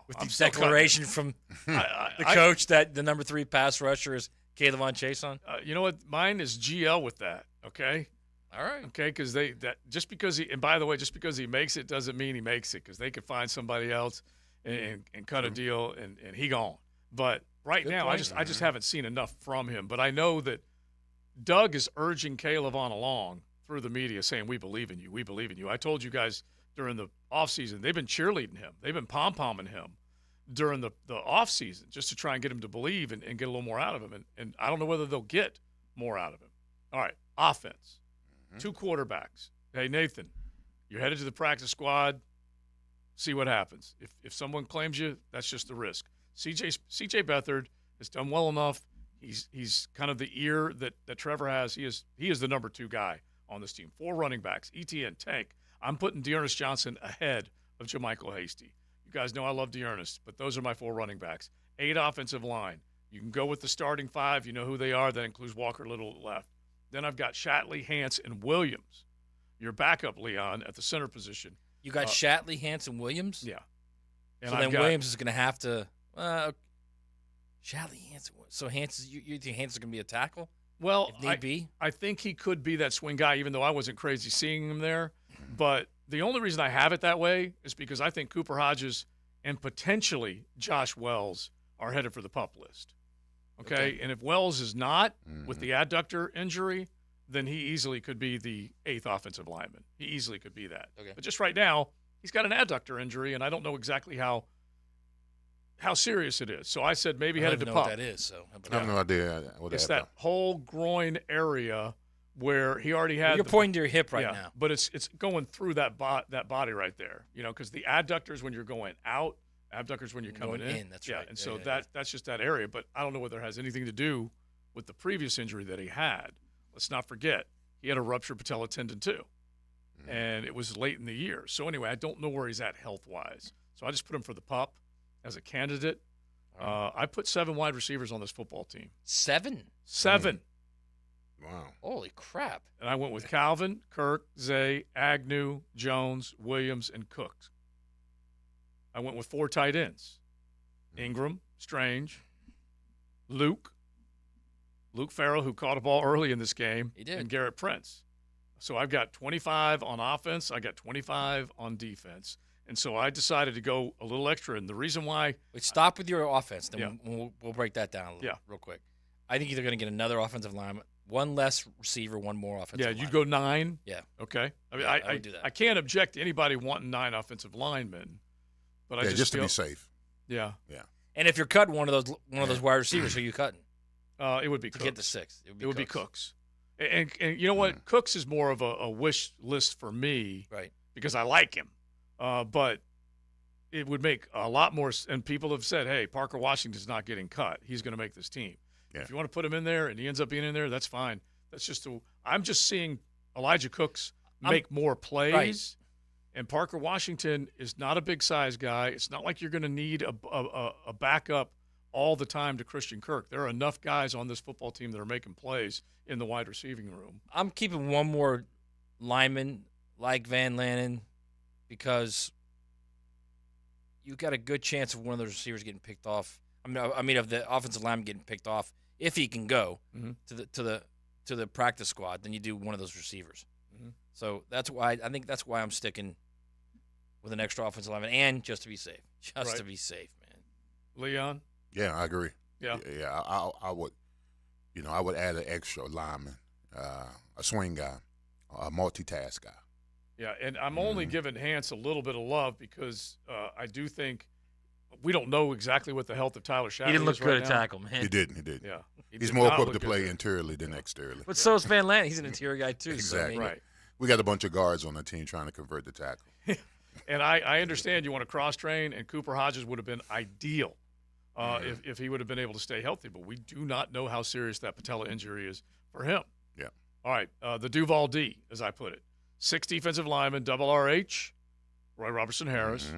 With the declaration from the coach that the number 3 pass rusher is Kayvon Chason? You know what? Mine is GL with that, okay? All right. Okay, because just because he makes it doesn't mean he makes it, because they could find somebody else and cut a deal and he gone. But right now, I just haven't seen enough from him. But I know that Doug is urging Kayvon along through the media, saying, we believe in you, we believe in you. I told you guys during the offseason, they've been cheerleading him. They've been pom-pomming him. during the off season just to try and get him to believe and get a little more out of him. And I don't know whether they'll get more out of him. All right, offense. 2 quarterbacks. Hey, Nathan, you're headed to the practice squad. See what happens. If someone claims you, that's just the risk. CJ Beathard has done well enough. He's kind of the ear that Trevor has. He is the number 2 guy on this team. 4 running backs. ETN, Tank. I'm putting Dearness Johnson ahead of JaMychal Hasty. You guys know I love Dearness, but those are my 4 running backs. 8 offensive line. You can go with the starting 5. You know who they are. That includes Walker Little left. Then I've got Shatley, Hance, and Williams. Your backup, Leon, at the center position. You got Shatley, Hance, and Williams? Yeah. And so then Williams is going to have to Shatley, Hance. So you think Hance is going to be a tackle? Well, if need be? I think he could be that swing guy, even though I wasn't crazy seeing him there. But the only reason I have it that way is because I think Cooper Hodges and potentially Josh Wells are headed for the PUP list. Okay? And if Wells is not with the adductor injury, then he easily could be the 8th offensive lineman. He easily could be that. Okay. But just right now, he's got an adductor injury, and I don't know exactly how serious it is. So I said maybe headed to PUP. I don't know what that is. So I have no idea what it's that that whole groin area where he already had. You're pointing to your hip right now. But it's going through that body right there. You know, because the adductors when you're going out, abductors when you're coming in. That's right. And so that's just that area. But I don't know whether it has anything to do with the previous injury that he had. Let's not forget, he had a ruptured patella tendon too. And it was late in the year. So anyway, I don't know where he's at health-wise. So I just put him for the PUP as a candidate. I put 7 wide receivers on this football team. 7? 7. Wow. Holy crap. And I went with Calvin, Kirk, Zay, Agnew, Jones, Williams, and Cook. I went with 4 tight ends. Ingram, Strange, Luke Farrell, who caught a ball early in this game, he did. And Garrett Prince. So I've got 25 on offense. I got 25 on defense. And so I decided to go a little extra. And the reason why – stop with your offense. Then we'll break that down real quick. I think they're going to get another offensive lineman, 1 less receiver, 1 more offensive lineman. Yeah, you go 9? Yeah. Okay. I mean, I would do that. I can't object to anybody wanting 9 offensive linemen. But I just to be safe. Yeah. Yeah. And if you're cutting one of those wide receivers, who are you cutting? It would be Cooks. To get the 6th. It would be Cooks. And you know what? Cooks is more of a wish list for me. Right. Because I like him. But it would make a lot more – and people have said, hey, Parker Washington's not getting cut. He's going to make this team. Yeah. If you want to put him in there and he ends up being in there, that's fine. That's just I'm just seeing Elijah Cooks make more plays. Right. And Parker Washington is not a big-size guy. It's not like you're going to need a backup all the time to Christian Kirk. There are enough guys on this football team that are making plays in the wide receiving room. I'm keeping 1 more lineman like Van Lanen because you got a good chance of one of those receivers getting picked off. I mean, of the offensive lineman getting picked off if he can go to the practice squad. Then you do one of those receivers. Mm-hmm. So that's why I think that's why I'm sticking with an extra offensive lineman and just to be safe, to be safe, man. Leon. Yeah, I agree. Yeah. I would, I would add an extra lineman, a swing guy, a multitask guy. Yeah, and I'm only giving Hance a little bit of love because I do think we don't know exactly what the health of Tyler Shatley is. He didn't look good right at now. tackle, man. He didn't. Yeah. He's more equipped to play interiorly than exteriorly. But so is Van Lanen. He's an interior guy, too. Exactly. So, right. We got a bunch of guards on the team trying to convert the tackle. And I understand you want to cross-train, and Cooper Hodges would have been ideal if he would have been able to stay healthy. But we do not know how serious that patella injury is for him. Yeah. All right, the Duval D, as I put it. 6 defensive linemen, double RH, Roy Robertson-Harris,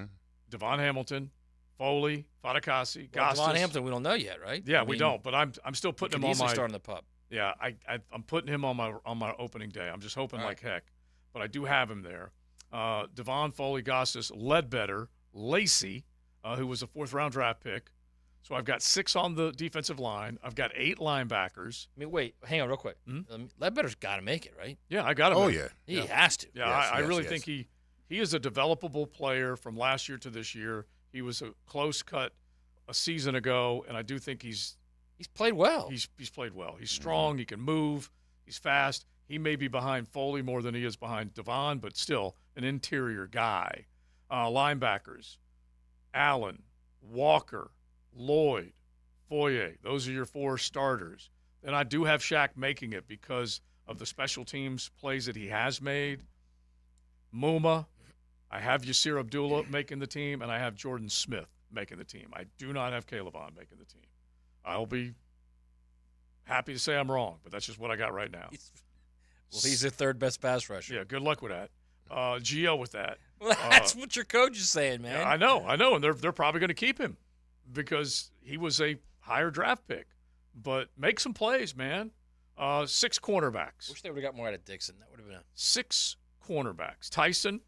Devon Hamilton, Foley, Fadakasi, Gostis. Devon Hamilton, we don't know yet, right? Yeah, we don't. But I'm still putting him on my starting the PUP. Yeah, I'm putting him on my opening day. I'm just hoping like heck, but I do have him there. Devon, Foley, Gostis, Ledbetter, Lacey, who was a 4th-round draft pick. So I've got 6 on the defensive line. I've got 8 linebackers. I mean, wait, hang on real quick. Ledbetter's got to make it, right? Yeah, I got him. Oh, yeah. He has to. Yeah, I really think he is a developable player from last year to this year. He was a close cut a season ago, and I do think he's played well. He's played well. He's strong. He can move. He's fast. He may be behind Foley more than he is behind Devon, but still an interior guy. Linebackers, Allen, Walker, Lloyd, Foye. Those are your 4 starters. Then I do have Shaq making it because of the special teams plays that he has made. Muma, I have Yasir Abdullah making the team, and I have Jordan Smith making the team. I do not have Caleb on making the team. I'll be happy to say I'm wrong, but that's just what I got right now. He's the 3rd best pass rusher. Yeah, good luck with that. Gio with that. Well, that's what your coach is saying, man. Yeah, I know, and they're probably going to keep him because he was a higher draft pick. But make some plays, man. 6 cornerbacks. Wish they would have got more out of Dixon. That would have been 6 cornerbacks. Tyson,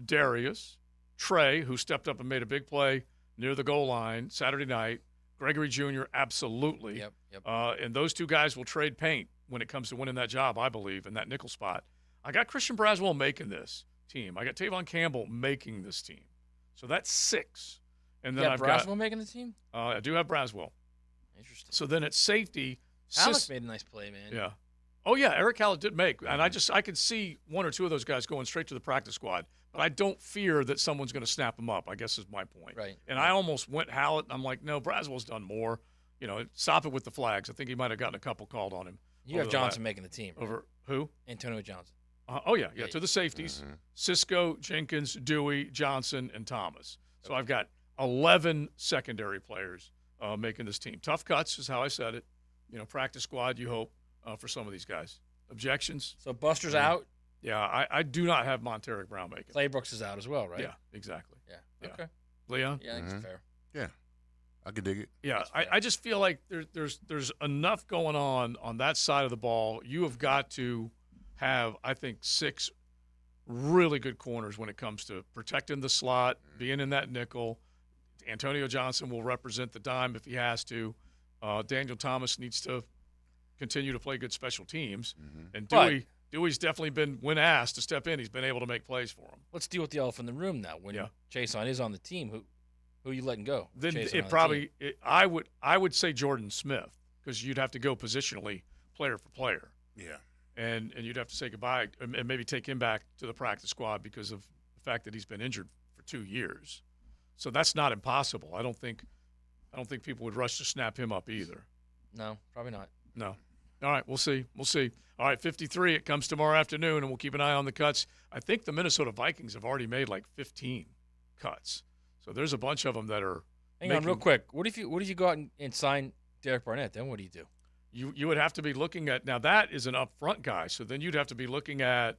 Darius, Trey, who stepped up and made a big play near the goal line Saturday night. Gregory Jr., absolutely. Yep. And those 2 guys will trade paint when it comes to winning that job, I believe, in that nickel spot. I got Christian Braswell making this team. I got Tavon Campbell making this team. So that's 6. And then I've got Braswell making the team? I do have Braswell. Interesting. So then at safety, Alec made a nice play, man. Yeah. Oh yeah, Eric Hallett did make, and I could see 1 or 2 of those guys going straight to the practice squad. But I don't fear that someone's going to snap him up, I guess is my point. Right. And I almost went Hallett. I'm like, no, Braswell's done more. Stop it with the flags. I think he might have gotten a couple called on him. You have Johnson making the team. Right? Over who? Antonio Johnson. Yeah, to the safeties. Cisco, Jenkins, Dewey, Johnson, and Thomas. So I've got 11 secondary players making this team. Tough cuts is how I said it. Practice squad, you hope, for some of these guys. Objections? So Buster's out? Yeah, I do not have Monteric Brown making. Claybrooks is out as well, right? Yeah, exactly. Yeah. Okay. Leon? Yeah, I think it's fair. Yeah, I could dig it. Yeah, I just feel like there's enough going on that side of the ball. You have got to have, I think, 6 really good corners when it comes to protecting the slot, being in that nickel. Antonio Johnson will represent the dime if he has to. Daniel Thomas needs to continue to play good special teams. And Dewey's definitely been, when asked to step in, he's been able to make plays for him. Let's deal with the elephant in the room now. When Chason is on the team, who are you letting go? Then I would say Jordan Smith, because you'd have to go positionally player for player. Yeah. And you'd have to say goodbye and maybe take him back to the practice squad because of the fact that he's been injured for 2 years. So that's not impossible. I don't think people would rush to snap him up either. No, probably not. No. All right, we'll see. All right, 53, it comes tomorrow afternoon, and we'll keep an eye on the cuts. I think the Minnesota Vikings have already made like 15 cuts. So there's a bunch of them that are Hang on real quick. What if you go out and sign Derek Barnett? Then what do you do? You would have to be looking at – now that is an up-front guy, so then you'd have to be looking at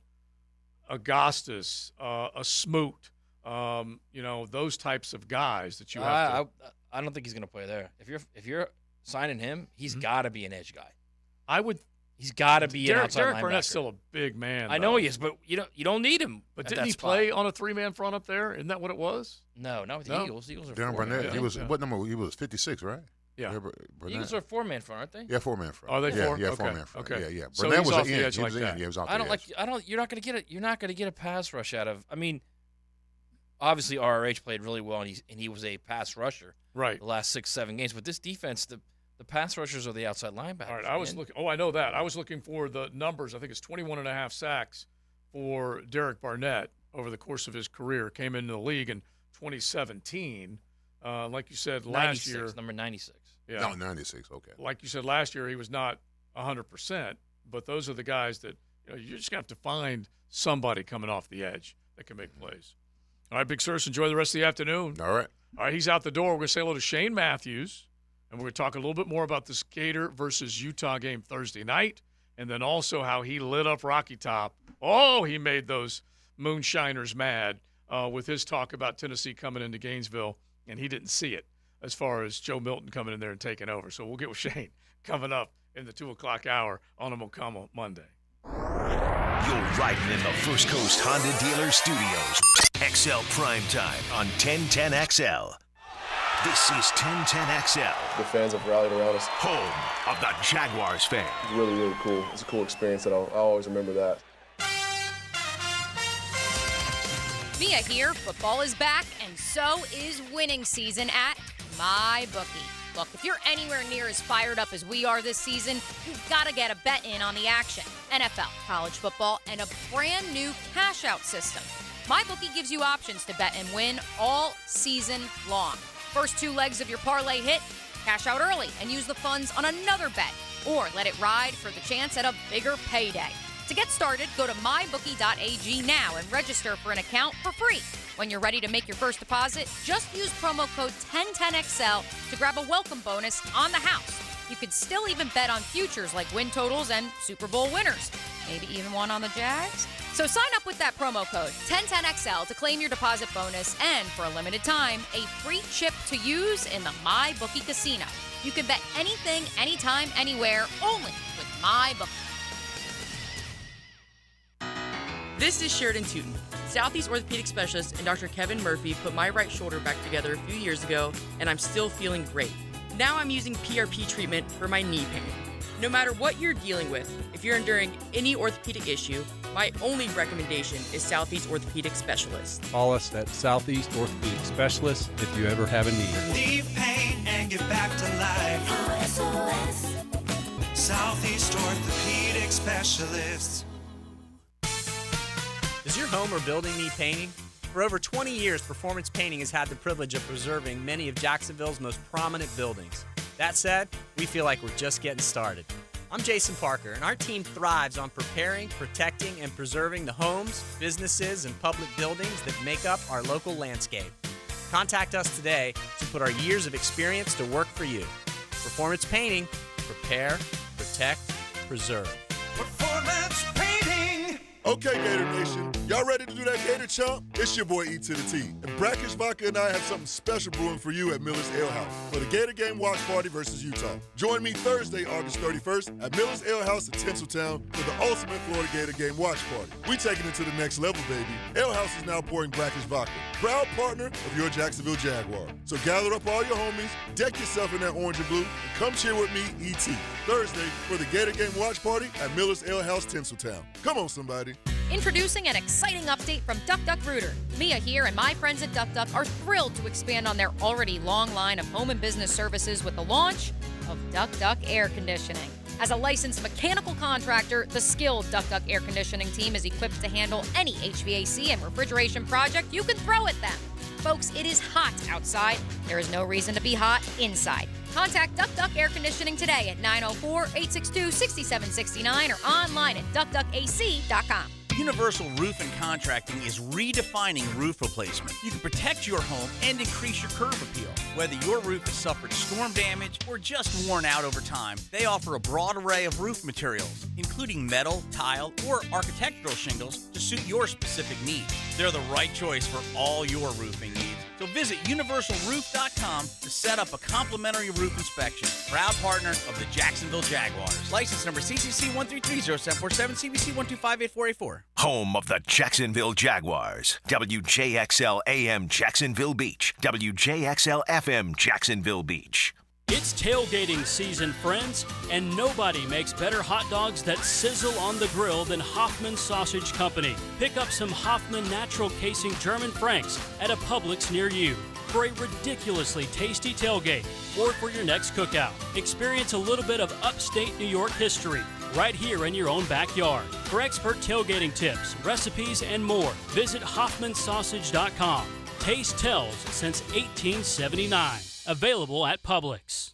Augustus, a Smoot, those types of guys that you have to – I don't think he's going to play there. If you're signing him, he's got to be an edge guy. He's got to be an outside Derek linebacker. Barnett's still a big man. I know he is, but you don't need him. But didn't he play on a 3-man front up there? Isn't that what it was? No, not with the Eagles. The Eagles are Darren 4-man. Barnett. He was what number? He was 56, right? Yeah. The Eagles are a 4-man front, aren't they? Yeah, 4-man front. Are they 4? Yeah, Okay. 4-man front. Okay. Yeah. So Barnett he's was off an the end. edge He like was that. in. Yeah, he was off I the don't edge. like. You're not going to get it. You're not going to get a pass rush out of. I mean, obviously RRH played really well, and he was a pass rusher. Right. The last 6-7 games, but this defense, the pass rushers are the outside linebackers. All right, I was looking. Oh, I know that. I was looking for the numbers. I think it's 21.5 sacks for Derek Barnett over the course of his career. Came into the league in 2017. Like you said, last 96, year, number 96. Yeah. No, 96. Okay. Like you said, last year he was not 100%. But those are the guys that you're just gonna have to find somebody coming off the edge that can make plays. All right, Big Sirs, enjoy the rest of the afternoon. All right. All right, he's out the door. We're gonna say hello to Shane Matthews. And we're going to talk a little bit more about this Gator versus Utah game Thursday night, and then also how he lit up Rocky Top. Oh, he made those moonshiners mad with his talk about Tennessee coming into Gainesville, and he didn't see it as far as Joe Milton coming in there and taking over. So we'll get with Shane coming up in the 2 o'clock hour on a Mokama Monday. You're riding in the First Coast Honda Dealer Studios. XL Primetime on 1010XL. This is 1010XL. The fans have rallied around us. Home of the Jaguars fans. It's really, really cool. It's a cool experience that I'll always remember that. Mia here. Football is back, and so is winning season at MyBookie. Look, if you're anywhere near as fired up as we are this season, you've got to get a bet in on the action. NFL, college football, and a brand new cash-out system. MyBookie gives you options to bet and win all season long. First 2 legs of your parlay hit, cash out early and use the funds on another bet, or let it ride for the chance at a bigger payday. To get started, go to mybookie.ag now and register for an account for free. When you're ready to make your first deposit, just use promo code 1010XL to grab a welcome bonus on the house. You could still even bet on futures like win totals and Super Bowl winners. Maybe even one on the Jags? So sign up with that promo code 1010XL to claim your deposit bonus and, for a limited time, a free chip to use in the MyBookie Casino. You can bet anything, anytime, anywhere, only with MyBookie. This is Sheridan Tootin, Southeast Orthopedic Specialist, and Dr. Kevin Murphy put my right shoulder back together a few years ago, and I'm still feeling great. Now I'm using PRP treatment for my knee pain. No matter what you're dealing with, if you're enduring any orthopedic issue, my only recommendation is Southeast Orthopedic Specialist. Call us at Southeast Orthopedic Specialist if you ever have a need. Relieve pain and get back to life. SOS. Southeast Orthopedic Specialists. Does your home or building need painting? For over 20 years, Performance Painting has had the privilege of preserving many of Jacksonville's most prominent buildings. That said, we feel like we're just getting started. I'm Jason Parker, and our team thrives on preparing, protecting, and preserving the homes, businesses, and public buildings that make up our local landscape. Contact us today to put our years of experience to work for you. Performance Painting. Prepare, protect, preserve. Performance Painting. Okay, Gator Nation, y'all ready to do that Gator Chomp? It's your boy E to the T. And Brackish Vodka and I have something special brewing for you at Miller's Ale House for the Gator Game Watch Party versus Utah. Join me Thursday, August 31st at Miller's Ale House in Tinseltown for the ultimate Florida Gator Game Watch Party. We taking it to the next level, baby. Ale House is now pouring Brackish Vodka, proud partner of your Jacksonville Jaguar. So gather up all your homies, deck yourself in that orange and blue, and come cheer with me, E.T. Thursday for the Gator Game Watch Party at Miller's Ale House, Tinseltown. Come on, somebody. Introducing an exciting update from Duck Duck Rooter. Mia here and my friends at Duck Duck are thrilled to expand on their already long line of home and business services with the launch of Duck Duck Air Conditioning. As a licensed mechanical contractor, the skilled Duck Duck Air Conditioning team is equipped to handle any HVAC and refrigeration project you can throw at them. Folks, it is hot outside. There is no reason to be hot inside. Contact Duck Duck Air Conditioning today at 904-862-6769 or online at duckduckac.com. Universal Roof and Contracting is redefining roof replacement. You can protect your home and increase your curb appeal. Whether your roof has suffered storm damage or just worn out over time, they offer a broad array of roof materials, including metal, tile, or architectural shingles to suit your specific needs. They're the right choice for all your roofing needs. So visit universalroof.com to set up a complimentary roof inspection. Proud partner of the Jacksonville Jaguars. License number CCC 1330747, CBC 1258484. Home of the Jacksonville Jaguars. WJXL AM Jacksonville Beach. WJXL FM Jacksonville Beach. It's tailgating season, friends, and nobody makes better hot dogs that sizzle on the grill than Hoffman Sausage Company. Pick up some Hoffman Natural Casing German Franks at a Publix near you for a ridiculously tasty tailgate or for your next cookout. Experience a little bit of upstate New York history right here in your own backyard. For expert tailgating tips, recipes, and more, visit HoffmanSausage.com. Taste tells since 1879. Available at Publix.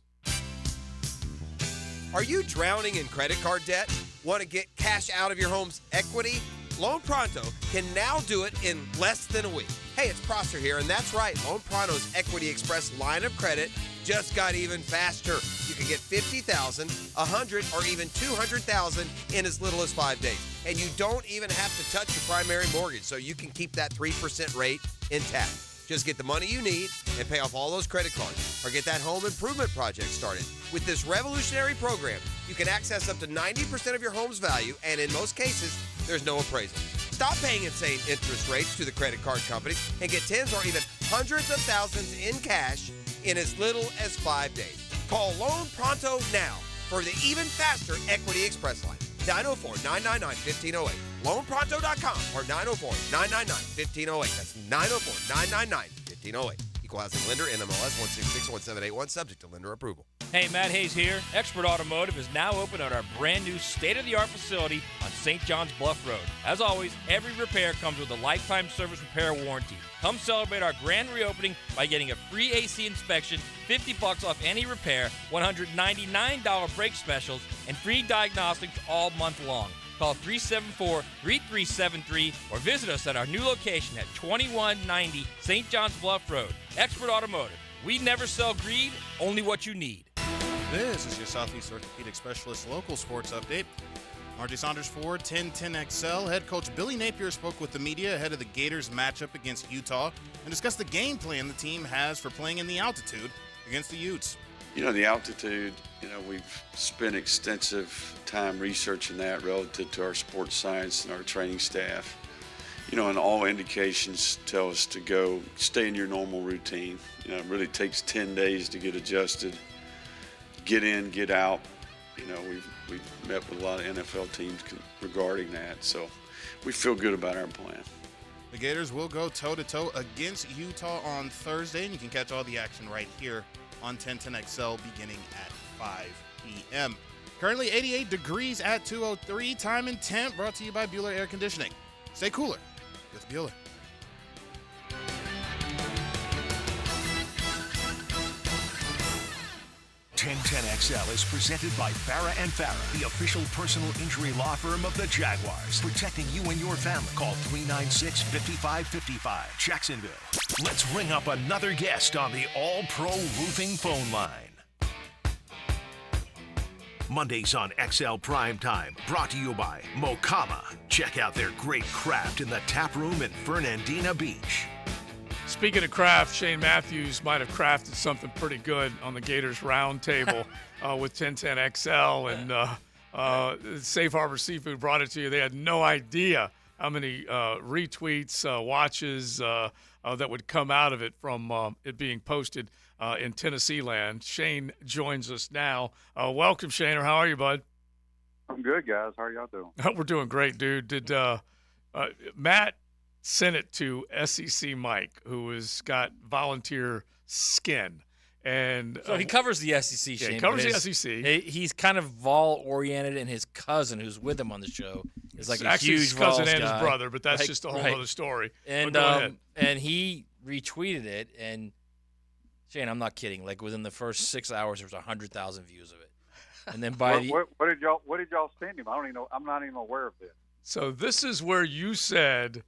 Are you drowning in credit card debt? Want to get cash out of your home's equity? Loan Pronto can now do it in less than a week. Hey, it's Prosser here, and that's right. Loan Pronto's Equity Express line of credit just got even faster. You can get $50,000, $100,000, or even $200,000 in as little as 5 days. And you don't even have to touch your primary mortgage, so you can keep that 3% rate intact. Just get the money you need and pay off all those credit cards or get that home improvement project started. With this revolutionary program, you can access up to 90% of your home's value, and in most cases, there's no appraisal. Stop paying insane interest rates to the credit card companies and get tens or even hundreds of thousands in cash in as little as 5 days. Call Loan Pronto now for the even faster Equity Express line. 904-999-1508. LoanPronto.com or 904-999-1508. That's 904-999-1508. Equal housing lender, NMLS 16617881, subject to lender approval. Hey, Matt Hayes here. Expert Automotive is now open at our brand new state-of-the-art facility on St. John's Bluff Road. As always, every repair comes with a lifetime service repair warranty. Come celebrate our grand reopening by getting a free AC inspection, $50 off any repair, $199 brake specials, and free diagnostics all month long. Call 374-3373 or visit us at our new location at 2190 St. John's Bluff Road. Expert Automotive. We never sell greed, only what you need. This is your Southeast Orthopedic Specialist local sports update. RJ Saunders Ford 1010XL head coach Billy Napier spoke with the media ahead of the Gators matchup against Utah and discussed the game plan the team has for playing in the altitude against the Utes. You know, the altitude, we've spent extensive time researching that relative to our sports science and our training staff. And all indications tell us to go stay in your normal routine. It really takes 10 days to get adjusted, get in, get out. We've met with a lot of NFL teams regarding that, so we feel good about our plan. The Gators will go toe-to-toe against Utah on Thursday, and you can catch all the action right here on 1010XL beginning at 5 p.m. Currently 88 degrees at 2:03. Time and temp brought to you by Bueller Air Conditioning. Stay cooler with Bueller. XL is presented by Farah & Farah, the official personal injury law firm of the Jaguars. Protecting you and your family. Call 396-5555. Jacksonville. Let's ring up another guest on the All-Pro Roofing phone line. Mondays on XL Primetime, brought to you by Mokama. Check out their great craft in the tap room in Fernandina Beach. Speaking of craft, Shane Matthews might have crafted something pretty good on the Gators round table with 1010XL, and Safe Harbor Seafood brought it to you. They had no idea how many retweets, watches that would come out of it from it being posted in Tennessee land. Shane joins us now. Welcome, Shane. How are you, bud? I'm good, guys. How are y'all doing? We're doing great, dude. Did Matt sent it to SEC Mike, who has got volunteer skin, and so he covers the SEC. Shane, he covers the SEC. He's kind of Vol oriented, and his cousin, who's with him on the show, is like a Actually, huge his cousin Vols and guy. his brother, but that's Right, just a whole right. other story. And But go ahead. and he retweeted it, and Shane, I'm not kidding. Like within the first 6 hours, there was 100,000 views of it, and then by what did y'all send him? I don't even know. I'm not even aware of this. So this is where you said,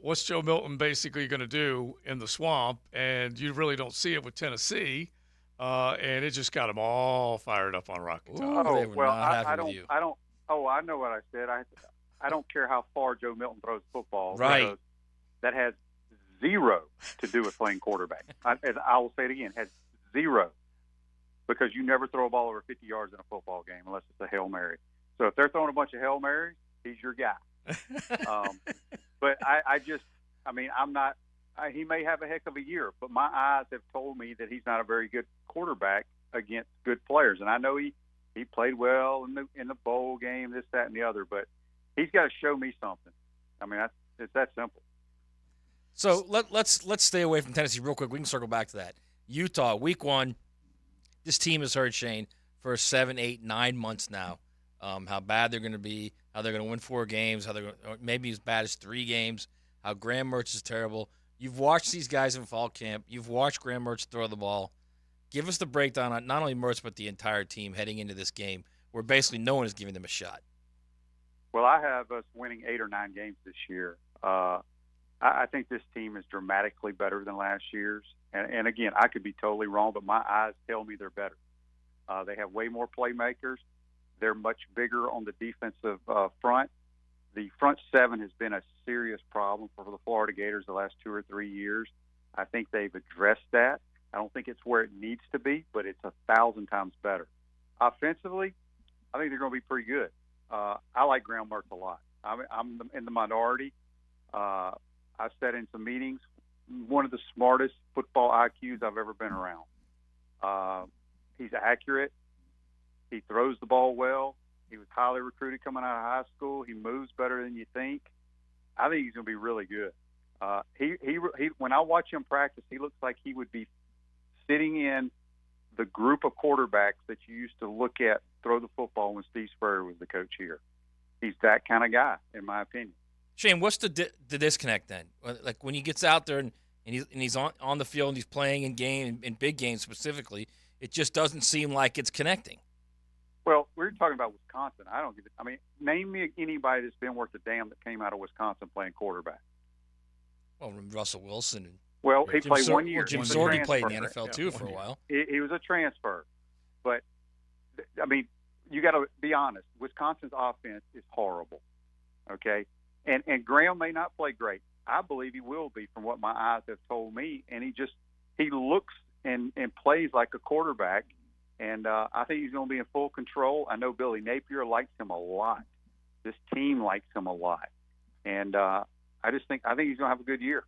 what's Joe Milton basically going to do in the swamp? And you really don't see it with Tennessee. And it just got them all fired up on Rocky Top. Oh well, I don't. Oh, I know what I said. I don't care how far Joe Milton throws the football. Right. Because that has zero to do with playing quarterback. I will say it again. Has zero, because you never throw a ball over 50 yards in a football game unless it's a Hail Mary. So if they're throwing a bunch of Hail Marys, he's your guy. But I'm not. He may have a heck of a year, but my eyes have told me that he's not a very good quarterback against good players. And I know he played well in the bowl game, this, that, and the other. But he's got to show me something. I mean, it's that simple. So let's stay away from Tennessee real quick. We can circle back to that. Utah, week 1. This team has heard, Shane, for 7, 8, 9 months now. How bad they're going to be, how they're going to win 4 games, how they're going to, maybe as bad as 3 games, how Graham Mertz is terrible. You've watched these guys in fall camp. You've watched Graham Mertz throw the ball. Give us the breakdown on not only Mertz but the entire team heading into this game, where basically no one is giving them a shot. Well, I have us winning 8 or 9 games this year. I think this team is dramatically better than last year's. And again, I could be totally wrong, but my eyes tell me they're better. They have way more playmakers. They're much bigger on the defensive front. The front 7 has been a serious problem for the Florida Gators the last 2 or 3 years. I think they've addressed that. I don't think it's where it needs to be, but it's 1,000 times better. Offensively, I think they're going to be pretty good. I like Graham Mertz a lot. I'm in the minority. I've sat in some meetings. One of the smartest football IQs I've ever been around. He's accurate. He throws the ball well. He was highly recruited coming out of high school. He moves better than you think. I think he's going to be really good. He when I watch him practice, he looks like he would be sitting in the group of quarterbacks that you used to look at throw the football when Steve Spurrier was the coach here. He's that kind of guy, in my opinion. Shane, what's the disconnect then? Like when he gets out there and he's on the field and he's playing in big games specifically, it just doesn't seem like it's connecting. Well, we're talking about Wisconsin. I don't get it. I mean, name me anybody that's been worth a damn that came out of Wisconsin playing quarterback. Well, Russell Wilson. Well, he played 1 year. Jim Sorge played in the NFL too for a while. He was a transfer, but I mean, you got to be honest. Wisconsin's offense is horrible. Okay, and Graham may not play great. I believe he will be, from what my eyes have told me. And he looks and plays like a quarterback. And I think he's going to be in full control. I know Billy Napier likes him a lot. This team likes him a lot. And I think he's going to have a good year.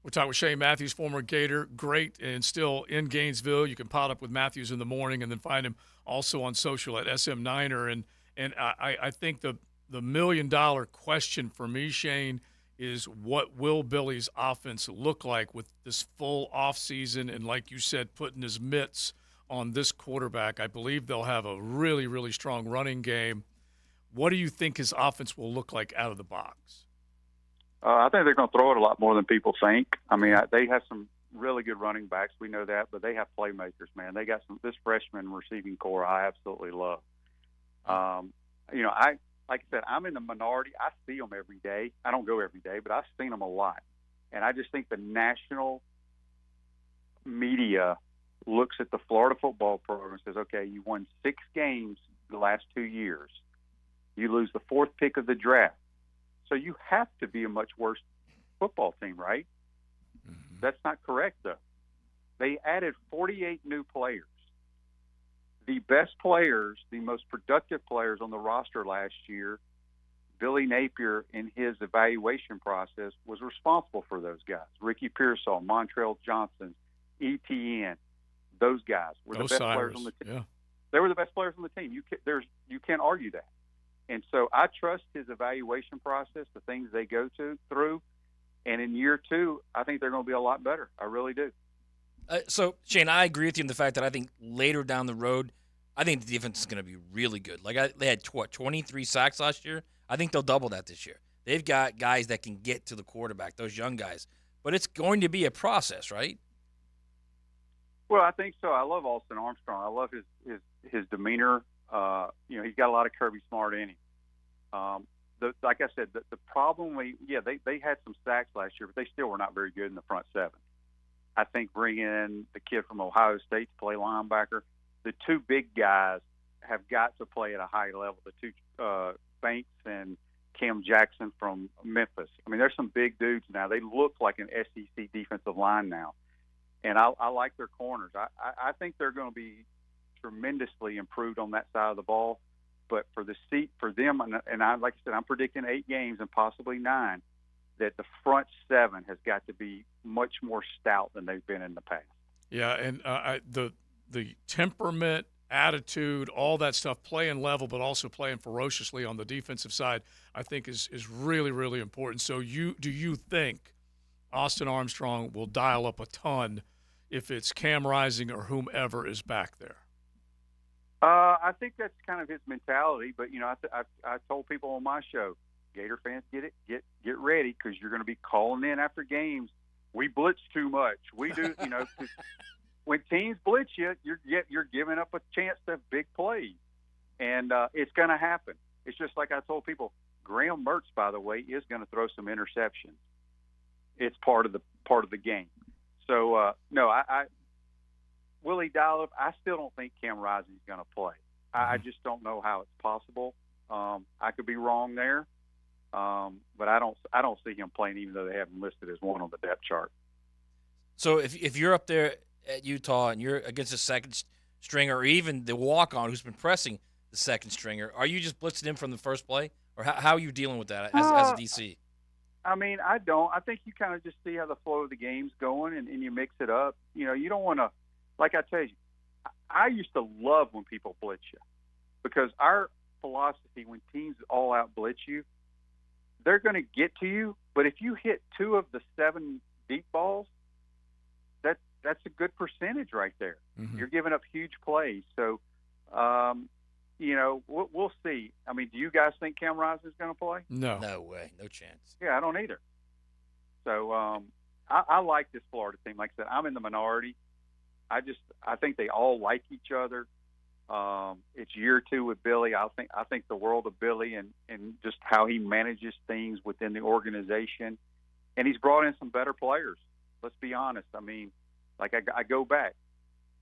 We're talking with Shane Matthews, former Gator, great, and still in Gainesville. You can pot up with Matthews in the morning and then find him also on social at SM Niner. And I think the $1 million question for me, Shane, is what will Billy's offense look like with this full offseason and, like you said, putting his mitts on this quarterback. I believe they'll have a really, really strong running game. What do you think his offense will look like out of the box? I think they're going to throw it a lot more than people think. I mean, they have some really good running backs. We know that, but they have playmakers, man. They got this freshman receiving core I absolutely love. Like I said, I'm in the minority. I see them every day. I don't go every day, but I've seen them a lot. And I just think the national media looks at the Florida football program and says, okay, you won 6 games the last 2 years. You lose the 4th pick of the draft. So you have to be a much worse football team, right? Mm-hmm. That's not correct, though. They added 48 new players. The best players, the most productive players on the roster last year, Billy Napier, in his evaluation process, was responsible for those guys. Ricky Pearsall, Montrell Johnson, ETN, those guys were the best players on the team. Yeah. They were the best players on the team. You can't argue that. And so I trust his evaluation process, the things they go through. And in year 2, I think they're going to be a lot better. I really do. So, Shane, I agree with you in the fact that I think later down the road, I think the defense is going to be really good. Like they had 23 sacks last year. I think they'll double that this year. They've got guys that can get to the quarterback, those young guys. But it's going to be a process, right? Well, I think so. I love Austin Armstrong. I love his demeanor. He's got a lot of Kirby Smart in him. Like I said, the problem they had some sacks last year, but they still were not very good in the front 7. I think bringing in the kid from Ohio State to play linebacker, the 2 big guys have got to play at a high level. The 2 Banks and Cam Jackson from Memphis. I mean, there's some big dudes now. They look like an SEC defensive line now. And I like their corners. I think they're going to be tremendously improved on that side of the ball. But for them, and like I said, I'm predicting 8 games and possibly 9, that the front 7 has got to be much more stout than they've been in the past. Yeah, and the temperament, attitude, all that stuff, playing level but also playing ferociously on the defensive side, I think is really, really important. So do you think Austin Armstrong will dial up a ton if it's Cam Rising or whomever is back there? I think that's kind of his mentality. But, I told people on my show, Gator fans, get ready, because you're going to be calling in after games. We blitz too much. We do, when teams blitz you, you're giving up a chance to have big plays, and it's going to happen. It's just like I told people. Graham Mertz, by the way, is going to throw some interceptions. It's part of the game. So no, will he dial up? I still don't think Cam Rising is going to play. I just don't know how it's possible. I could be wrong there. But I don't see him playing, even though they have him listed as one on the depth chart. So if you're up there at Utah and you're against a second stringer, or even the walk-on who's been pressing the second stringer, are you just blitzing him from the first play, or how are you dealing with that as a DC? I mean, I don't. I think you kind of just see how the flow of the game's going, and you mix it up. You don't want to, like I tell you, I used to love when people blitz you, because our philosophy, when teams all out blitz you, they're going to get to you. But if you hit 2 of the 7 deep balls, that's a good percentage right there. Mm-hmm. You're giving up huge plays. So, we'll see. I mean, do you guys think Cam Rising is going to play? No. No way. No chance. Yeah, I don't either. So I like this Florida team. Like I said, I'm in the minority. I think they all like each other. It's year 2 with Billy. I think the world of Billy and just how he manages things within the organization. And he's brought in some better players. Let's be honest. I mean, like I go back.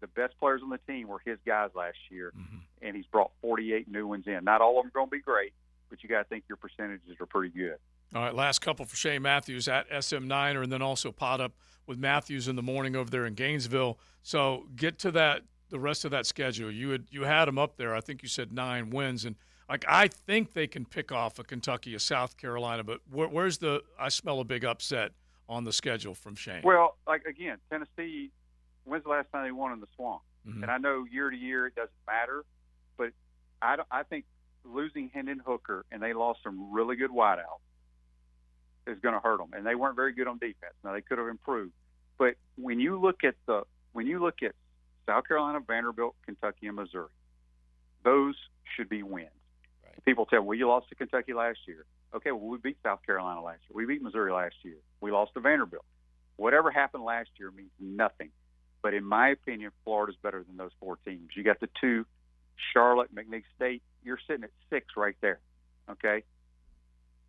The best players on the team were his guys last year, and he's brought 48 new ones in. Not all of them are going to be great, but you got to think your percentages are pretty good. All right, last couple for Shane Matthews at SM Niner, and then also pot up with Matthews in the morning over there in Gainesville. So get to that, the rest of that schedule. You had them up there. I think you said 9 wins, and I think they can pick off a Kentucky, a South Carolina. But where's I smell a big upset on the schedule from Shane. Well, again, Tennessee. When's the last time they won in the Swamp? Mm-hmm. And I know year to year it doesn't matter, but I think losing Hendon Hooker and they lost some really good wideouts is going to hurt them. And they weren't very good on defense. Now they could have improved, but when you look at South Carolina, Vanderbilt, Kentucky, and Missouri, those should be wins. Right. People tell, well, you lost to Kentucky last year. Okay, well, we beat South Carolina last year. We beat Missouri last year. We lost to Vanderbilt. Whatever happened last year means nothing. But in my opinion, Florida's better than those 4 teams. You got the 2, Charlotte, McNeese State. You're sitting at 6 right there, okay?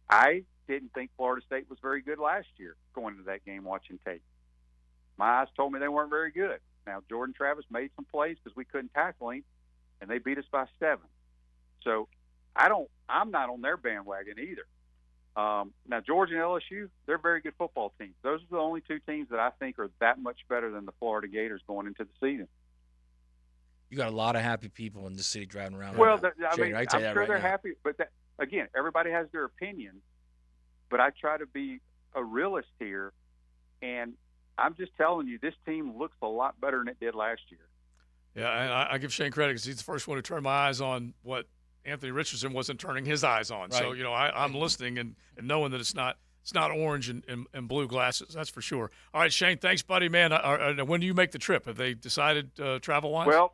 I didn't think Florida State was very good last year going into that game watching tape. My eyes told me they weren't very good. Now, Jordan Travis made some plays because we couldn't tackle him, and they beat us by 7. So I'm not on their bandwagon either. Now, Georgia and LSU, they're very good football teams. Those are the only 2 teams that I think are that much better than the Florida Gators going into the season. You got a lot of happy people in the city driving around. Well, Shane, I'm sure they're happy. But again, everybody has their opinion. But I try to be a realist here. And I'm just telling you, this team looks a lot better than it did last year. Yeah, and I give Shane credit because he's the first one to turn my eyes on what Anthony Richardson wasn't turning his eyes on. Right. So, I'm listening and knowing that it's not orange and blue glasses. That's for sure. All right, Shane, thanks, buddy, man. When do you make the trip? Have they decided travel-wise? Well,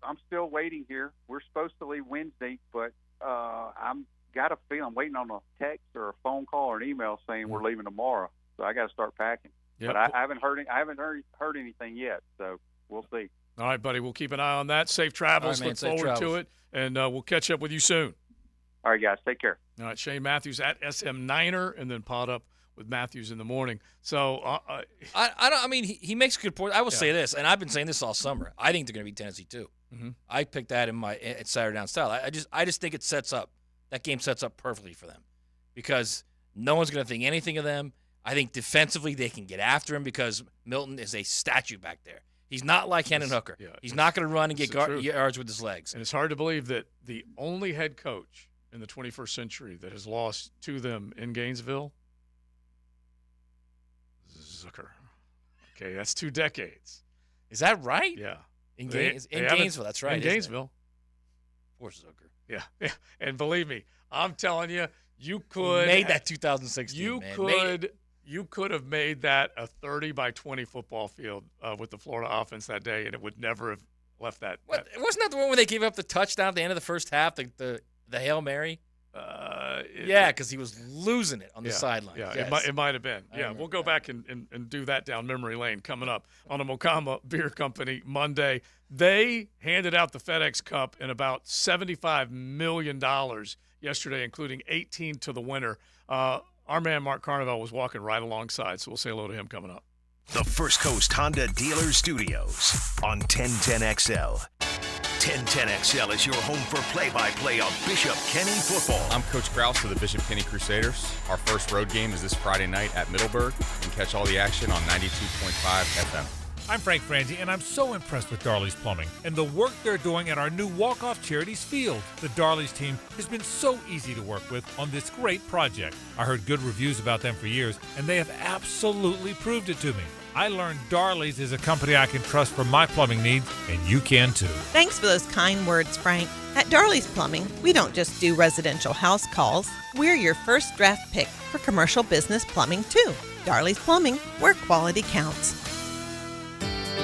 I'm still waiting here. We're supposed to leave Wednesday, but I'm got a feeling I'm waiting on a text or a phone call or an email saying we're leaving tomorrow. So I got to start packing. Yep. But I haven't heard anything yet. So we'll see. All right, buddy. We'll keep an eye on that. Safe travels. All right, man, Look forward to it, and we'll catch up with you soon. All right, guys. Take care. All right, Shane Matthews at SM Niner, and then pot up with Matthews in the morning. So he makes a good point. I will say this, and I've been saying this all summer. I think they're going to beat Tennessee too. Mm-hmm. I picked that at Saturday Down Style. I just think that game sets up perfectly for them because no one's going to think anything of them. I think defensively they can get after him because Milton is a statue back there. He's not like Hendon Hooker. Yeah, he's not going to run and get yards with his legs. And it's hard to believe that the only head coach in the 21st century that has lost to them in Gainesville, Zucker. Okay, that's 2 decades. Is that right? Yeah. In Gainesville, that's right. In Gainesville. Poor Zucker. Yeah. And believe me, I'm telling you, you could made that 2016. You could have made that a 30-by-20 football field with the Florida offense that day, and it would never have left that. Wasn't that the one where they gave up the touchdown at the end of the first half, the Hail Mary? Because he was losing it on the sideline. Yeah, yes. it might have been. Yeah, we'll go back and do that down memory lane coming up on a Mokama Beer Company Monday. They handed out the FedEx Cup in about $75 million yesterday, including 18 to the winner. Our man Mark Carnival was walking right alongside, so we'll say hello to him coming up. The First Coast Honda Dealer Studios on 1010XL. 1010XL is your home for play-by-play of Bishop Kenny football. I'm Coach Kraus of the Bishop Kenny Crusaders. Our first road game is this Friday night at Middleburg. You can catch all the action on 92.5 FM. I'm Frank Franzi, and I'm so impressed with Darley's Plumbing and the work they're doing at our new Walk-Off Charities field. The Darley's team has been so easy to work with on this great project. I heard good reviews about them for years, and they have absolutely proved it to me. I learned Darley's is a company I can trust for my plumbing needs, and you can too. Thanks for those kind words, Frank. At Darley's Plumbing, we don't just do residential house calls. We're your first draft pick for commercial business plumbing too. Darley's Plumbing, where quality counts.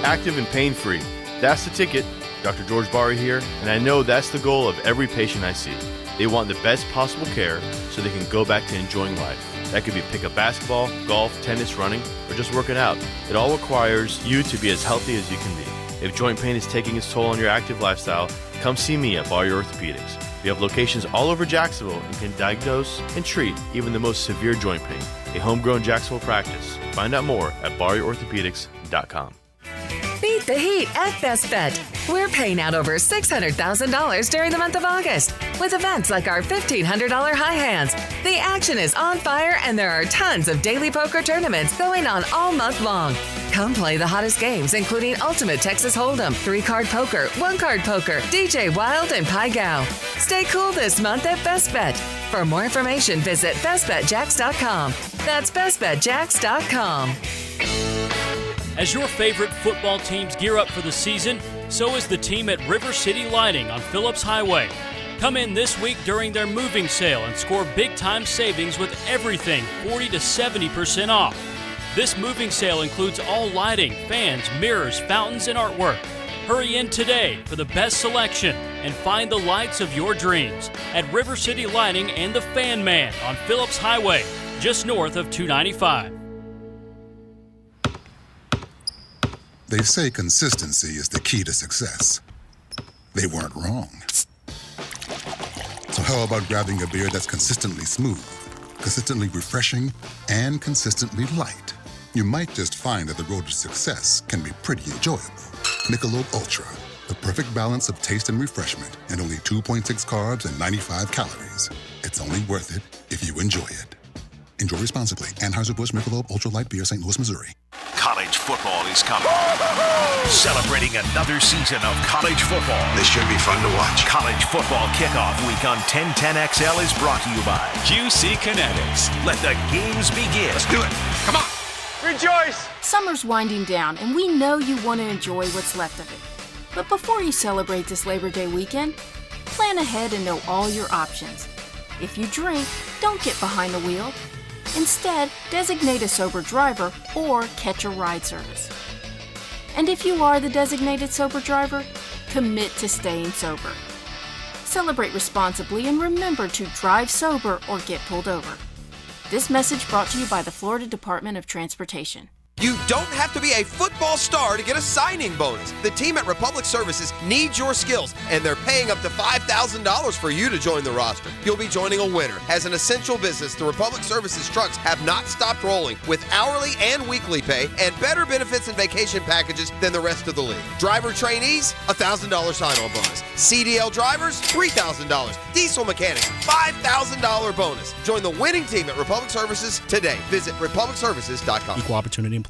active and pain-free. That's the ticket. Dr. George Barry here, and I know that's the goal of every patient I see. They want the best possible care so they can go back to enjoying life. That could be pick up basketball, golf, tennis, running, or just working out. It all requires you to be as healthy as you can be. If joint pain is taking its toll on your active lifestyle, come see me at Barry Orthopedics. We have locations all over Jacksonville and can diagnose and treat even the most severe joint pain. A homegrown Jacksonville practice. Find out more at BarryOrthopedics.com. Beat the heat at Best Bet. We're paying out over $600,000 during the month of August with events like our $1,500 high hands. The action is on fire and there are tons of daily poker tournaments going on all month long. Come play the hottest games, including Ultimate Texas Hold'em, 3-card poker, 1-card poker, DJ Wild, and Pai Gow. Stay cool this month at Best Bet. For more information, visit bestbetjacks.com. That's bestbetjacks.com. As your favorite football teams gear up for the season, so is the team at River City Lighting on Phillips Highway. Come in this week during their moving sale and score big-time savings with everything 40 to 70% off. This moving sale includes all lighting, fans, mirrors, fountains, and artwork. Hurry in today for the best selection and find the lights of your dreams at River City Lighting and the Fan Man on Phillips Highway, just north of 295. They say consistency is the key to success. They weren't wrong. So how about grabbing a beer that's consistently smooth, consistently refreshing, and consistently light? You might just find that the road to success can be pretty enjoyable. Michelob Ultra, the perfect balance of taste and refreshment, and only 2.6 carbs and 95 calories. It's only worth it if you enjoy it. Enjoy responsibly. Anheuser-Busch Michelob Ultra Light Beer, St. Louis, Missouri. College football is coming. Celebrating another season of college football. This should be fun to watch. College football kickoff week on 1010XL is brought to you by QC Kinetics. Let the games begin. Let's do it. Come on. Rejoice! Summer's winding down, and we know you want to enjoy what's left of it. But before you celebrate this Labor Day weekend, plan ahead and know all your options. If you drink, don't get behind the wheel. Instead, designate a sober driver or catch a ride service. And if you are the designated sober driver, commit to staying sober. Celebrate responsibly and remember to drive sober or get pulled over. This message brought to you by the Florida Department of Transportation. You don't have to be a football star to get a signing bonus. The team at Republic Services needs your skills, and they're paying up to $5,000 for you to join the roster. You'll be joining a winner. As an essential business, the Republic Services trucks have not stopped rolling with hourly and weekly pay and better benefits and vacation packages than the rest of the league. Driver trainees, $1,000 sign-on bonus. CDL drivers, $3,000. Diesel mechanics, $5,000 bonus. Join the winning team at Republic Services today. Visit republicservices.com. Equal opportunity employer.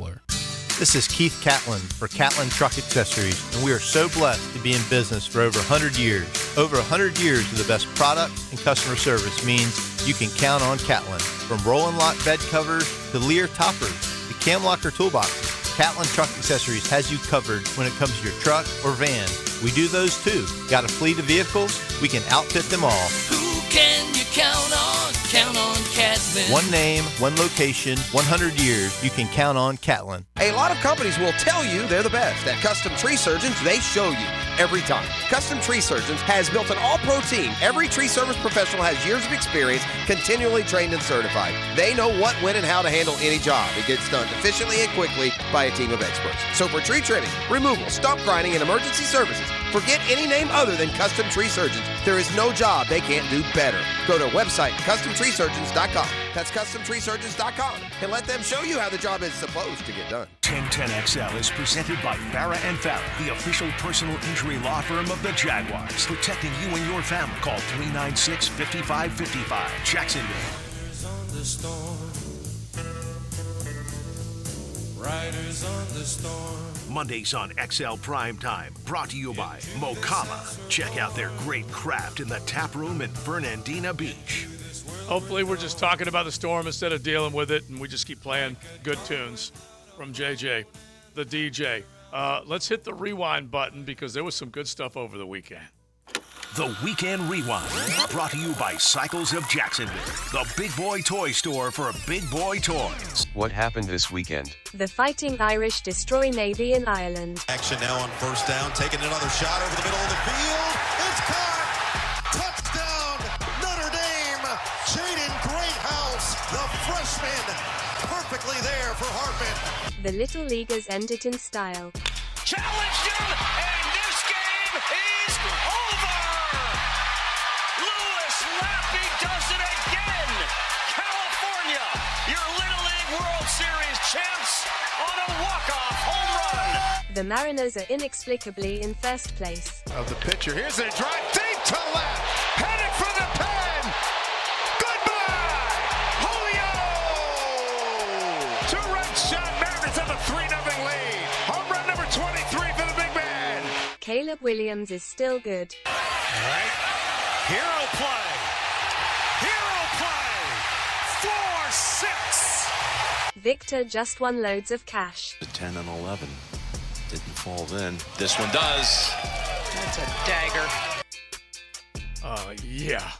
This is Keith Catlin for Catlin Truck Accessories, and we are so blessed to be in business for over 100 years. Over 100 years of the best products and customer service means you can count on Catlin. From roll and lock bed covers to Lear toppers to cam locker toolboxes, Catlin Truck Accessories has you covered when it comes to your truck or van. We do those too. Got a fleet of vehicles? We can outfit them all. Who can you count on? Count on Catlin. One name, one location, 100 years, you can count on Catlin. A lot of companies will tell you they're the best. At Custom Tree Surgeons, they show you every time. Custom Tree Surgeons has built an all-pro team. Every tree service professional has years of experience, continually trained and certified. They know what, when, and how to handle any job. It gets done efficiently and quickly by a team of experts. So for tree trimming, removal, stump grinding, and emergency services, forget any name other than Custom Tree Surgeons. There is no job they can't do better. Go to website CustomTreeSurgeons.com. That's CustomTreeSurgeons.com, and let them show you how the job is supposed to get done. 1010XL is presented by Farah & Farah, the official personal injury law firm of the Jaguars. Protecting you and your family. Call 396-5555. Jacksonville. Riders on the storm. Mondays on XL Primetime. Brought to you by Mocama. Check out their great craft in the tap room in Fernandina Beach. Hopefully we're just talking about the storm instead of dealing with it, and we just keep playing good tunes from JJ, the DJ. Let's hit the rewind button because there was some good stuff over the weekend. The Weekend Rewind, brought to you by Cycles of Jacksonville, the big boy toy store for big boy toys. What happened this weekend? The Fighting Irish destroy Navy in Ireland. Action now on first down, taking another shot over the middle of the field. It's caught! Touchdown, Notre Dame! Jaden Greathouse, the freshman, perfectly there for Hartman. The Little Leaguers end it in style. Challenged him, and this game is over! Louis Lappy does it again! California, your Little League World Series champs on a walk-off home run! The Mariners are inexplicably in first place. Of the pitcher, here's a drive deep to left, headed for the pen! Goodbye! Julio! Two red shot, Mariners have a 3-0 lead. Home run number 23 for the big man. Caleb Williams is still good. All right, hero play! Hero play! 4-6! Victor just won loads of cash. The 10 and 11 didn't fall then. This one does. That's a dagger. Yeah.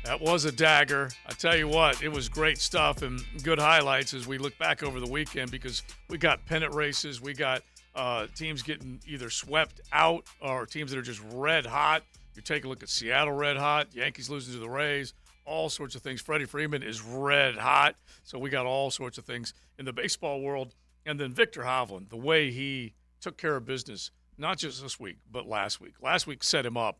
That was a dagger. I tell you what, it was great stuff and good highlights as we look back over the weekend because we got pennant races. We got teams getting either swept out or teams that are just red hot. You take a look at Seattle red hot, Yankees losing to the Rays, all sorts of things. Freddie Freeman is red hot. So we got all sorts of things in the baseball world. And then Victor Hovland, the way he took care of business, not just this week, but last week. Last week set him up.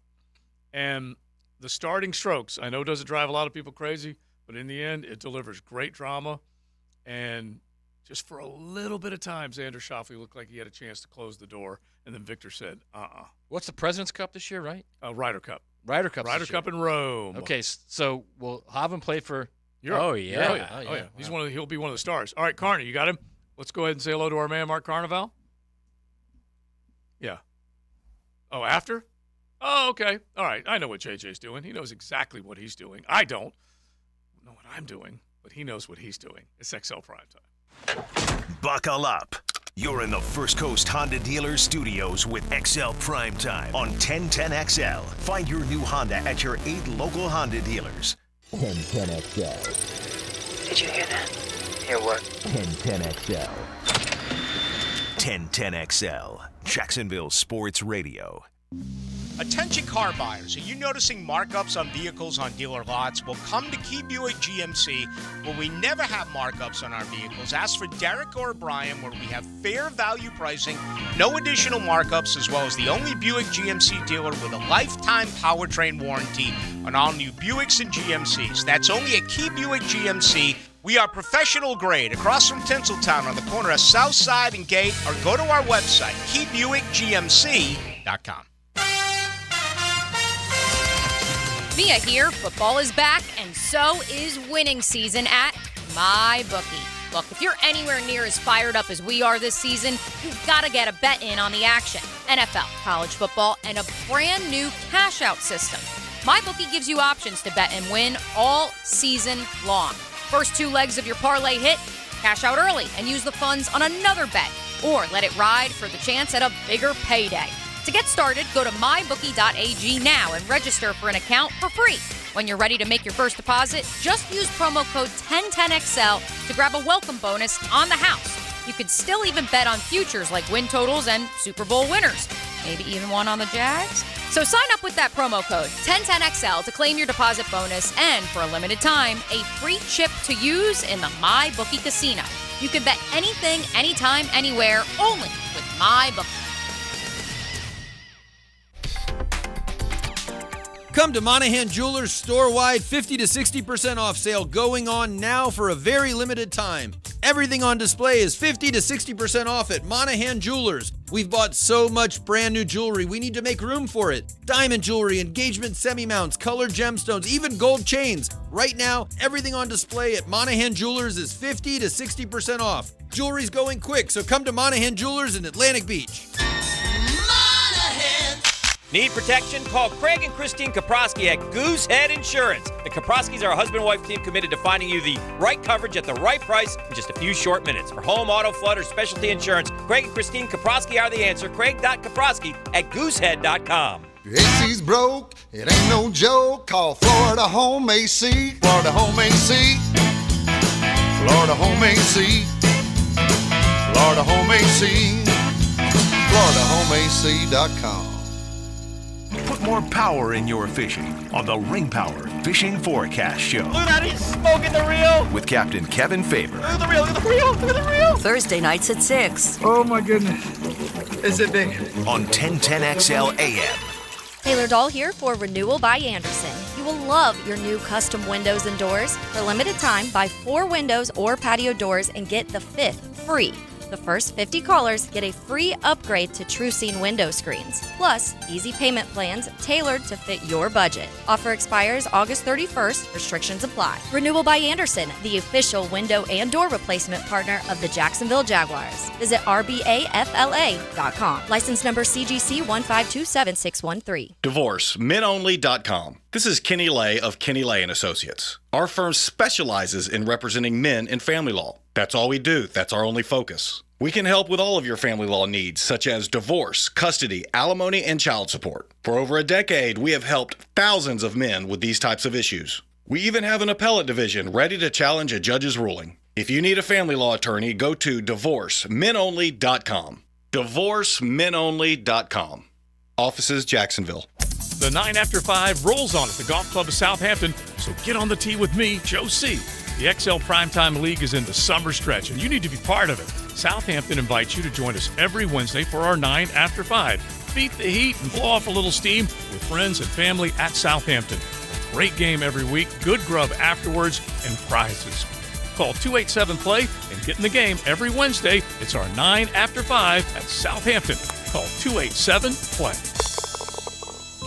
And the starting strokes, I know doesn't drive a lot of people crazy, but in the end, it delivers great drama. And just for a little bit of time, Xander Schauffele looked like he had a chance to close the door. And then Victor said, What's the President's Cup this year, right? Ryder Cup. Ryder Cup. Ryder Cup in Rome. Okay, so will Hovland play for Europe? Oh, yeah. Yeah. He'll be one of the stars. All right, Carney, you got him? Let's go ahead and say hello to our man, Mark Carnival. Yeah. Oh, after? Oh, okay. All right. I know what JJ's doing. He knows exactly what he's doing. I don't know what I'm doing, but he knows what he's doing. It's XL Primetime. Buckle up. You're in the First Coast Honda Dealer Studios with XL Primetime on 1010XL. Find your new Honda at your 8 local Honda dealers. 1010XL. Did you hear that? Hear what? 1010XL. 1010XL. Jacksonville Sports Radio. Attention car buyers, are you noticing markups on vehicles on dealer lots? Well, come to Key Buick GMC, where we never have markups on our vehicles. Ask for Derek or Brian, where we have fair value pricing, no additional markups, as well as the only Buick GMC dealer with a lifetime powertrain warranty on all new Buicks and GMCs. That's only at Key Buick GMC. We are professional grade across from Tinseltown on the corner of South Side and Gate, or go to our website, keybuickgmc.com. Mia here. Football is back, and so is winning season at MyBookie. Look, if you're anywhere near as fired up as we are this season, you've got to get a bet in on the action. NFL, college football, and a brand new cash-out system. MyBookie gives you options to bet and win all season long. First 2 legs of your parlay hit, cash out early and use the funds on another bet, or let it ride for the chance at a bigger payday. To get started, go to mybookie.ag now and register for an account for free. When you're ready to make your first deposit, just use promo code 1010XL to grab a welcome bonus on the house. You could still even bet on futures like win totals and Super Bowl winners. Maybe even one on the Jags? So sign up with that promo code 1010XL to claim your deposit bonus and, for a limited time, a free chip to use in the MyBookie casino. You can bet anything, anytime, anywhere, only with MyBookie. Come to Monahan Jewelers store-wide 50 to 60% off sale going on now for a very limited time. Everything on display is 50 to 60% off at Monahan Jewelers. We've bought so much brand new jewelry, we need to make room for it. Diamond jewelry, engagement semi-mounts, colored gemstones, even gold chains. Right now, everything on display at Monahan Jewelers is 50 to 60% off. Jewelry's going quick, so come to Monahan Jewelers in Atlantic Beach. Need protection? Call Craig and Christine Kaprosky at Goosehead Insurance. The Kaproskys are a husband-wife team committed to finding you the right coverage at the right price in just a few short minutes. For home, auto, flood, or specialty insurance, Craig and Christine Kaprosky are the answer. Craig.Kaprosky at Goosehead.com. Your AC's broke, it ain't no joke. Call Florida Home AC. Florida Home AC. Florida Home AC. Florida Home AC. FloridaHomeAC.com. Put more power in your fishing on the Ring Power Fishing Forecast Show. Look at that, he's smoking the reel. With Captain Kevin Faber. Look at the reel, look at the reel, look at the reel. Thursday nights at 6. Oh my goodness. Is it big? On 1010XL AM. Taylor Dahl here for Renewal by Anderson. You will love your new custom windows and doors. For a limited time, buy 4 windows or patio doors and get the 5th free. The first 50 callers get a free upgrade to TrueScene window screens, plus easy payment plans tailored to fit your budget. Offer expires August 31st. Restrictions apply. Renewal by Anderson, the official window and door replacement partner of the Jacksonville Jaguars. Visit rbafla.com. License number CGC 1527613. DivorceMenOnly.com. This is Kenny Lay of Kenny Lay & Associates. Our firm specializes in representing men in family law. That's all we do. That's our only focus. We can help with all of your family law needs, such as divorce, custody, alimony, and child support. For over a decade, we have helped thousands of men with these types of issues. We even have an appellate division ready to challenge a judge's ruling. If you need a family law attorney, go to DivorceMenOnly.com. DivorceMenOnly.com. Offices, Jacksonville. The 9 after 5 rolls on at the Golf Club of Southampton, so get on the tee with me, Joe C. The XL Primetime League is in the summer stretch, and you need to be part of it. Southampton invites you to join us every Wednesday for our 9 after 5. Beat the heat and blow off a little steam with friends and family at Southampton. A great game every week, good grub afterwards, and prizes. Call 287-PLAY and get in the game every Wednesday. It's our 9 after 5 at Southampton. Call 287-PLAY.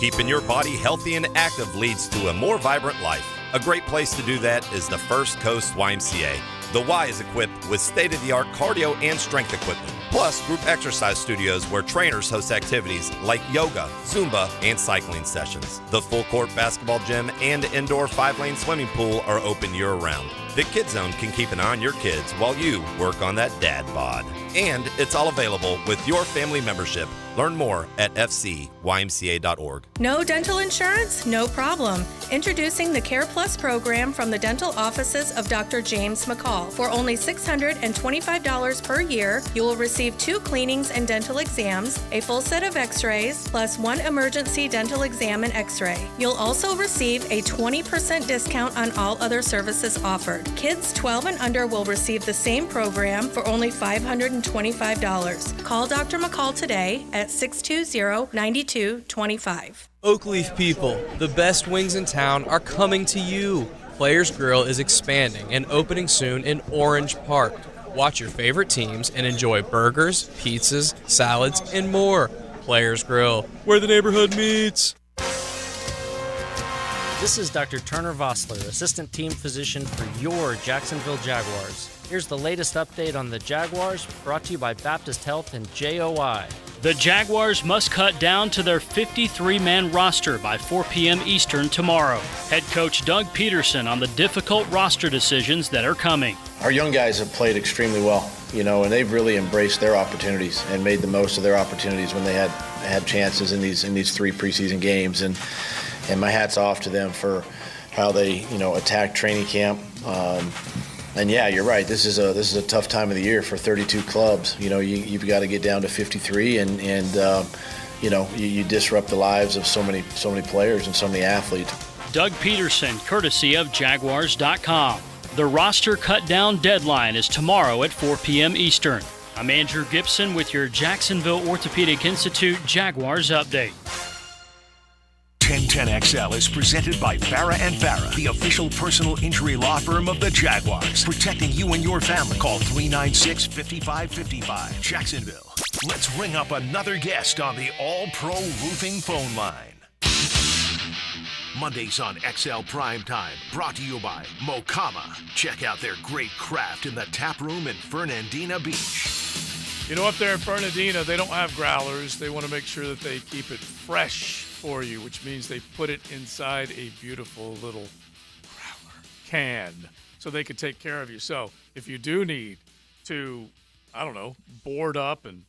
Keeping your body healthy and active leads to a more vibrant life. A great place to do that is the First Coast YMCA. The Y is equipped with state-of-the-art cardio and strength equipment, plus group exercise studios where trainers host activities like yoga, Zumba, and cycling sessions. The full-court basketball gym and indoor 5-lane swimming pool are open year-round. The Kids Zone can keep an eye on your kids while you work on that dad bod. And it's all available with your family membership. Learn more at fcymca.org. No dental insurance? No problem. Introducing the Care Plus program from the dental offices of Dr. James McCall. For only $625 per year, you will receive 2 cleanings and dental exams, a full set of x-rays, plus 1 emergency dental exam and x-ray. You'll also receive a 20% discount on all other services offered. Kids 12 and under will receive the same program for only $525. Call Dr. McCall today at 620-9225. Oakleaf people, the best wings in town are coming to you. Players Grill is expanding and opening soon in Orange Park. Watch your favorite teams and enjoy burgers, pizzas, salads, and more. Players Grill, where the neighborhood meets. This is Dr. Turner Vossler, Assistant Team Physician for your Jacksonville Jaguars. Here's the latest update on the Jaguars, brought to you by Baptist Health and JOI. The Jaguars must cut down to their 53-man roster by 4 p.m. Eastern tomorrow. Head coach Doug Peterson on the difficult roster decisions that are coming. Our young guys have played extremely well, and they've really embraced their opportunities and made the most of their opportunities when they had chances in these 3 preseason games. And my hat's off to them for how they, attacked training camp. And yeah, you're right. This is a tough time of the year for 32 clubs. You've got to get down to 53, and you disrupt the lives of so many players and so many athletes. Doug Peterson, courtesy of Jaguars.com. The roster cut-down deadline is tomorrow at 4 p.m. Eastern. I'm Andrew Gibson with your Jacksonville Orthopedic Institute Jaguars update. 1010XL is presented by Farah & Farah, the official personal injury law firm of the Jaguars. Protecting you and your family. Call 396-5555. Jacksonville. Let's ring up another guest on the All-Pro Roofing phone line. Mondays on XL Primetime, brought to you by Mokama. Check out their great craft in the tap room in Fernandina Beach. Up there in Fernandina, they don't have growlers. They want to make sure that they keep it fresh for you, which means they put it inside a beautiful little growler can so they can take care of you. So if you do need to, board up and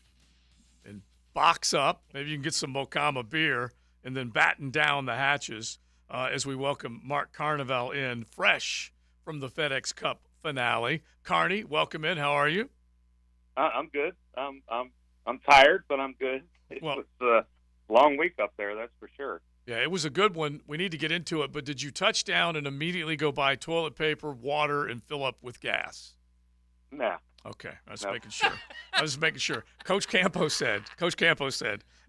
box up, maybe you can get some Mokama beer and then batten down the hatches as we welcome Mark Carnival in fresh from the FedEx Cup finale. Carney, welcome in. How are you? I'm good. I'm tired, but I'm good. It was a long week up there, that's for sure. Yeah, it was a good one. We need to get into it, but did you touch down and immediately go buy toilet paper, water, and fill up with gas? Nah. Okay, I was making sure. I was making sure. Coach Campo said,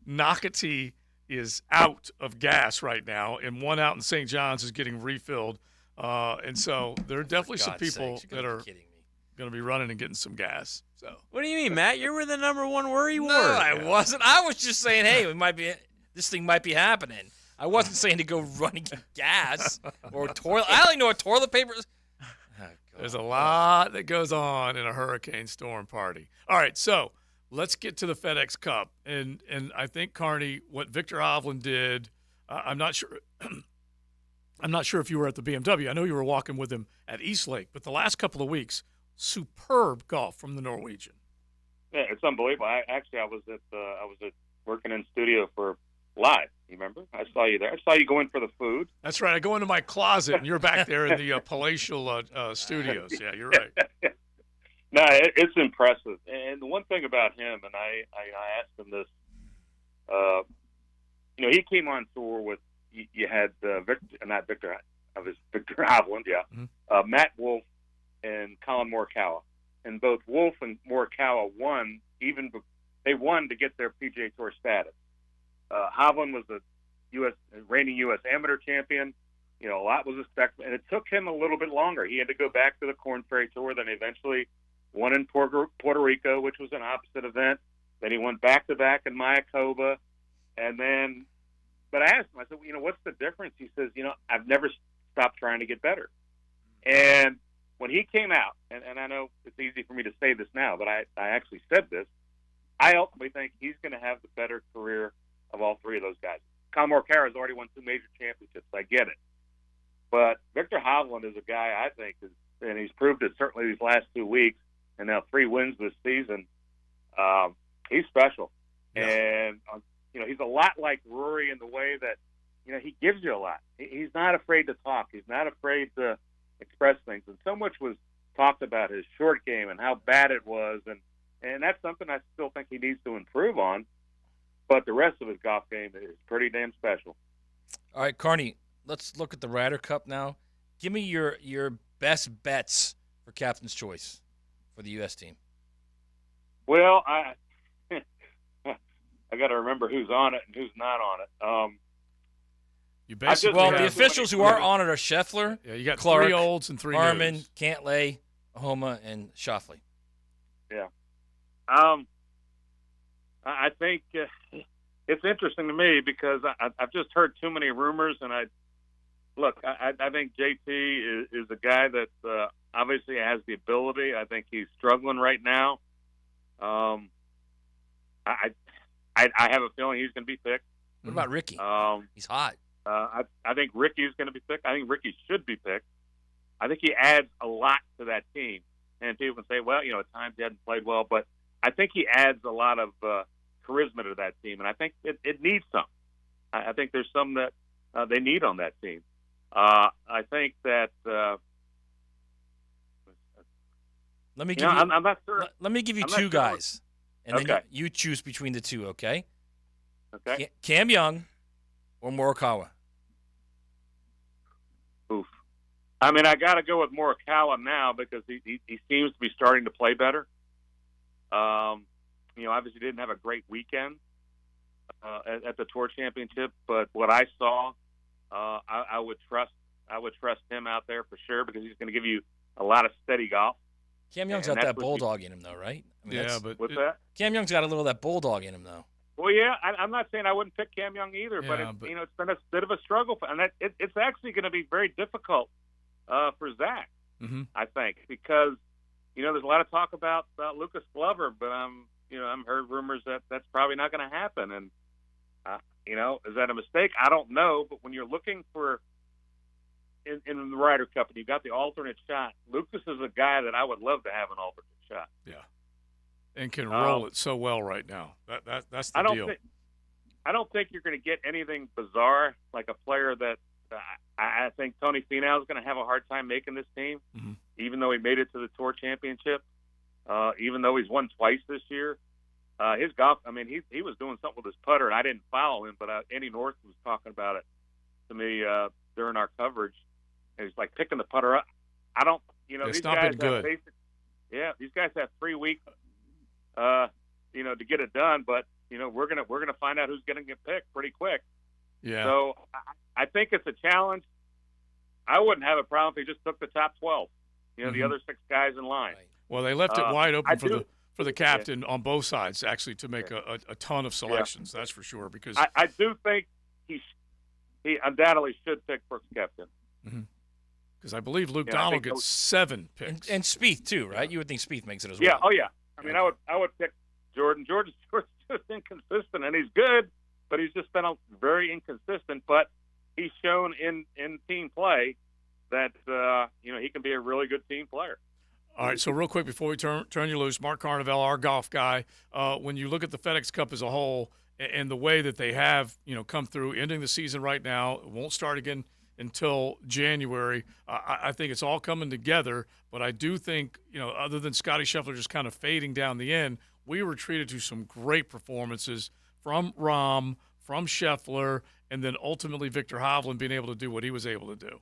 Nocatee is out of gas right now, and one out in St. John's is getting refilled. And so there are definitely some people that are going to be running and getting some gas. So what do you mean, Matt? You were the number one worry word. No, I wasn't. I was just saying, hey, this thing might be happening. I wasn't saying to go run and get gas or toilet. I don't even know what toilet paper is. Oh, there's a lot that goes on in a hurricane storm party. All right, so let's get to the FedEx Cup. And I think, Carney, what Victor Hovland did, I'm not sure I'm not sure if you were at the BMW. I know you were walking with him at Eastlake, but the last couple of weeks, superb golf from the Norwegian. Yeah, it's unbelievable. I was at working in studio for Live. You remember? I saw you there. I saw you go in for the food. That's right. I go into my closet, and you're back there in the palatial studios. Yeah, you're right. No, it's impressive. And the one thing about him, and I asked him this, he came on tour with, you had Victor Hovland, yeah, Mm-hmm. Matt Wolff and Colin Morikawa. And both Wolff and Morikawa won, they won to get their PGA Tour status. Hovland was a reigning U.S. amateur champion. A lot was expected, and it took him a little bit longer. He had to go back to the Korn Ferry Tour, then eventually won in Puerto Rico, which was an opposite event. Then he went back-to-back in Mayakoba, but I asked him, I said, what's the difference? He says, I've never stopped trying to get better. And when he came out, and I know it's easy for me to say this now, but I actually said this, I ultimately think he's going to have the better career of all three of those guys. Colin Morikawa has already won 2 major championships. I get it. But Victor Hovland is a guy I think and he's proved it certainly these last 2 weeks, and now 3 wins this season. He's special. Yeah. And, he's a lot like Rory in the way that, he gives you a lot. He's not afraid to talk. He's not afraid to express things. And so much was talked about his short game and how bad it was. And that's something I still think he needs to improve on. But the rest of his golf game is pretty damn special. All right, Carney, let's look at the Ryder Cup now. Give me your best bets for Captain's Choice for the U.S. team. Well, I got to remember who's on it and who's not on it. The officials who are on it are Scheffler, you got Clark, 3 olds and 3 Harmon, news. Cantlay, Homa, and Schauffele. Yeah. I think it's interesting to me because I've just heard too many rumors, and I think JT is a guy that obviously has the ability. I think he's struggling right now. I have a feeling he's going to be picked. What about Ricky? He's hot. I think Ricky's going to be picked. I think Ricky should be picked. I think he adds a lot to that team. And people can say, well, at times he hasn't played well, but I think he adds a lot of charisma to that team, and I think it needs some. I think there's some that they need on that team. I think that. Let me give you. I'm not sure. Let me give you 2 guys, and then you choose between the 2. Okay. Okay. Cam Young or Morikawa. Oof. I mean, I got to go with Morikawa now because he seems to be starting to play better. Obviously didn't have a great weekend at the Tour Championship, but what I saw, I would trust him out there for sure because he's going to give you a lot of steady golf. Cam Young's got that bulldog in him, though, right? What's that? Cam Young's got a little of that bulldog in him, though. Well, yeah, I'm not saying I wouldn't pick Cam Young either, but it's been a bit of a struggle, and it's actually going to be very difficult for Zach, I think, because there's a lot of talk about Lucas Glover, but I've heard rumors that that's probably not going to happen, and is that a mistake? I don't know, but when you're looking for in the Ryder Cup and you got the alternate shot, Lucas is a guy that I would love to have an alternate shot. Yeah. And can roll it so well right now. That's the deal. I don't think you're going to get anything bizarre like a player that I think Tony Finau is going to have a hard time making this team, even though he made it to the Tour Championship, even though he's won twice this year. His golf, I mean, he was doing something with his putter, and I didn't follow him, but Andy North was talking about it to me during our coverage. And he's like picking the putter up. I don't, these guys have good. These guys have 3 weeks, to get it done. But we're gonna find out who's going to get picked pretty quick. Yeah. So I think it's a challenge. I wouldn't have a problem if he just took the top 12. The other 6 guys in line. Well, they left it wide open for the captain on both sides, actually, to make a ton of selections. That's for sure. Because I do think he undoubtedly should pick Brooks Koepka. Because I believe Luke Donald gets 7 picks. And Spieth too, right? You would think Spieth makes it as well. well. Oh yeah. I mean, I would pick Jordan. Jordan's just inconsistent, and he's good, but he's just been very inconsistent. But he's shown in team play that he can be a really good team player. All right, so real quick before we turn you loose, Mark Carnevale, our golf guy, when you look at the FedEx Cup as a whole and the way that they have come through, ending the season right now, it won't start again until January. I think it's all coming together, but I do think, other than Scotty Scheffler just kind of fading down the end, we were treated to some great performances from Rahm, from Scheffler, and then ultimately Victor Hovland being able to do what he was able to do.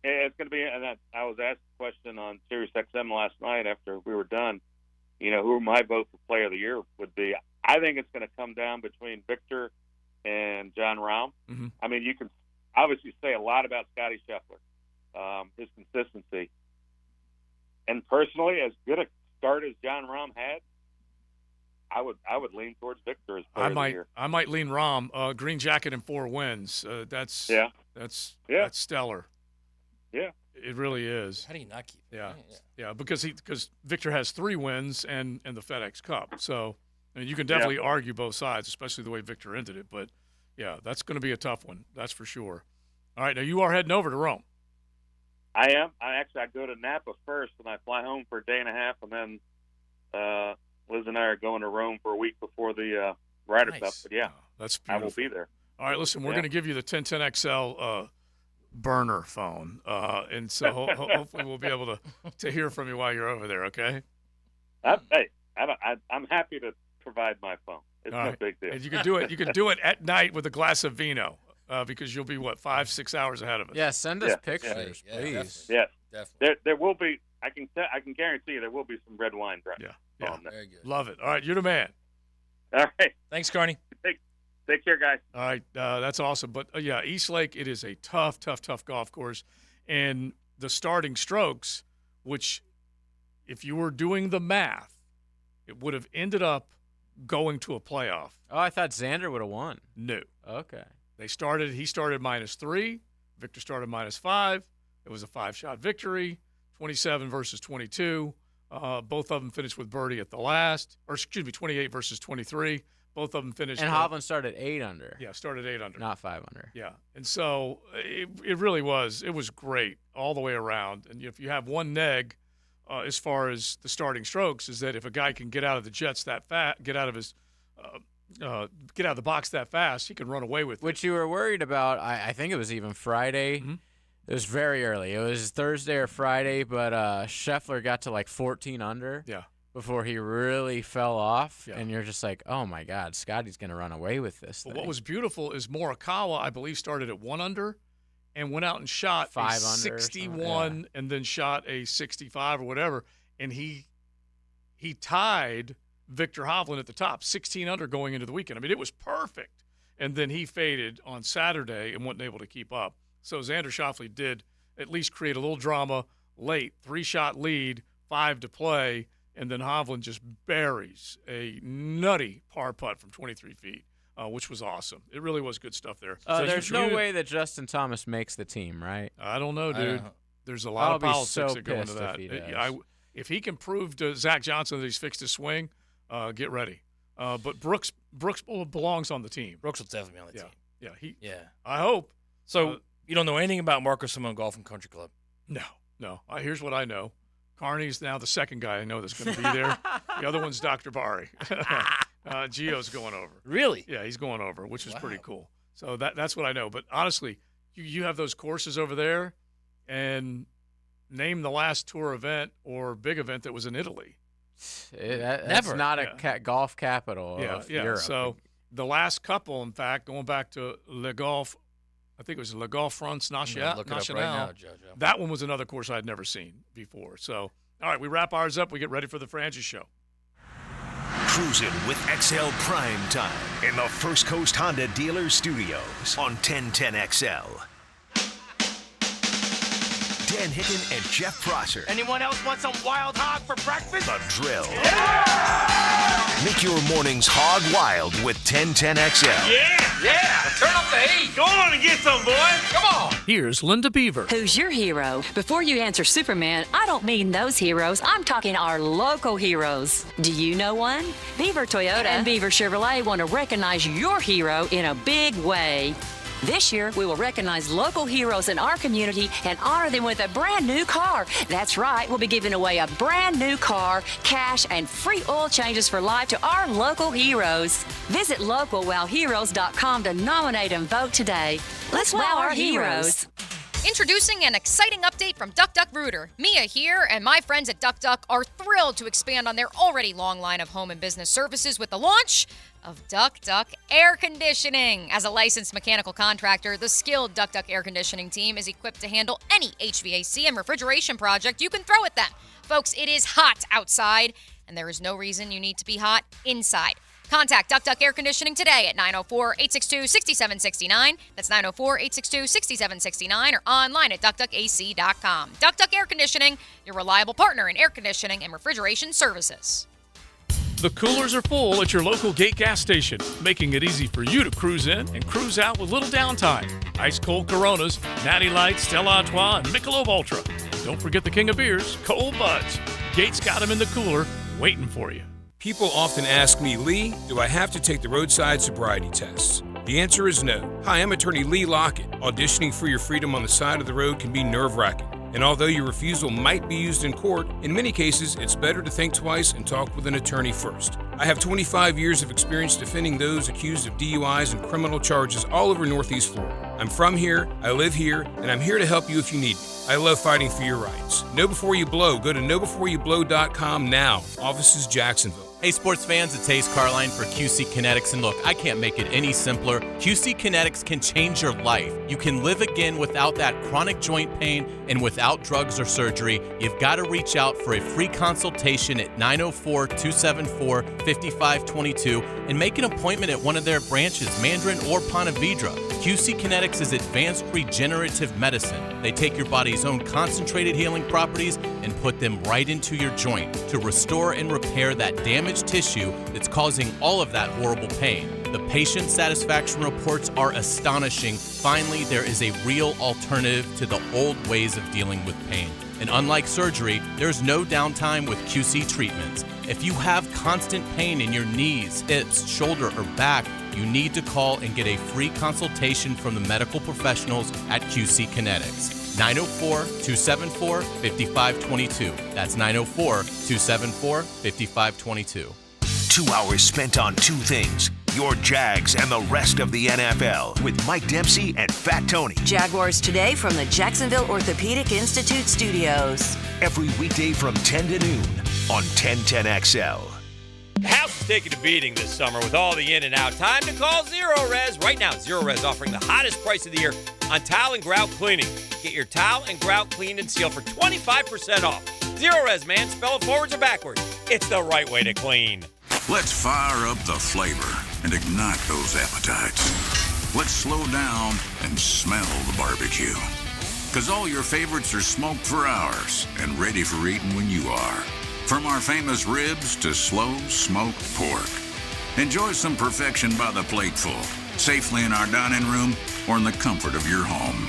It's going to be, and I was asked a question on Sirius XM last night after we were done, who my vote for Player of the Year would be. I think it's going to come down between Victor and Jon Rahm. I mean, you can obviously say a lot about Scotty Scheffler, his consistency. And personally, as good a start as Jon Rahm had, I would lean towards Victor as Player of the Year. I might lean Rahm. Green jacket and 4 wins. That's stellar. Yeah, it really is. How do you not keep? Yeah, because Victor has 3 wins and the FedEx Cup. So you can definitely argue both sides, especially the way Victor ended it. But yeah, that's going to be a tough one. That's for sure. All right, now you are heading over to Rome. I am. I go to Napa first, and I fly home for a day and a half, and then Liz and I are going to Rome for a week before the Ryder Cup. But yeah, that's beautiful. I will be there. All right, listen, we're going to give you the 1010XL burner phone, and so hopefully we'll be able to hear from you while you're over there. Okay. I'm happy to provide my phone. It's no big deal. And you can do it. You can do it at night with a glass of vino, because you'll be 5-6 hours ahead of us. Yeah, send us pictures, please. Yes, definitely. There will be. I can guarantee you there will be some red wine. Yeah. Very good. Love it. All right, you're the man. All right. Thanks, Carney. Take care, guys. All right, that's awesome. But, East Lake, it is a tough golf course. And the starting strokes, which if you were doing the math, it would have ended up going to a playoff. Oh, I thought Xander would have won. No. Okay. He started -3. Victor started -5. It was a 5-shot victory, 27 versus 22. Both of them finished with birdie at the last. 28 versus 23. Both of them finished. And Hovland started 8 under. Yeah, started 8 under. Not 5 under. Yeah. And so it really was. It was great all the way around. And if you have one neg as far as the starting strokes, is that if a guy can get out of the jets that fast, get out of the box that fast, he can run away with it. Which you were worried about. I think it was even Friday. Mm-hmm. It was very early. It was Thursday or Friday, but Scheffler got to 14 under. Yeah. Before he really fell off, Yeah. and you're just like, oh my God, Scotty's going to run away with this But thing. what was beautiful is Morikawa, I believe, started at 1 under and went out and shot 5 a under 61 and then shot a 65 or whatever. And he tied Victor Hovland at the top, 16 under going into the weekend. I mean, it was perfect. And then he faded on Saturday and wasn't able to keep up. So Xander Schauffele did at least create a little drama late, 3-shot lead, 5 to play. And then Hovland just buries a nutty par putt from 23 feet, which was awesome. It really was good stuff there. There's no way that Justin Thomas makes the team, right? I don't know, dude. There's a lot of politics that go into pissed that. if he does. If he can prove to Zach Johnson that he's fixed his swing, get ready. But Brooks belongs on the team. Brooks will definitely be on the team. Yeah. I hope. So you don't know anything about Marco Simone Golf and Country Club? No. Here's what I know. Carney's now the second guy I know that's going to be there. The other one's Dr. Bari. Gio's going over. Really? Yeah, he's going over, which is pretty cool. So that's what I know. But honestly, you have those courses over there, and name the last tour event or big event that was in Italy. That's not a golf capital of Europe. So the last couple, in fact, going back to Le Golf, I think it was Le Golf France National. Look it up right now, JoJo. That one was another course I'd never seen before. So, all right, we wrap ours up. We get ready for the Francis Show. Cruising with XL Prime Time in the First Coast Honda Dealer Studios on 1010XL. Dan Hicken and Jeff Prosser. Anyone else want some wild hog for breakfast? The Drill. Make your mornings hog wild with 1010XL. Yeah. Turn up the heat. Go on and get some, boys. Come on. Here's Linda Beaver. Who's your hero? Before you answer Superman, I don't mean those heroes. I'm talking our local heroes. Do you know one? Beaver Toyota and Beaver Chevrolet want to recognize your hero in a big way. This year, we will recognize local heroes in our community and honor them with a brand new car. That's right, we'll be giving away a brand new car, cash, and free oil changes for life to our local heroes. Visit localwowheroes.com to nominate and vote today. Let's wow our heroes. Introducing an exciting update from Duck Duck Rooter. Mia here and my friends at Duck Duck are thrilled to expand on their already long line of home and business services with the launch of Duck Duck Air Conditioning. As a licensed mechanical contractor, the skilled Duck Duck Air Conditioning team is equipped to handle any HVAC and refrigeration project you can throw at them. Folks, it is hot outside, and there is no reason you need to be hot inside. Contact Duck Duck Air Conditioning today at 904-862-6769. That's 904-862-6769 or online at duckduckac.com. Duck Duck Air Conditioning, your reliable partner in air conditioning and refrigeration services. The coolers are full at your local Gate gas station, making it easy for you to cruise in and cruise out with little downtime. Ice cold Coronas, Natty Light, Stella Artois, and Michelob Ultra. Don't forget the king of beers, Cold Buds. Gate's got them in the cooler, waiting for you. People often ask me, Lee, do I have to take the roadside sobriety tests? The answer is no. Hi, I'm attorney Lee Lockett. Auditioning for your freedom on the side of the road can be nerve-wracking. And although your refusal might be used in court, in many cases, it's better to think twice and talk with an attorney first. I have 25 years of experience defending those accused of DUIs and criminal charges all over Northeast Florida. I'm from here, I live here, and I'm here to help you if you need me. I love fighting for your rights. Know Before You Blow. Go to knowbeforeyoublow.com now. Offices Jacksonville. Hey sports fans, it's Ace Carline for QC Kinetics, and look, I can't make it any simpler. QC Kinetics can change your life. You can live again without that chronic joint pain and without drugs or surgery. You've got to reach out for a free consultation at 904-274-5522 and make an appointment at one of their branches, Mandarin or Ponte Vedra. QC Kinetics is advanced regenerative medicine. They take your body's own concentrated healing properties and put them right into your joint to restore and repair that damaged tissue that's causing all of that horrible pain. The patient satisfaction reports are astonishing. Finally, there is a real alternative to the old ways of dealing with pain. And unlike surgery, there's no downtime with QC treatments. If you have constant pain in your knees, hips, shoulder, or back, you need to call and get a free consultation from the medical professionals at QC Kinetics. 904-274-5522. That's 904-274-5522. 2 hours spent on two things: your Jags and the rest of the NFL with Mike Dempsey and Fat Tony. Jaguars Today from the Jacksonville Orthopedic Institute studios. Every weekday from 10 to noon on 1010XL. The house is taking a beating this summer with all the in and out. Time to call Zero Res. Right now, Zero Res offering the hottest price of the year on tile and grout cleaning. Get your tile and grout cleaned and sealed for 25% off. Zero Res, man. Spell it forwards or backwards. It's the right way to clean. Let's fire up the flavor and ignite those appetites. Let's slow down and smell the barbecue. Because all your favorites are smoked for hours and ready for eating when you are. From our famous ribs to slow smoked pork. Enjoy some perfection by the plateful, safely in our dining room or in the comfort of your home.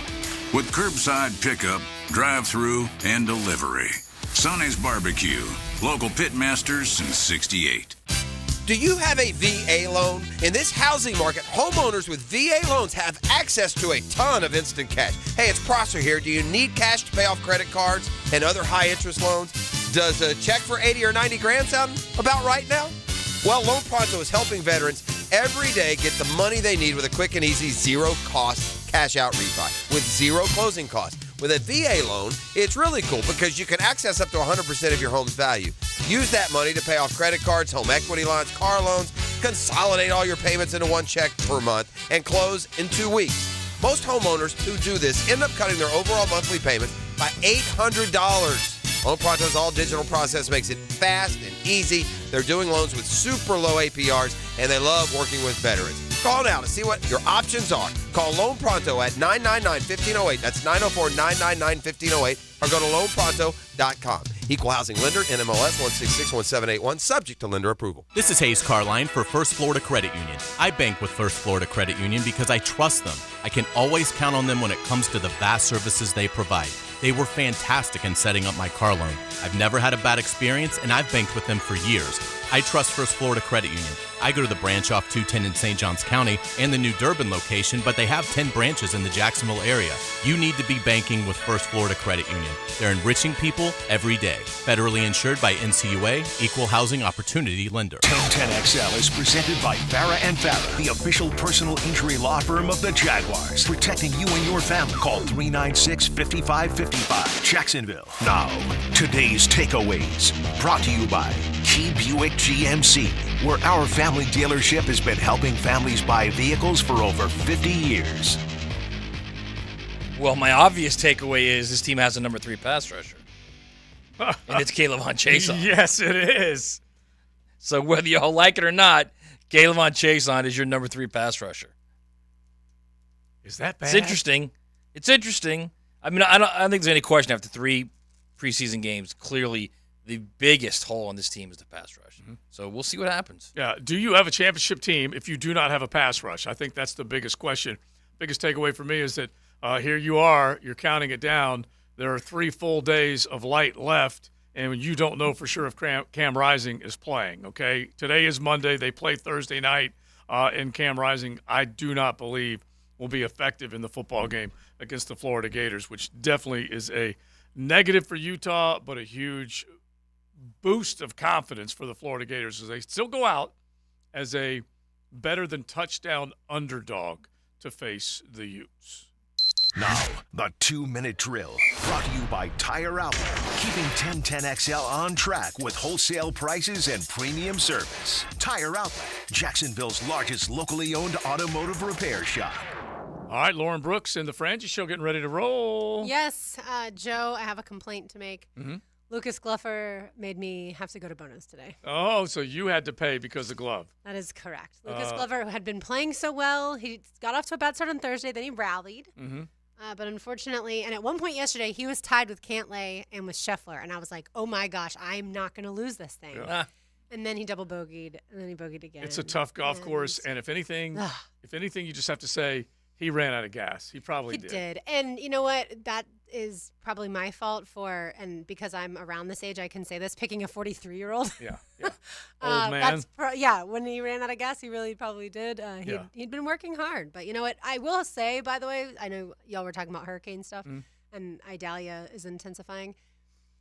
With curbside pickup, drive-through, and delivery. Sonny's Barbecue, local pitmasters since '68. Do you have a VA loan? In this housing market, homeowners with VA loans have access to a ton of instant cash. Hey, it's Prosser here. Do you need cash to pay off credit cards and other high-interest loans? Does a check for 80 or 90 grand sound about right now? Well, Loan Pronto is helping veterans every day get the money they need with a quick and easy zero-cost cash-out refi with zero closing costs. With a VA loan, it's really cool because you can access up to 100% of your home's value. Use that money to pay off credit cards, home equity lines, car loans, consolidate all your payments into one check per month, and close in 2 weeks. Most homeowners who do this end up cutting their overall monthly payments by $800. Loan Pronto's all-digital process makes it fast and easy. They're doing loans with super low APRs, and they love working with veterans. Call now to see what your options are. Call Loan Pronto at 999-1508. That's 904-999-1508. Or go to loanpronto.com. Equal housing lender, NMLS 1661781, subject to lender approval. This is Hayes Carline for First Florida Credit Union. I bank with First Florida Credit Union because I trust them. I can always count on them when it comes to the vast services they provide. They were fantastic in setting up my car loan. I've never had a bad experience, and I've banked with them for years. I trust First Florida Credit Union. I go to the branch off 210 in St. Johns County and the New Durban location, but they have 10 branches in the Jacksonville area. You need to be banking with First Florida Credit Union. They're enriching people every day. Federally insured by NCUA, Equal Housing Opportunity Lender. 1010XL is presented by Farah & Farah, the official personal injury law firm of the Jaguars, protecting you and your family. Call 396-5555, Jacksonville. Now, today's takeaways, brought to you by Key Buick GMC, where our family dealership has been helping families buy vehicles for over 50 years. Well, my obvious takeaway is this team has a number 3 pass rusher. And it's Kayvon Chason. Yes, it is. So whether you all like it or not, Kayvon Chason is your number 3 pass rusher. Is that bad? It's interesting. I mean, I don't think there's any question after 3 preseason games. Clearly, the biggest hole in this team is the pass rush. Mm-hmm. So we'll see what happens. Yeah. Do you have a championship team if you do not have a pass rush? I think that's the biggest question. Biggest takeaway for me is that here you are, you're counting it down. There are 3 full days of light left, and you don't know for sure if Cam Rising is playing, okay? Today is Monday. They play Thursday night, and Cam Rising, I do not believe, will be effective in the football game against the Florida Gators, which definitely is a negative for Utah, but a huge boost of confidence for the Florida Gators as they still go out as a better-than-touchdown underdog to face the Utes. Now, the 2-minute drill, brought to you by Tire Outlet, keeping 1010XL on track with wholesale prices and premium service. Tire Outlet, Jacksonville's largest locally owned automotive repair shop. All right, Lauren Brooks and the Frangie Show getting ready to roll. Yes, Joe, I have a complaint to make. Mm-hmm. Lucas Gluffer made me have to go to Bono's today. Oh, so you had to pay because of Glove. That is correct. Lucas Glover had been playing so well. He got off to a bad start on Thursday, then he rallied. Mm-hmm. But unfortunately, and at one point yesterday, he was tied with Cantlay and with Scheffler. And I was like, oh, my gosh, I'm not going to lose this thing. Yeah. And then he double bogeyed, and then he bogeyed again. It's a tough golf course, and if anything, you just have to say he ran out of gas. He probably did. He did. And you know what? That is probably my fault and because I'm around this age, I can say this, picking a 43-year-old. Yeah. Old man. When he ran out of gas, he really probably did. He'd been working hard. But you know what? I will say, by the way, I know y'all were talking about hurricane stuff, and Idalia is intensifying.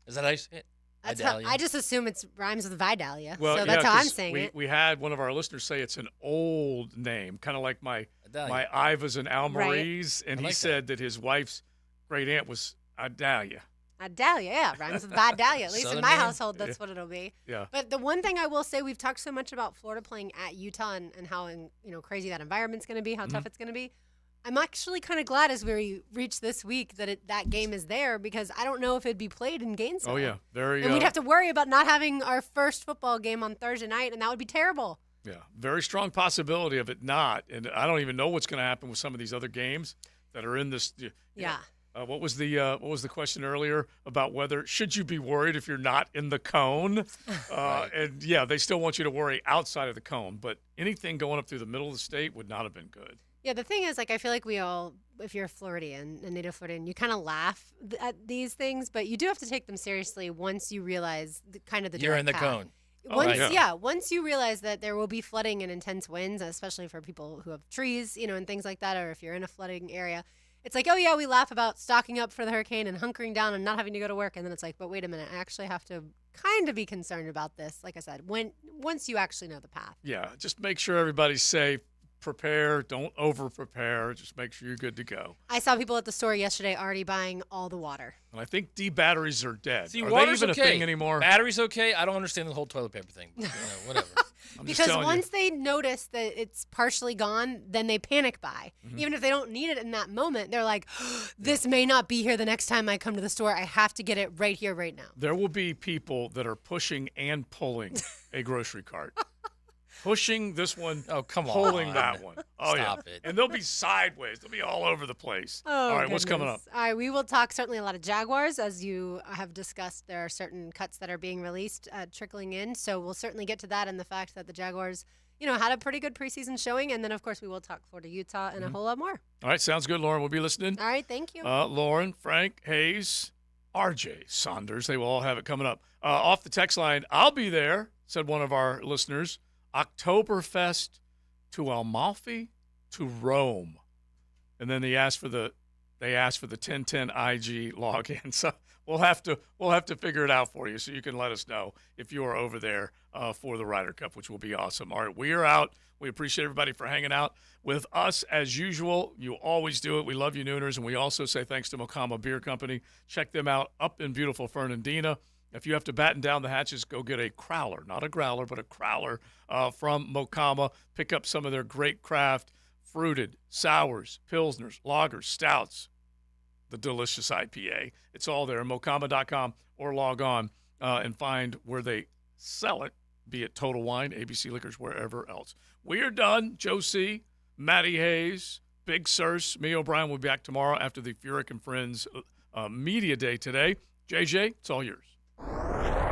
Is that how you say it? I just assume it rhymes with Vidalia. Well, so that's how I'm saying it. We had one of our listeners say it's an old name, kind of like my Ivas and Almaries, and he said that his wife's great aunt was Idalia. Idalia, yeah, rhymes with Vidalia. At least Southern in my name? household, that's what it'll be. Yeah. But the one thing I will say, we've talked so much about Florida playing at Utah and how crazy that environment's going to be, how tough it's going to be. I'm actually kind of glad as we reach this week that that game is there, because I don't know if it'd be played in Gainesville. Oh, yeah. And we'd have to worry about not having our first football game on Thursday night, and that would be terrible. Yeah, very strong possibility of it not. And I don't even know what's going to happen with some of these other games that are in this. Yeah. What was the question earlier about whether should you be worried if you're not in the cone? Right. And yeah, they still want you to worry outside of the cone, but anything going up through the middle of the state would not have been good. Yeah, the thing is, I feel like we all, if you're a Floridian, a native Floridian, you kind of laugh at these things, but you do have to take them seriously once you realize the you're in the path. cone. Once you realize that there will be flooding and intense winds, especially for people who have trees, and things like that, or if you're in a flooding area, it's like, oh yeah, we laugh about stocking up for the hurricane and hunkering down and not having to go to work, and then it's like, but wait a minute, I actually have to kind of be concerned about this. Like I said, once you actually know the path. Yeah, just make sure everybody's safe. Prepare. Don't over-prepare. Just make sure you're good to go. I saw people at the store yesterday already buying all the water. And I think batteries are dead. See, are water's they even okay. a thing anymore? Batteries okay. I don't understand the whole toilet paper thing. But, whatever. Because once they notice that it's partially gone, then they panic buy. Mm-hmm. Even if they don't need it in that moment, they're like, this may not be here the next time I come to the store. I have to get it right here, right now. There will be people that are pushing and pulling a grocery cart. Pushing this one, pulling that one. Oh, Stop yeah. it. And they'll be sideways. They'll be all over the place. Oh, all right, what's coming up? All right, we will talk certainly a lot of Jaguars. As you have discussed, there are certain cuts that are being released, trickling in. So we'll certainly get to that and the fact that the Jaguars, had a pretty good preseason showing. And then, of course, we will talk Florida, Utah, and a whole lot more. All right, sounds good, Lauren. We'll be listening. All right, thank you. Lauren, Frank, Hayes, RJ, Saunders, they will all have it coming up. Off the text line, I'll be there, said one of our listeners. Oktoberfest to Amalfi to Rome. And then they asked for the 1010 IG login. So we'll have to figure it out for you so you can let us know if you are over there for the Ryder Cup, which will be awesome. All right, we are out. We appreciate everybody for hanging out with us as usual. You always do it. We love you, Nooners, and we also say thanks to Mocama Beer Company. Check them out up in beautiful Fernandina. If you have to batten down the hatches, go get a crowler, not a growler, but a crowler from Mocama. Pick up some of their great craft, fruited, sours, pilsners, lagers, stouts, the delicious IPA. It's all there, mocama.com, or log on and find where they sell it, be it Total Wine, ABC Liquors, wherever else. We are done. Joe C., Matty Hayes, Big Surse, me, O'Brien will be back tomorrow after the Furyk and Friends Media Day today. JJ, it's all yours.